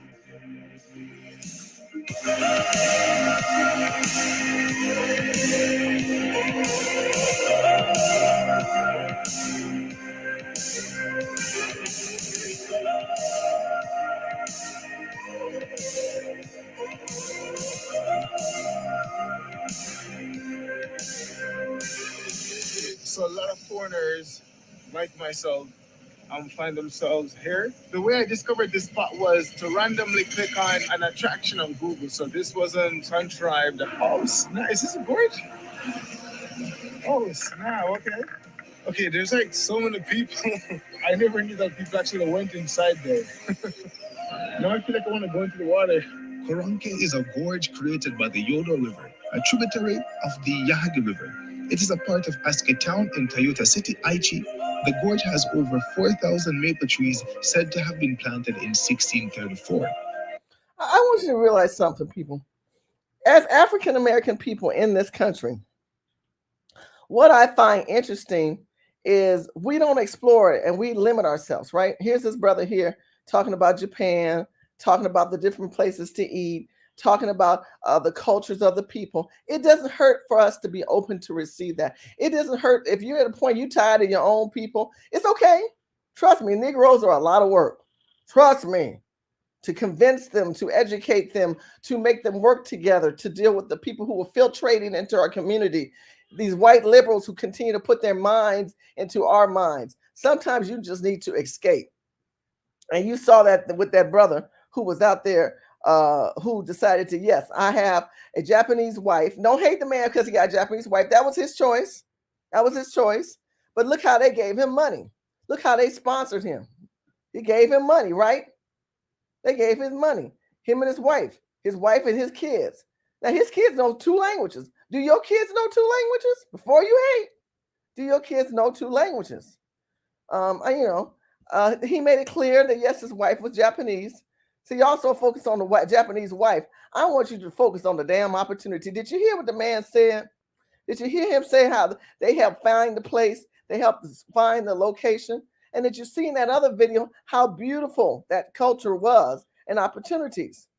So a lot of foreigners, like myself, find themselves here. The way I discovered this spot was to randomly click on an attraction on Google. So this wasn't transcribed. Oh, nice. This is gorgeous. Oh, snap, okay. Okay, there's like so many people. I never knew that people actually went inside there. Now I feel like I want to go into the water. Koronke is a gorge created by the Yodo River, a tributary of the Yahagi River. It is a part of Aske Town in Toyota City, Aichi. The gorge has over 4,000 maple trees said to have been planted in 1634. I want you to realize something, people. As African American people in this country, what I find interesting is we don't explore it and we limit ourselves, right? Here's this brother here talking about Japan, talking about the different places to eat, talking about the cultures of the people. It doesn't hurt for us to be open to receive that. It doesn't hurt if you're at a point you tired of your own people. It's okay. Trust me, Negroes are a lot of work. Trust me. To convince them, to educate them, to make them work together, to deal with the people who are filtrating into our community. These white liberals who continue to put their minds into our minds. Sometimes you just need to escape. And you saw that with that brother who was out there who decided to, yes, I have a Japanese wife. Don't hate the man because he got a Japanese wife. That was his choice. That was his choice. But look how they gave him money. Look how they sponsored him. He gave him money, right? They gave his money, him and his wife and his kids. Now, his kids know 2 languages. Do your kids know 2 languages? Before you hate, do your kids know 2 languages? He made it clear that, yes, his wife was Japanese. So you also focus on the Japanese wife. I want you to focus on the damn opportunity. Did you hear what the man said? Did you hear him say how they helped find the place? They helped find the location. And did you see in that other video how beautiful that culture was and opportunities?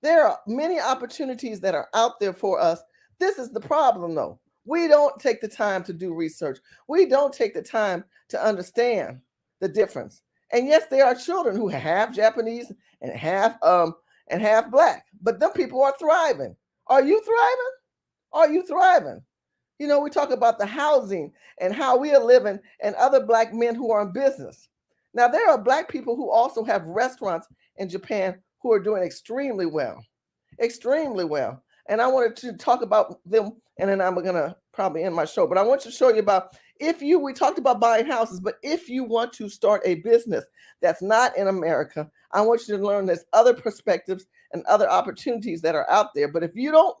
There are many opportunities that are out there for us. This is the problem, though. We don't take the time to do research. We don't take the time to understand the difference. And yes, there are children who are half Japanese and half black, but them people are thriving. Are you thriving? Are you thriving? You know, we talk about the housing and how we are living and other black men who are in business. Now, there are black people who also have restaurants in Japan who are doing extremely well. Extremely well. And I wanted to talk about them, and then I'm going to probably end my show. But I want to show you about we talked about buying houses, but if you want to start a business that's not in America, I want you to learn there's other perspectives and other opportunities that are out there. But if you don't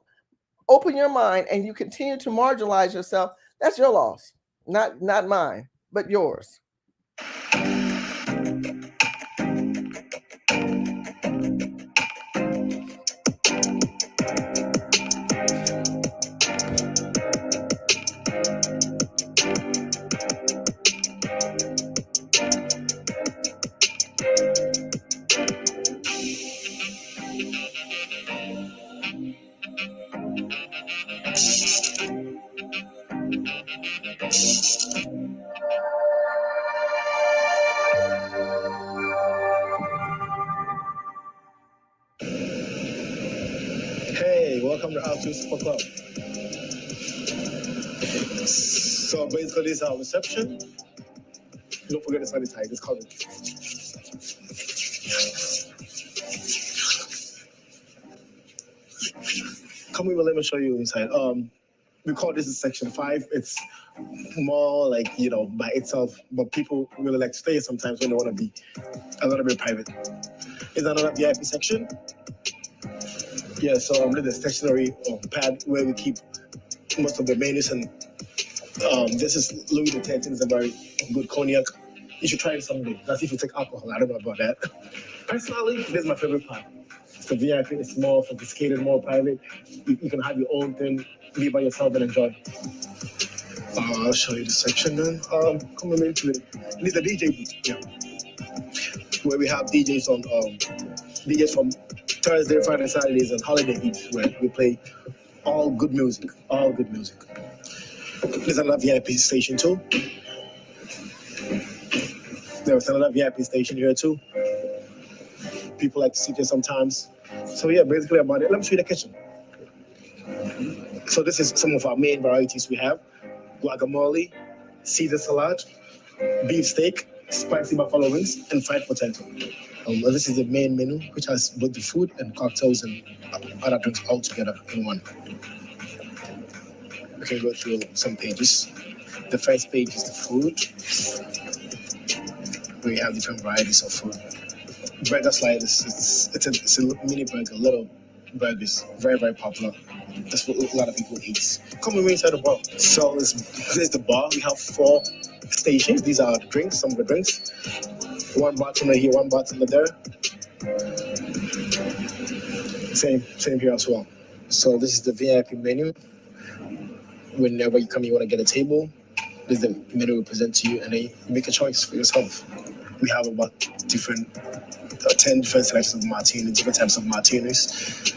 open your mind and you continue to marginalize yourself, that's your loss. Not mine, but yours. Hey, welcome to After Super Club. So basically, this is our reception. Don't forget to sanitize. It's coming. Come over, let me show you inside. We call this section 5. It's more like, by itself, but people really like to stay sometimes when they want to be a little bit private. Is another VIP section. Yeah, so there's a stationery pad where we keep most of the menus, and this is Louis XIII. It's a very good cognac. You should try it someday. That's if you take alcohol. I don't know about that. Personally, this is my favorite part. It's the VIP. It's more sophisticated, more private. You can have your own thing, be by yourself and enjoy. I'll show you the section then. Come on into it. This is a DJ booth. Yeah. Where we have DJs on DJs from Thursday, Friday, Saturdays, and holiday weeks where we play all good music. All good music. There's another VIP station too. There's another VIP station here too. People like to sit here sometimes. So yeah, basically about it. Let me show you the kitchen. So this is some of our main varieties we have. Guacamole, Caesar salad, beef steak, spicy buffalo wings, and fried potato. This is the main menu, which has both the food and cocktails and other drinks all together in one. we can go through some pages. The first page is the food. We have different varieties of food. Burger slices, it's a mini burger, little burgers, very, very popular. That's what a lot of people eat. Come with me inside the bar. So this is the bar. We have 4 stations. These are the drinks, some of the drinks. One bartender here, one bartender there. Same here as well. So this is the VIP menu. Whenever you come, you want to get a table. This is the menu we present to you, and then you make a choice for yourself. We have about 10 different selections of martinis, different types of martinis,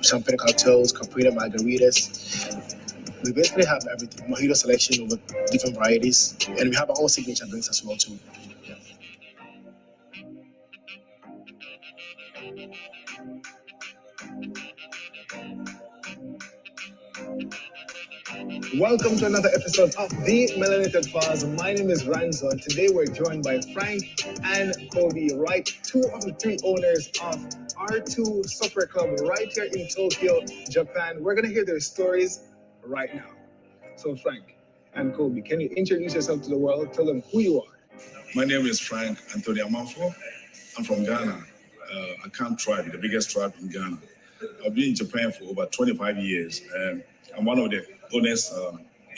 champagne cocktails, caprina margaritas. We basically have everything. Mojito selection over different varieties, and we have our own signature drinks as well too. Yeah. Welcome to another episode of The Melanated Files. My name is Ranzo, and today we're joined by Frank and Kobe, right? 2 of the 3 owners of R2 Supper Club right here in Tokyo, Japan. We're going to hear their stories right now. So Frank and Kobe, can you introduce yourself to the world? Tell them who you are. My name is Frank Anthony Amanfo. I'm from Ghana. Akan tribe, the biggest tribe in Ghana. I've been in Japan for over 25 years, and I'm one of the owners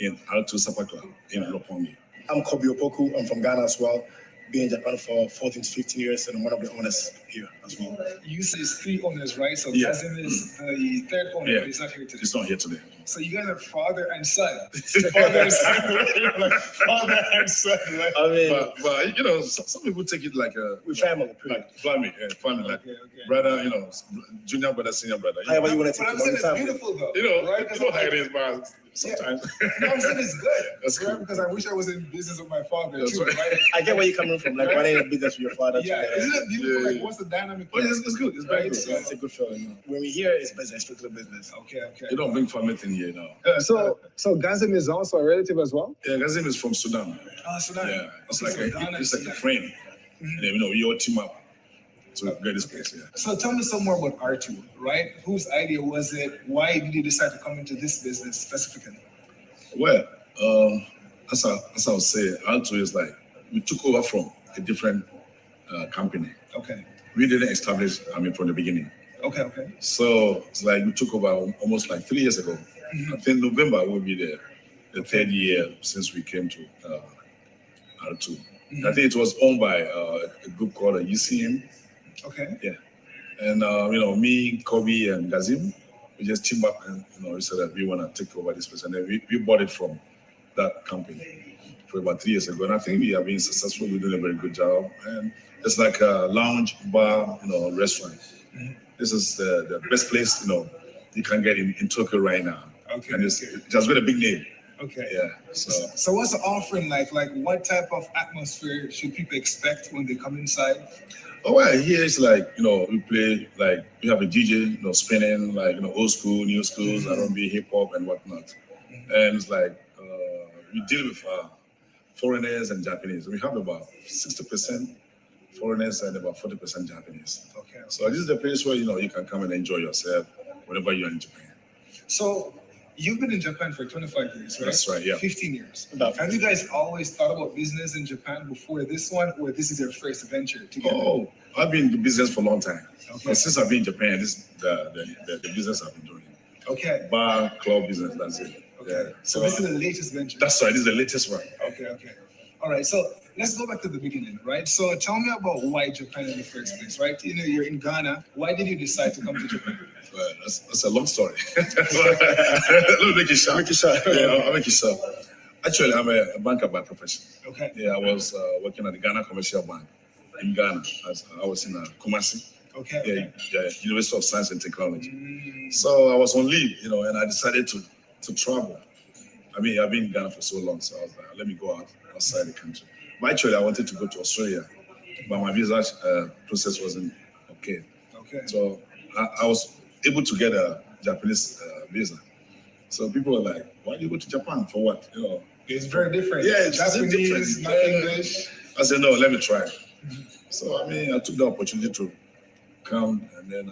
in R2 Supper Club in Lopongi. I'm Kobe Opoku. I'm from Ghana as well. Been in Japan for 14 to 15 years, and I'm one of the owners here as well. You said it's 3 owners, right? So Yeah. Kazim is the 3rd owner, but he's not here today. He's not here today. So you guys are father and son. Father and son. Like father and son, right? I mean, but you know, some people take it like a family, like family, like brother, you know, junior brother, senior brother. However you want to take it, it's beautiful though. You know, right? you know how it is, but sometimes. No, I'm saying it's good. That's right? cool. Because I wish I was in business with my father That's too. right. I get where you're coming from, like running a business with your father. Yeah, together. isn't it beautiful? Yeah, Like, what's the dynamic? Oh, it's good. It's very good. It's a good feeling. When we hear it's business, strictly business. Okay. You don't bring family in here now. So Gazim is also a relative as well? Yeah, Gazim is from Sudan. Oh, Sudan. Yeah, it's Okay, like so Ghana it's and like a friend. And, you know, we all team up to get this place. Yeah. So tell me some more about R2, right? Whose idea was it? Why did you decide to come into this business specifically? Well, as I would say, R2 is like we took over from a different company. Okay. We didn't establish, from the beginning. Okay. So it's like we took over almost like 3 years ago. I think November will be the 3rd year since we came to R2. I think it was owned by a group called UCM. Okay. Yeah. And, me, Kobe, and Gazim, we just teamed up and, we said that we want to take over this place. And then we bought it from that company for about 3 years ago. And I think we have been successful. We're doing a very good job. And it's like a lounge, bar, restaurant. This is the best place, you can get in Tokyo right now. Okay. And it's just got a big name. Okay. Yeah. So what's the offering like? Like what type of atmosphere should people expect when they come inside? Oh, well, here it's like, we play, like, we have a DJ, spinning, like, old school, new schools, R&B, hip hop, and whatnot. And it's like, we deal with foreigners and Japanese. We have about 60% foreigners and about 40% Japanese. Okay. So this is the place where, you can come and enjoy yourself whenever you're in Japan. So you've been in Japan for 25 years, right? That's right, yeah. 15 years. About Have you guys always thought about business in Japan before this one, or this is your first venture together? Oh, I've been in the business for a long time. Okay. But since I've been in Japan, this is the business I've been doing. Okay. Bar, club business, that's it. Okay. Yeah. So this is the latest venture. That's right, this is the latest one. Okay. All right, so let's go back to the beginning, right? So tell me about why Japan in the first place, right? You're in Ghana. Why did you decide to come to Japan? Well, that's a long story. Let me make it short. Yeah, I'll make it short. Actually, I'm a banker by profession. Okay. Yeah, I was working at the Ghana Commercial Bank in Ghana. I was in Kumasi. Okay. Yeah, University of Science and Technology. So I was on leave, and I decided to travel. I've been in Ghana for so long, so I was like, let me go outside the country. But actually, I wanted to go to Australia, but my visa process wasn't okay. Okay. So I was able to get a Japanese visa. So people were like, why do you go to Japan? For what? It's very different. Yeah, it's Japanese, different. not English. I said, no, let me try. So, I took the opportunity to come. And then,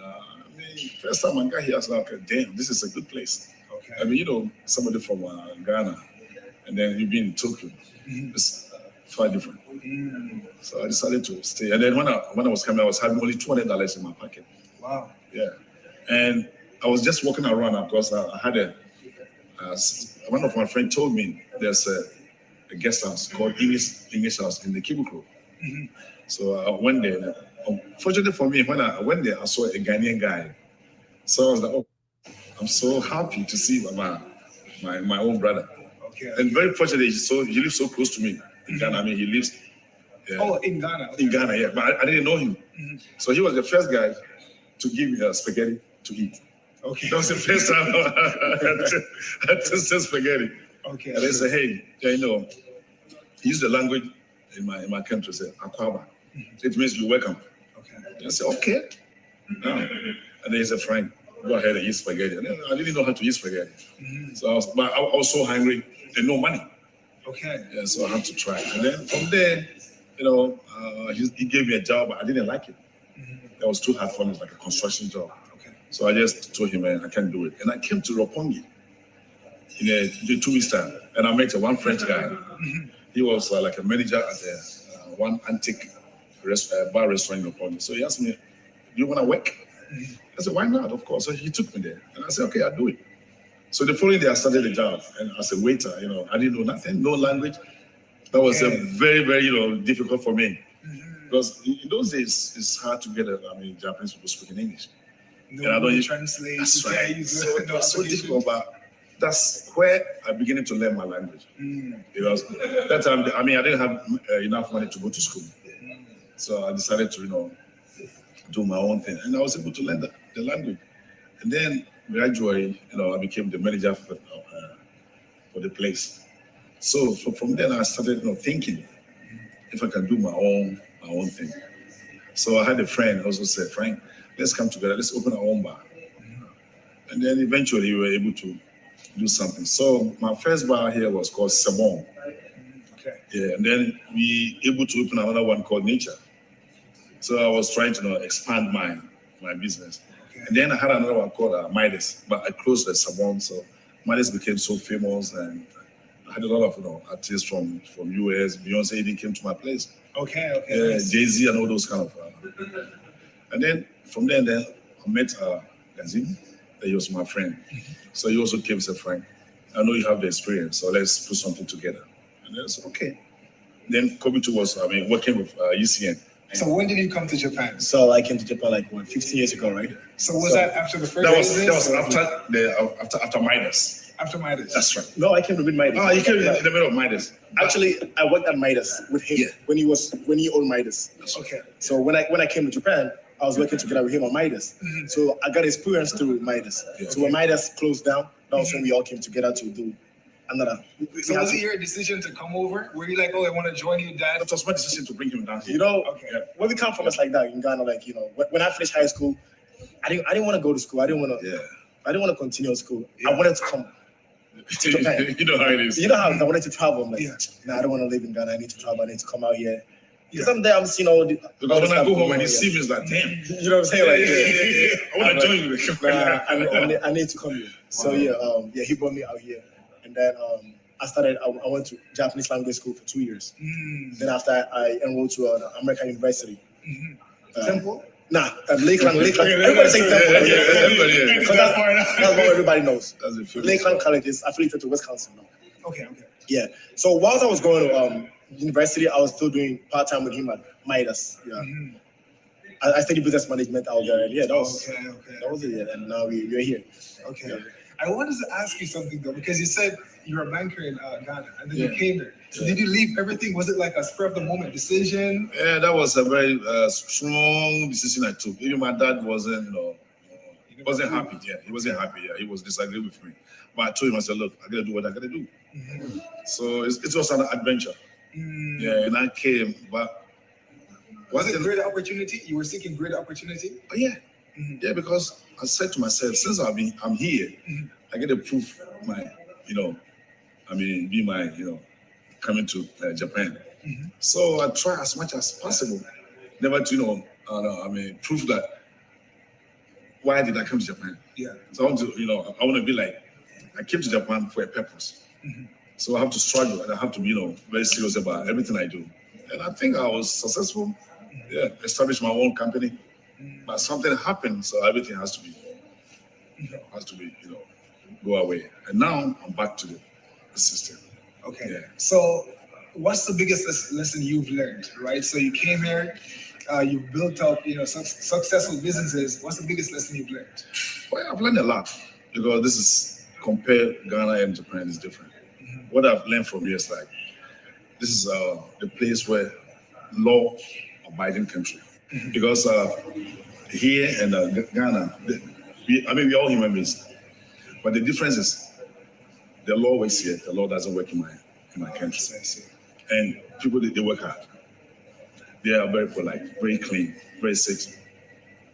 first time I got here, I was like, damn, this is a good place. I mean, you know, somebody from Ghana, and then you being in Tokyo, it's far different. So I decided to stay. And then when I was coming, I was having only $200 in my pocket. Wow. Yeah, and I was just walking around because I had one of my friends told me there's a guest house called English House in the Kibukro. So I went there. Unfortunately for me, when I went there, I saw a Ghanaian guy. So I was like, oh, I'm so happy to see my own brother. Okay. And very fortunately, he lives so close to me in Ghana. I mean, he lives. In Ghana. In Ghana, yeah. But I didn't know him. So he was the first guy to give me spaghetti to eat. Okay. That was the first time I tasted spaghetti. Okay. And they said, hey, you know, he used the language in my country, say, Akwaba. It means you're welcome. Okay. And I said, okay. And then he said, Frank, go ahead and eat spaghetti. And then I didn't know how to eat spaghetti. So I was so hungry and no money. Okay. Yeah, so I had to try. And then from there, you know, he gave me a job, but I didn't like it. That was too hard for me, like a construction job. Okay. So I just told him, man, I can't do it. And I came to Roppongi in a 2 weeks time, and I met one French guy. He was like a manager at one antique bar restaurant in Roppongi. So he asked me, do you want to work? I said, why not? Of course. So he took me there. And I said, okay, I'll do it. So the following day, I started the job. And as a waiter, you know, I didn't know nothing, no language. That was very, very, you know, difficult for me. Because in those days, it's hard to get Japanese people speaking English. No, and I don't translate. That's right. So it was so difficult, but that's where I began to learn my language. Because that time, I didn't have enough money to go to school. So I decided to, you know, do my own thing. And I was able to learn the language. And then gradually, you know, I became the manager for the place. So from then I started, you know, thinking if I can do my own thing. So I had a friend also said, Frank, let's come together, let's open our own bar. And then eventually we were able to do something. So my first bar here was called Sabon. Okay. Yeah, and then we able to open another one called Nature. So I was trying to, you know, expand my business. Okay. And then I had another one called Midas, but I closed the Sabon. So Midas became so famous, and I had a lot of, you know, artists from US. Beyonce even came to my place. Okay. Yeah, Jay-Z and all those kind of. And then from there, I met Gazim. He was my friend. So he also came and said, Frank, I know you have the experience, so let's put something together. And then I said, okay. Then Kobitu was, working with UCN. So when did you come to Japan? So I came to Japan like 15 years ago, right? So was that after the first? That was after Midas. After Midas. That's right. No, I came to Midas. Oh, you came in the middle of Midas. Actually, I worked at Midas with him when he owned Midas. Okay. So when I came to Japan, I was working together with him on Midas. So I got experience through Midas. Yeah. So when Midas closed down, that was when we all came together to do another. So was it your decision to come over? Were you like, oh, I want to join you, Dad? That was my decision to bring him down here. You know, when we come from us like that in Ghana, like, you know, when I finished high school, I didn't want to go to school. I didn't want to continue school. I wanted to come to Japan. You know how it is. You know how I wanted to travel. I'm like, nah, I don't want to live in Ghana. I need to travel. I need to come out here. Because I'm there, I'm seeing all the. Because when I go home and he see me, it's like, damn. You know what I'm saying? Like, I want to join you. I need to come here. So he brought me out here, and then I went to Japanese language school for 2 years. Then after I enrolled to an American university. Temple? Nah, Lakeland. Everybody say Temple. Because that's what everybody knows. Lakeland College is affiliated to Wisconsin now. Okay. Yeah. So whilst I was going to university, I was still doing part-time with him at Midas. Yeah. I studied business management out there. And that was it. Yeah. And now we're here. Okay. Yeah. I wanted to ask you something though, because you said you were a banker in Ghana, and then you came here. So did you leave everything? Was it like a spur of the moment decision? Yeah, that was a very strong decision I took. Even my dad wasn't happy. Yeah, he wasn't happy. Yeah, he was disagreeing with me. But I told him, I said, look, I gotta do what I gotta do. So it was an adventure. Yeah, and I came, but was it a great opportunity? You were seeking great opportunity? Oh, yeah. Yeah, because I said to myself, since I'm here, I get to prove coming to Japan. So I try as much as possible, never to, prove that why did I come to Japan? Yeah. So I want to be like I came to Japan for a purpose. So I have to struggle and I have to be, very serious about everything I do. And I think I was successful. Yeah, established my own company. But something happened, so everything has to be, go away. And now I'm back to the system. Okay. Yeah. So, what's the biggest lesson you've learned, right? So you came here, you've built up, successful businesses. What's the biggest lesson you've learned? Well, I've learned a lot because this is compare Ghana and Japan is different. What I've learned from here is like this is the place where law-abiding country because here in Ghana, we're all human beings, but the difference is the law works here. The law doesn't work in my country, and people they work hard. They are very polite, very clean, very sexy.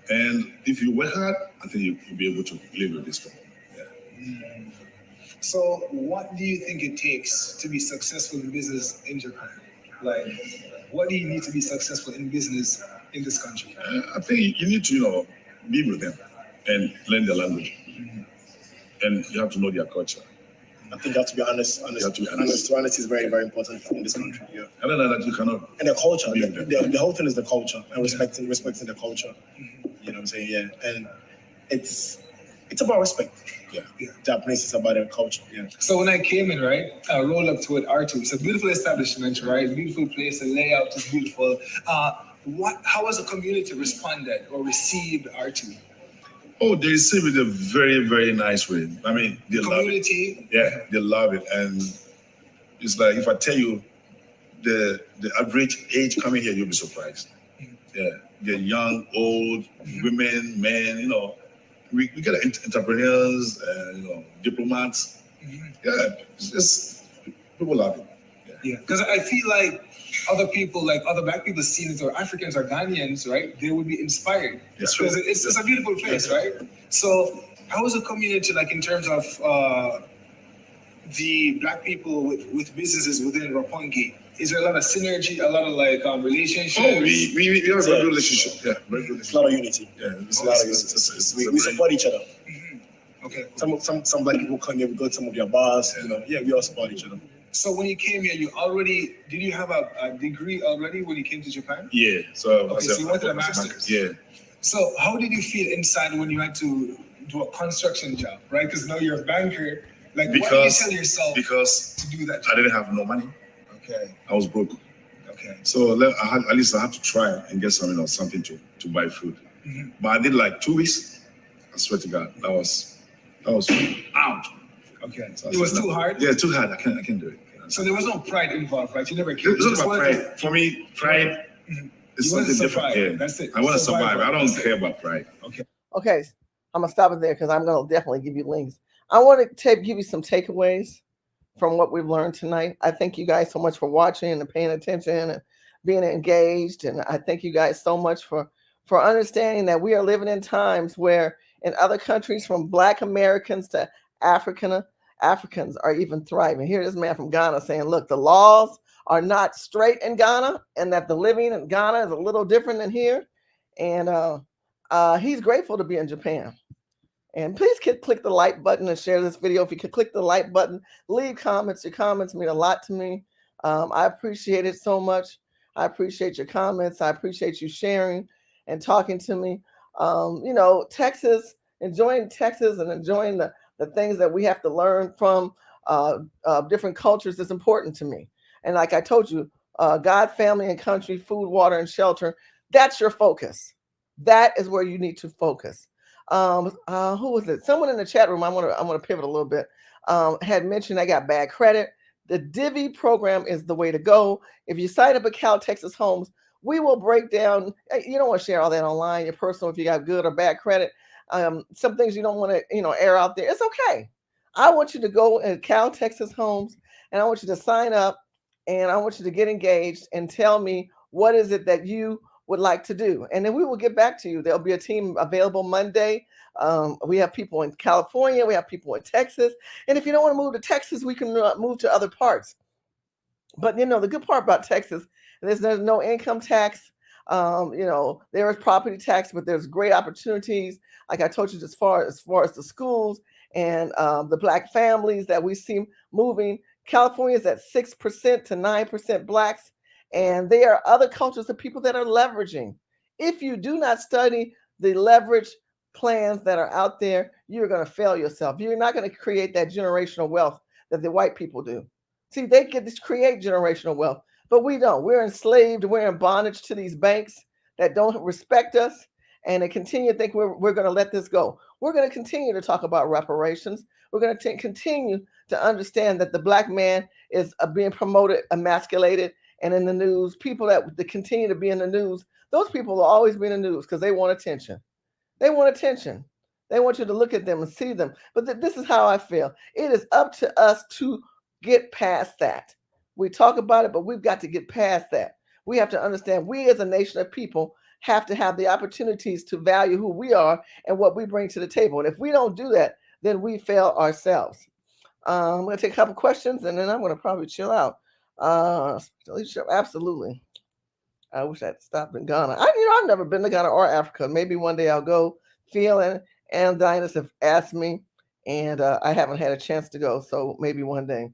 And if you work hard, I think you'll be able to live with this people. Yeah. So, what do you think it takes to be successful in business in Japan? Like, what do you need to be successful in business in this country? I think you need to, be with them and learn their language. And you have to know their culture. I think you have to be honest. Honesty is very, very important in this country. Yeah. Other than that, you cannot. And the culture. The whole thing is the culture and respecting the culture. You know what I'm saying? Yeah. And it's about respect. Yeah. Japanese is about their culture. Yeah. So when I came in, right, I rolled up to it R2. It's a beautiful establishment, right? Beautiful place. The layout is beautiful. How has the community responded or received R2? Oh, they receive it a very, very nice way. I mean, they community. Love it. Yeah, they love it. And it's like, if I tell you the average age coming here, you'll be surprised. Yeah, they're young, old, women, men, we get entrepreneurs, diplomats. Yeah, it's just, people love it. Yeah, because I feel like other people, like other Black people seen it, or Africans or Ghanaians, right? They would be inspired. Yes, because it's a beautiful place, right? So how is the community like in terms of the Black people with businesses within Roppongi? Is there a lot of synergy, a lot of like relationships? Oh, we have a good relationship. Yeah, very good. It's a lot of unity. Yeah, it's a lot of unity. We support each other. Okay. Some Black people come here, we go to some of their bars. We all support each other. So when you came here, did you have a degree already when you came to Japan? Yeah. So you went to the master's. Yeah. So how did you feel inside when you had to do a construction job, right? Because now you're a banker. Like, what did you tell yourself to do that job? I didn't have no money. Okay. I was broke. Okay. So at least I had to try and get something to buy food. But I did like 2 weeks. I swear to God, that was out. Okay. So it was too hard? Yeah, too hard. I can't do it. So there was no pride involved, right? You never came. It's not about pride. For me, pride is something different. Yeah. That's it. I want to survive. I don't care about pride. Okay. I'm going to stop it there because I'm going to definitely give you links. I want to give you some takeaways from what we've learned tonight. I thank you guys so much for watching and paying attention and being engaged. And I thank you guys so much for understanding that we are living in times where in other countries, from Black Americans to Africans are even thriving. Here, this man from Ghana saying, look, the laws are not straight in Ghana and that the living in Ghana is a little different than here. And he's grateful to be in Japan. And please click the like button and share this video. If you could click the like button, leave comments. Your comments mean a lot to me. I appreciate it so much. I appreciate your comments. I appreciate you sharing and talking to me. Texas, enjoying Texas and enjoying the things that we have to learn from different cultures is important to me. And like I told you, God, family, and country, food, water, and shelter, that's your focus. That is where you need to focus. Who was it? Someone in the chat room, I'm gonna pivot a little bit, had mentioned I got bad credit. The Divi program is the way to go. If you sign up at Cal Texas Homes, we will break down. You don't want to share all that online, your personal, if you got good or bad credit. Some things you don't want to, air out there. It's okay. I want you to go at Cal Texas Homes and I want you to sign up and I want you to get engaged and tell me what is it that you would like to do. And then we will get back to you. There'll be a team available Monday. We have people in California. We have people in Texas. And if you don't want to move to Texas, we can move to other parts. But, the good part about Texas, there's no income tax. There is property tax, but there's great opportunities. Like I told you, as far as the schools and the Black families that we see moving. California is at 6% to 9% Blacks, and there are other cultures of people that are leveraging. If you do not study the leverage plans that are out there, you're going to fail yourself. You're not going to create that generational wealth that the white people do. See, they get to create generational wealth, but we don't. We're enslaved. We're in bondage to these banks that don't respect us, and they continue to think we're going to let this go. We're going to continue to talk about reparations. We're going to continue to understand that the Black man is being promoted, emasculated, and in the news. People that continue to be in the news, those people will always be in the news because they want attention. They want attention. They want you to look at them and see them. But this is how I feel. It is up to us to get past that. We talk about it, but we've got to get past that. We have to understand we as a nation of people have to have the opportunities to value who we are and what we bring to the table. And if we don't do that, then we fail ourselves. I'm going to take a couple questions and then I'm going to probably chill out. Absolutely. I wish I'd stopped in Ghana. I've never been to Ghana or Africa. Maybe one day I'll go. Phil and Dinus have asked me, and I haven't had a chance to go. So maybe one day.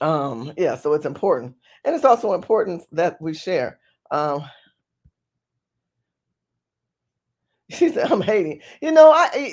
Yeah. So it's important, and it's also important that we share. She said, "I'm hating."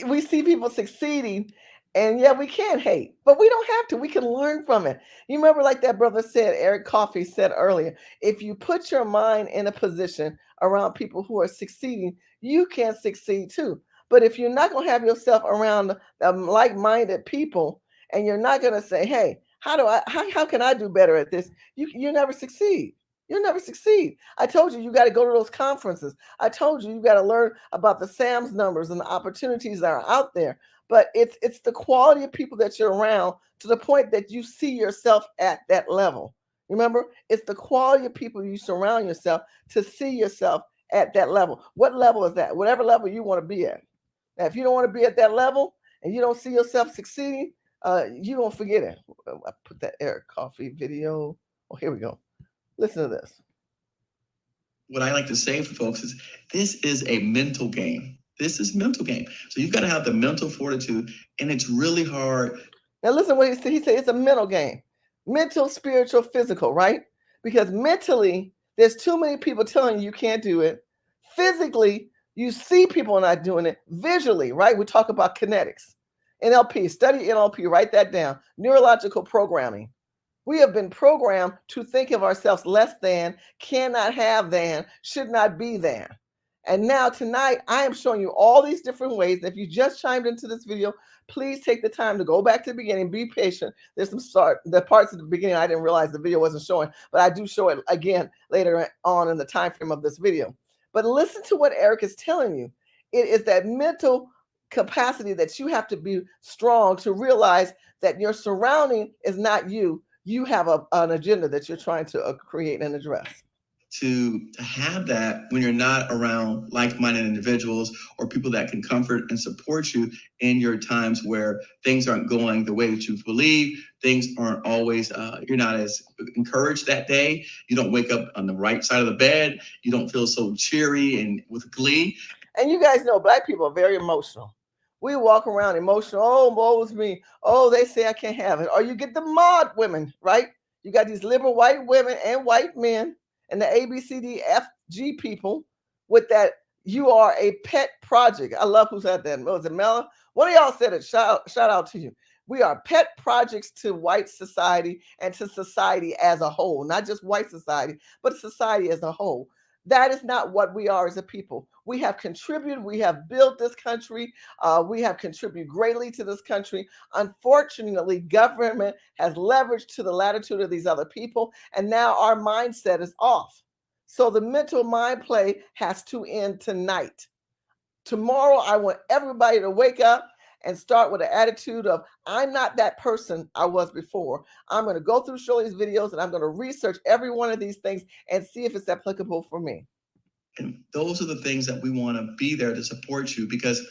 We see people succeeding, and yeah, we can hate, but we don't have to. We can learn from it. You remember, like that brother said, Eric Coffey said earlier, if you put your mind in a position around people who are succeeding, you can succeed too. But if you're not going to have yourself around like-minded people, and you're not going to say, "Hey, how can I do better at this?" You never succeed. You'll never succeed. I told you got to go to those conferences. I told you got to learn about the SAMS numbers and the opportunities that are out there. But it's the quality of people that you're around to the point that you see yourself at that level. Remember, it's the quality of people you surround yourself to see yourself at that level. What level is that? Whatever level you want to be at. Now, if you don't want to be at that level and you don't see yourself succeeding, you don't forget it. I put that Eric Coffey video. Oh, here we go. Listen to this. What I like to say for folks is this is a mental game. This is mental game. So you've got to have the mental fortitude, and it's really hard. Now listen what he said. He said it's a mental game. Mental, spiritual, physical, right? Because mentally, there's too many people telling you can't do it. Physically, you see people not doing it. Visually, right? We talk about kinetics. NLP, study NLP, write that down. Neurological programming. We have been programmed to think of ourselves less than, cannot have than, should not be than. And now tonight, I am showing you all these different ways. If you just chimed into this video, please take the time to go back to the beginning, be patient. There's the parts of the beginning I didn't realize the video wasn't showing, but I do show it again later on in the time frame of this video. But listen to what Eric is telling you. It is that mental capacity that you have to be strong to realize that your surrounding is not you. You have an agenda that you're trying to create and address. To have that when you're not around like-minded individuals or people that can comfort and support you in your times where things aren't going the way that you believe, things aren't always, you're not as encouraged that day. You don't wake up on the right side of the bed. You don't feel so cheery and with glee. And you guys know Black people are very emotional. We walk around emotional. Oh, woe is me. Oh, they say I can't have it. Or you get the mod women, right? You got these liberal white women and white men and the ABCDFG people with that you are a pet project. I love who said that. Was it Mela? One of y'all said it. Shout out to you. We are pet projects to white society and to society as a whole. Not just white society, but society as a whole. That is not what we are as a people. We have contributed. We have built this country. We have contributed greatly to this country. Unfortunately, government has leveraged to the latitude of these other people, and now our mindset is off. So the mental mind play has to end tonight. Tomorrow, I want everybody to wake up and start with an attitude of, I'm not that person I was before. I'm going to go through Shirley's videos and I'm going to research every one of these things and see if it's applicable for me. And those are the things that we want to be there to support you, because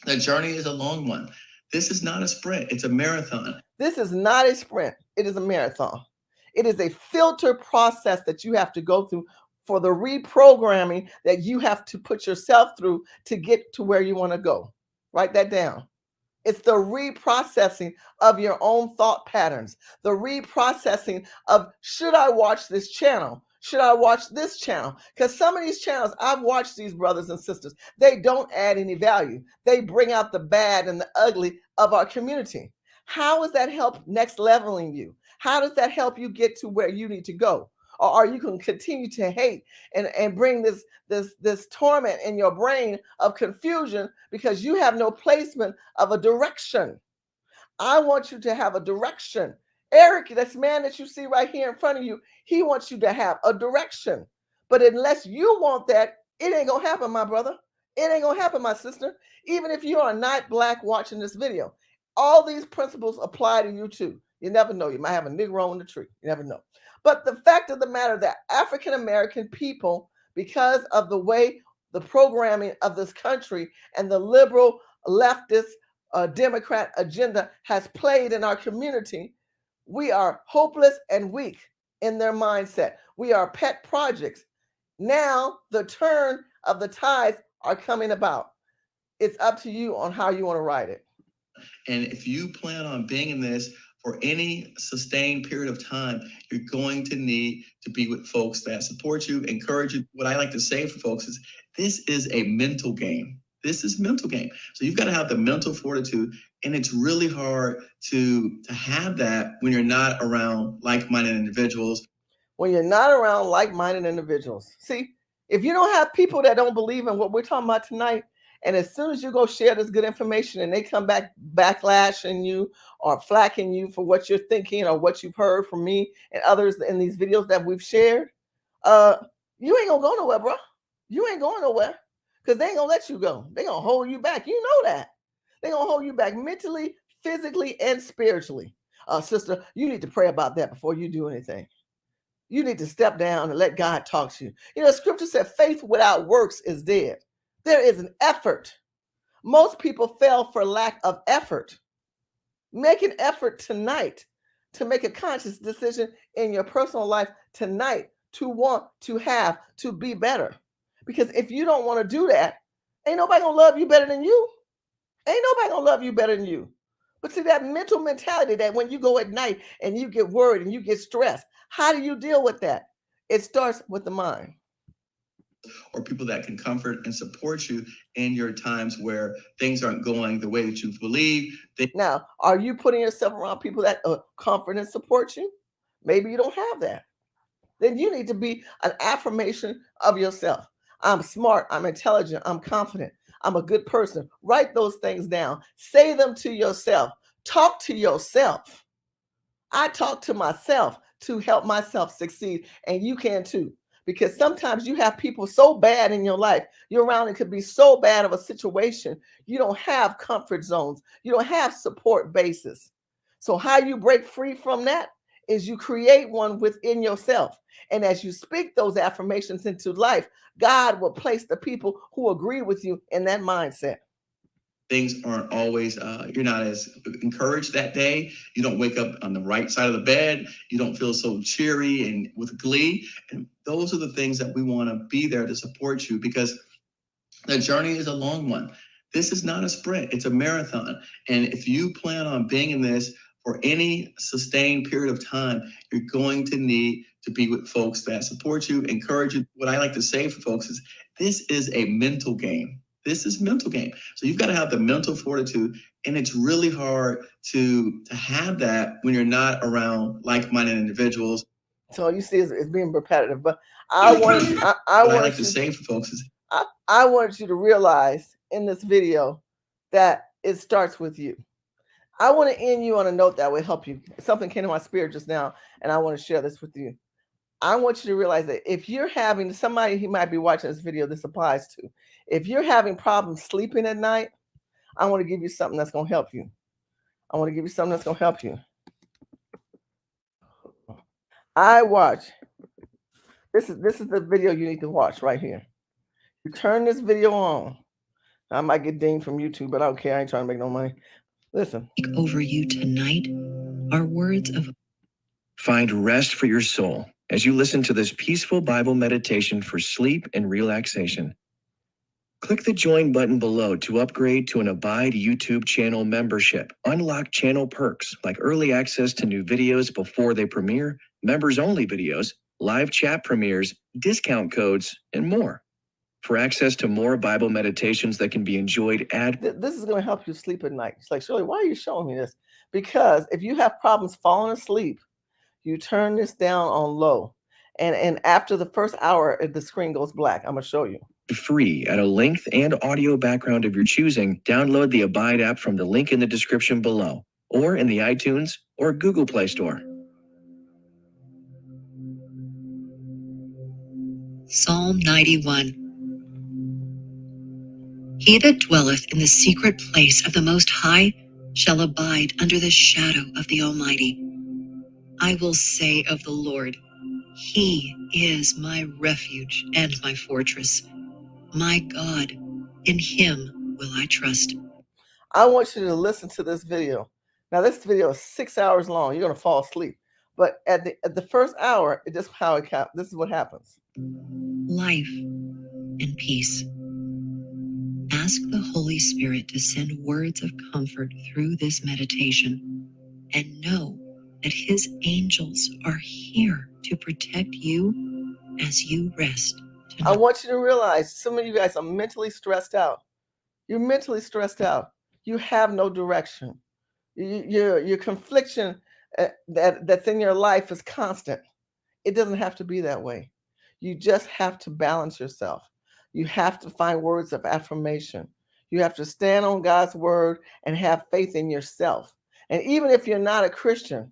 the journey is a long one. This is not a sprint. It's a marathon. This is not a sprint. It is a marathon. It is a filter process that you have to go through for the reprogramming that you have to put yourself through to get to where you want to go. Write that down. It's the reprocessing of your own thought patterns, the reprocessing of, should I watch this channel? Should I watch this channel? Because some of these channels, I've watched these brothers and sisters, they don't add any value. They bring out the bad and the ugly of our community. How does that help next leveling you? How does that help you get to where you need to go? Or are you going to continue to hate and bring this torment in your brain of confusion because you have no placement of a direction? I want you to have a direction. Eric, this man that you see right here in front of you, he wants you to have a direction. But unless you want that, it ain't going to happen, my brother. It ain't going to happen, my sister. Even if you are not Black watching this video, all these principles apply to you too. You never know. You might have a Negro in the tree. You never know. But the fact of the matter that African American people, because of the way the programming of this country and the liberal leftist Democrat agenda has played in our community, we are hopeless and weak in their mindset. We are pet projects. Now the turn of the tides are coming about. It's up to you on how you want to ride it. And if you plan on being in this for any sustained period of time, you're going to need to be with folks that support you, encourage you. What I like to say for folks is this is a mental game. This is mental game. So you've got to have the mental fortitude, and it's really hard to have that when you're not around like-minded individuals. When you're not around like-minded individuals. See, if you don't have people that don't believe in what we're talking about tonight, and as soon as you go share this good information and they come back backlashing you or flacking you for what you're thinking or what you've heard from me and others in these videos that we've shared, you ain't gonna go nowhere, bro. You ain't going nowhere because they ain't gonna let you go. They gonna hold you back. You know that. They gonna hold you back mentally, physically, and spiritually. Sister, you need to pray about that before you do anything. You need to step down and let God talk to you. You know, scripture said faith without works is dead. There is an effort. Most people fail for lack of effort. Make an effort tonight to make a conscious decision in your personal life tonight to want to have to be better. Because if you don't want to do that, ain't nobody gonna love you better than you. Ain't nobody gonna love you better than you. But see, that mental mentality that when you go at night and you get worried and you get stressed, how do you deal with that? It starts with the mind. Or people that can comfort and support you in your times where things aren't going the way that you believe. Now, are you putting yourself around people that comfort and support you? Maybe you don't have that. Then you need to be an affirmation of yourself. I'm smart, I'm intelligent, I'm confident, I'm a good person. Write those things down. Say them to yourself. Talk to yourself. I talk to myself to help myself succeed, and you can too. Because sometimes you have people so bad in your life, you're around, it could be so bad of a situation, you don't have comfort zones, you don't have support bases. So how you break free from that is you create one within yourself. And as you speak those affirmations into life, God will place the people who agree with you in that mindset. Things aren't always, you're not as encouraged that day. You don't wake up on the right side of the bed. You don't feel so cheery and with glee. And those are the things that we want to be there to support you, because the journey is a long one. This is not a sprint, it's a marathon. And if you plan on being in this for any sustained period of time, you're going to need to be with folks that support you, encourage you. What I like to say for folks is this is a mental game. This is mental game. So you've got to have the mental fortitude, and it's really hard to have that when you're not around like-minded individuals. So you see, it's being repetitive, but I want to say for folks is I want you to realize in this video that it starts with you. I want to end you on a note that will help you. Something came to my spirit just now, and I want to share this with you. I want you to realize that if you're having somebody who might be watching this video, this applies to. If you're having problems sleeping at night, I want to give you something that's going to help you. I want to give you something that's going to help you. I watch. This is the video you need to watch right here. You turn this video on. I might get dinged from YouTube, but I don't care. I ain't trying to make no money. Listen. Over you tonight are words of. Find rest for your soul as you listen to this peaceful Bible meditation for sleep and relaxation. Click the join button below to upgrade to an Abide YouTube channel membership. Unlock channel perks like early access to new videos before they premiere, members-only videos, live chat premieres, discount codes, and more. For access to more Bible meditations that can be enjoyed This is going to help you sleep at night. It's like, Shirley, why are you showing me this? Because if you have problems falling asleep, you turn this down on low. And after the first hour, the screen goes black. I'm going to show you. free at a length and audio background of your choosing. Download the Abide app from the link in the description below, or in the iTunes or Google Play Store. Psalm 91. He that dwelleth in the secret place of the Most High shall abide under the shadow of the Almighty. I will say of the Lord, He is my refuge and my fortress. My God, in Him will I trust. I want you to listen to this video. Now, this video is 6 hours long. You're going to fall asleep. But at the first hour, this is what happens. Life and peace. Ask the Holy Spirit to send words of comfort through this meditation, and know that His angels are here to protect you as you rest tonight. I want you to realize some of you guys are mentally stressed out. You're mentally stressed out. You have no direction. Your confliction that's in your life is constant. It doesn't have to be that way. You just have to balance yourself. You have to find words of affirmation. You have to stand on God's word and have faith in yourself. And even if you're not a Christian,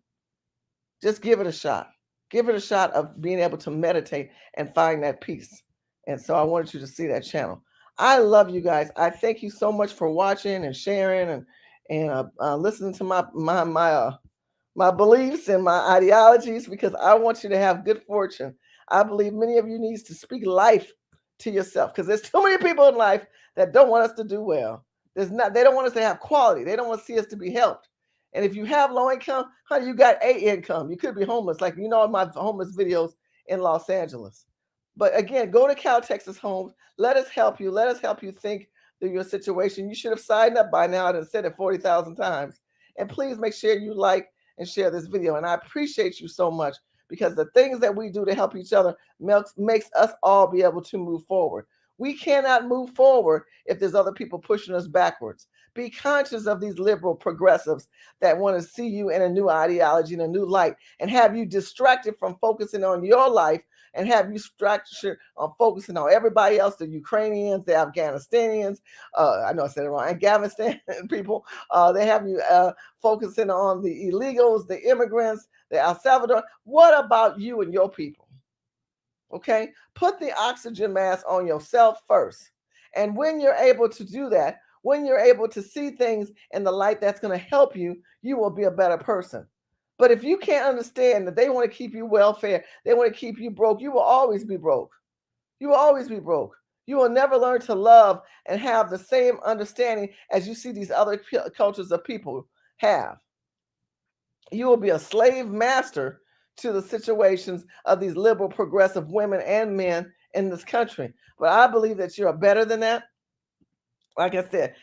just give it a shot. Give it a shot of being able to meditate and find that peace. And so I wanted you to see that channel. I love you guys. I thank you so much for watching and sharing and listening to my beliefs and my ideologies, because I want you to have good fortune. I believe many of you needs to speak life to yourself, because there's too many people in life that don't want us to do well. They don't want us to have quality. They don't want to see us to be helped. And if you have low income, honey, you got a income. You could be homeless, like in my homeless videos in Los Angeles. But again, go to Cal Texas Homes. Let us help you. Let us help you think through your situation. You should have signed up by now and said it 40,000 times. And please make sure you like and share this video. And I appreciate you so much, because the things that we do to help each other makes us all be able to move forward. We cannot move forward if there's other people pushing us backwards. Be conscious of these liberal progressives that want to see you in a new ideology, in a new light, and have you distracted from focusing on your life, and have you distracted on focusing on everybody else, the Ukrainians, the Afghanistanians, I know I said it wrong, Afghanistan people. They have you focusing on the illegals, the immigrants, the El Salvador. What about you and your people? Okay, put the oxygen mask on yourself first. And when you're able to do that, when you're able to see things in the light that's going to help you, you will be a better person. But if you can't understand that they want to keep you welfare, they want to keep you broke, you will always be broke. You will always be broke. You will never learn to love and have the same understanding as you see these other cultures of people have. You will be a slave master to the situations of these liberal, progressive women and men in this country. But I believe that you're better than that. Like I said,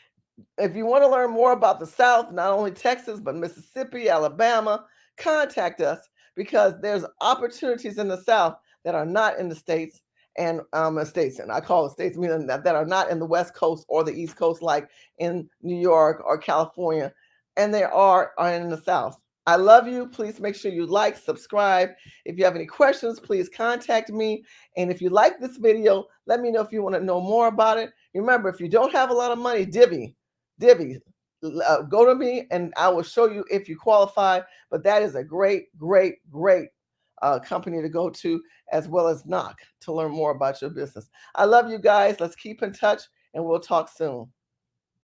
if you want to learn more about the South, not only Texas, but Mississippi, Alabama, contact us, because there's opportunities in the South that are not in the states, and states, and I call it states, meaning that are not in the West Coast or the East Coast, like in New York or California, and they are in the South. I love you. Please make sure you like, subscribe. If you have any questions, please contact me. And if you like this video, let me know if you want to know more about it. Remember, if you don't have a lot of money, divvy, go to me and I will show you if you qualify. But that is a great company to go to, as well as Knock, to learn more about your business. I love you guys. Let's keep in touch, and we'll talk soon.